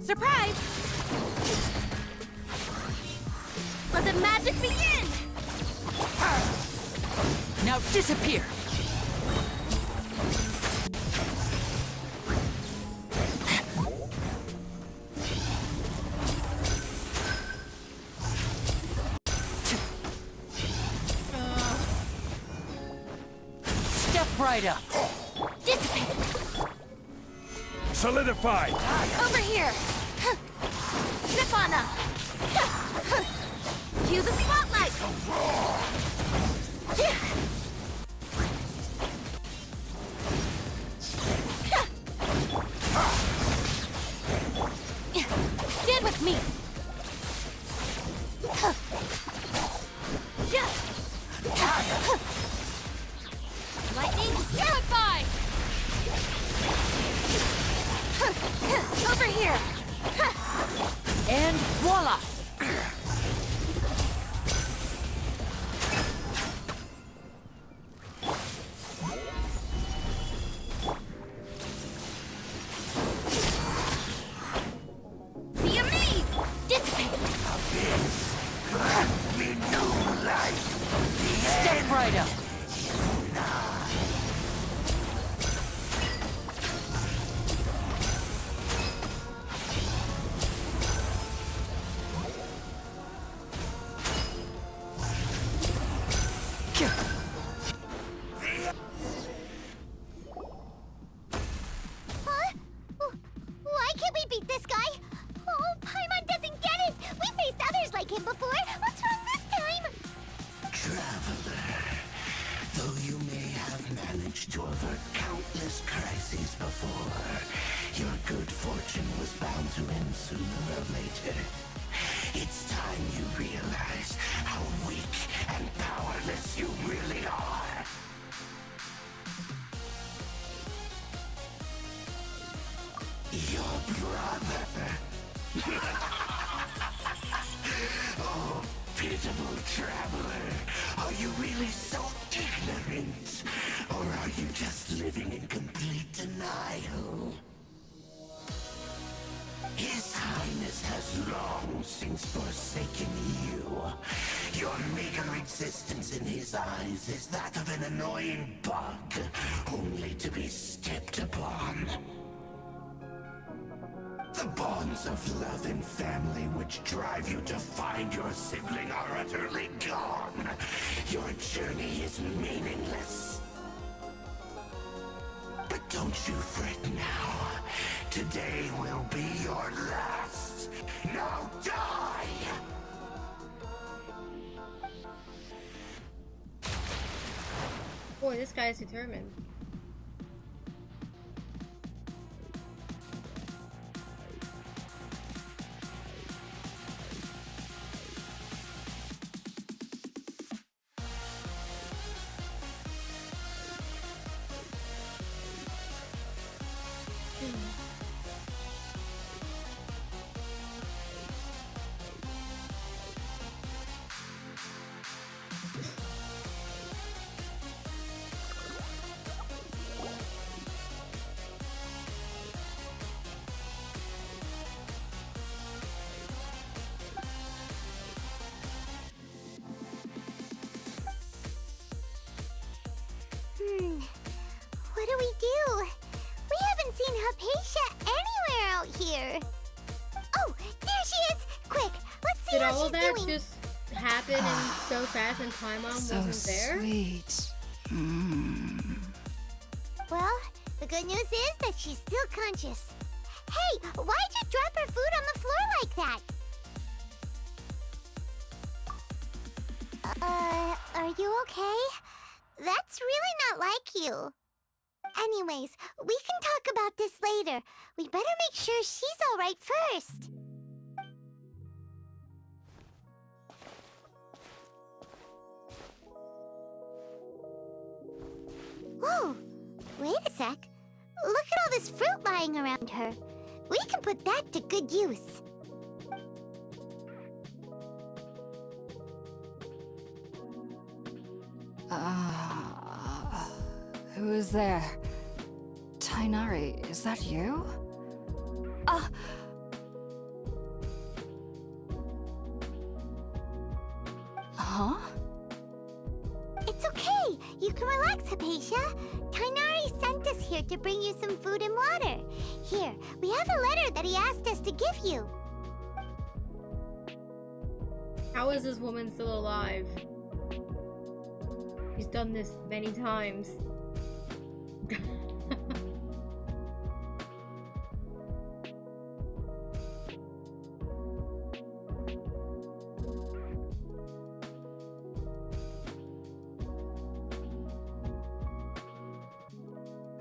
Surprise! Let the magic begin! Now disappear! Step right up! Dissipate! Solidified! Over here! Zip on up! Cue the spotlight! Stand with me! Lightning terrified! Over here! And voila! Be amazed! item. Huh? Why can't we beat this guy? Oh, Paimon doesn't get it! We faced others like him before! What's wrong this time? Traveler, though you may have managed to avert countless crises before, your good fortune was bound to end sooner or later. It's time you realize how weak and powerless you really are. Your brother. Oh, pitiful traveler. Are you really so ignorant? Or are you just living in complete denial? His Highness has long since forsaken you. Your meager existence in his eyes is that of an annoying bug, only to be stepped upon. The bonds of love and family which drive you to find your sibling are utterly gone. Your journey is meaningless. But don't you fret now. Today will be your last. Now die! Boy, this guy is determined. What do we do? We haven't seen Hypatia anywhere out here. Oh, there she is! Quick, let's see Did how all she's of that doing. just happen and so fast and Paimon wasn't there? Sweet. Well, the good news is that she's still conscious. Hey, why'd you drop her food on the floor like that? Are you okay? That's really not like you. Anyways, we can talk about this later. We better make sure she's alright first. Whoa! Wait a sec. Look at all this fruit lying around her. We can put that to good use. Who is there? Tainari, is that you? Ah! Huh? It's okay. You can relax, Hypatia. Tainari sent us here to bring you some food and water. Here, we have a letter that he asked us to give you. How is this woman still alive? She's done this many times.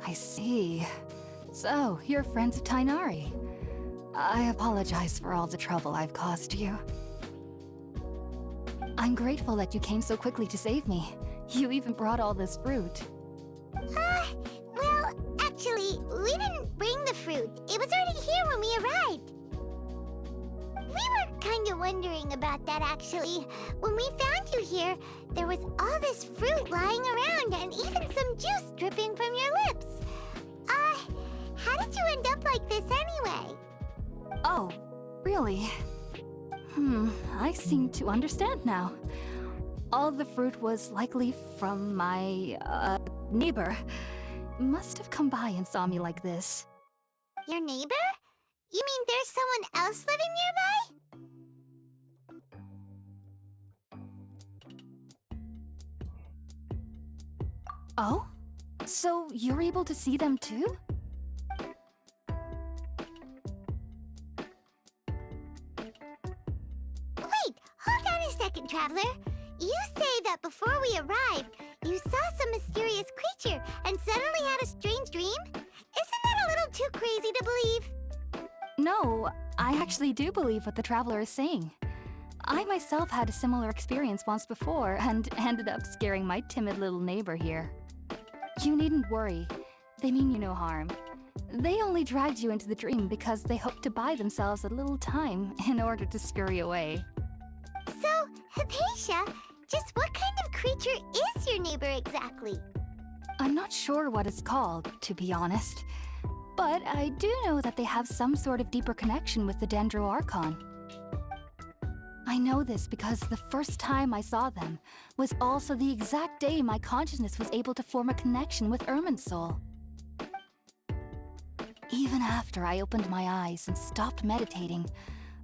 I see. So, you're friends of Tainari. I apologize for all the trouble I've caused you. I'm grateful that you came so quickly to save me. You even brought all this fruit. Well, actually, we didn't bring the fruit. It was already here when we arrived. We were kind of wondering about that, actually. When we found you here, there was all this fruit lying around and even some juice dripping from your lips. How did you end up like this anyway? Oh, really? I seem to understand now. All the fruit was likely from my, neighbor. Must have come by and saw me like this. Your neighbor? You mean there's someone else living nearby? Oh? So you're able to see them too? Wait, hold on a second, Traveler. You say that before we arrived, you saw some mysterious creature and suddenly had a strange dream? Isn't that a little too crazy to believe? No, I actually do believe what the traveler is saying. I myself had a similar experience once before and ended up scaring my timid little neighbor here. You needn't worry. They mean you no harm. They only dragged you into the dream because they hoped to buy themselves a little time in order to scurry away. So, Hypatia, just what kind of creature is your neighbor exactly? I'm not sure what it's called, to be honest. But I do know that they have some sort of deeper connection with the Dendro Archon. I know this because the first time I saw them was also the exact day my consciousness was able to form a connection with Irminsul. Even after I opened my eyes and stopped meditating,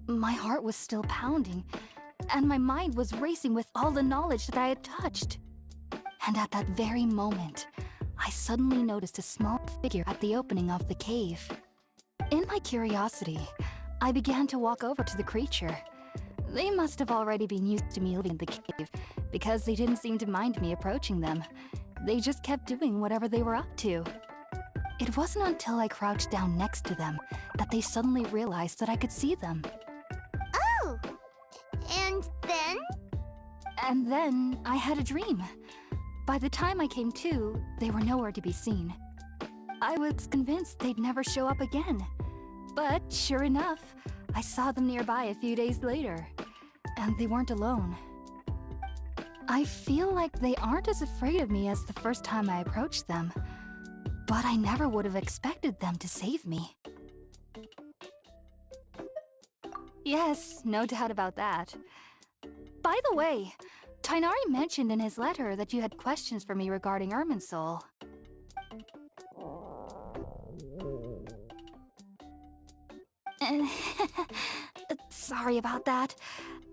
my heart was still pounding, and my mind was racing with all the knowledge that I had touched. And at that very moment, I suddenly noticed a small figure at the opening of the cave. In my curiosity, I began to walk over to the creature. They must have already been used to me living in the cave, because they didn't seem to mind me approaching them. They just kept doing whatever they were up to. It wasn't until I crouched down next to them that they suddenly realized that I could see them. Oh! And then? And then I had a dream. By the time I came to, they were nowhere to be seen. I was convinced they'd never show up again. But sure enough, I saw them nearby a few days later. And they weren't alone. I feel like they aren't as afraid of me as the first time I approached them. But I never would have expected them to save me. Yes, no doubt about that. By the way, Tighnari mentioned in his letter that you had questions for me regarding Irminsul. Sorry about that.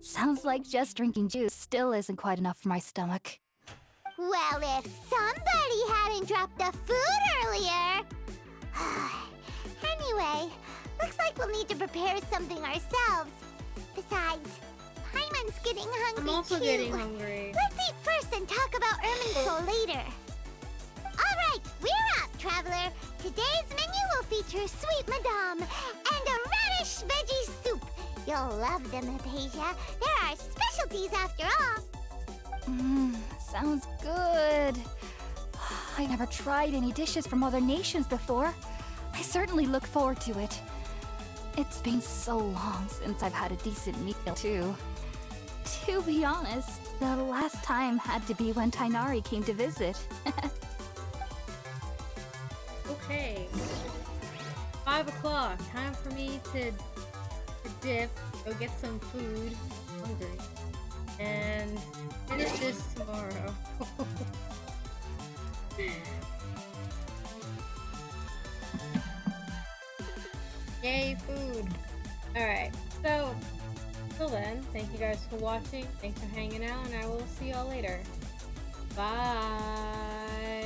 Sounds like just drinking juice still isn't quite enough for my stomach. Well, if somebody hadn't dropped the food earlier... Anyway, looks like we'll need to prepare something ourselves. Besides, Paimon's getting hungry I'm also too. getting hungry. Let's eat first and talk about Irminsul later. Alright, we're up, Traveler. Today's menu will feature Sweet Madame and a radish veggie soup. You'll love them, Hypatia. They're our specialties after all. Sounds good. I never tried any dishes from other nations before. I certainly look forward to it. It's been so long since I've had a decent meal, too. To be honest, the last time had to be when Tighnari came to visit. Okay. 5 o'clock. Time for me to dip, go get some food. I'm hungry. And finish this tomorrow. Yay, food. Alright, so till then, thank you guys for watching. Thanks for hanging out, and I will see y'all later. Bye.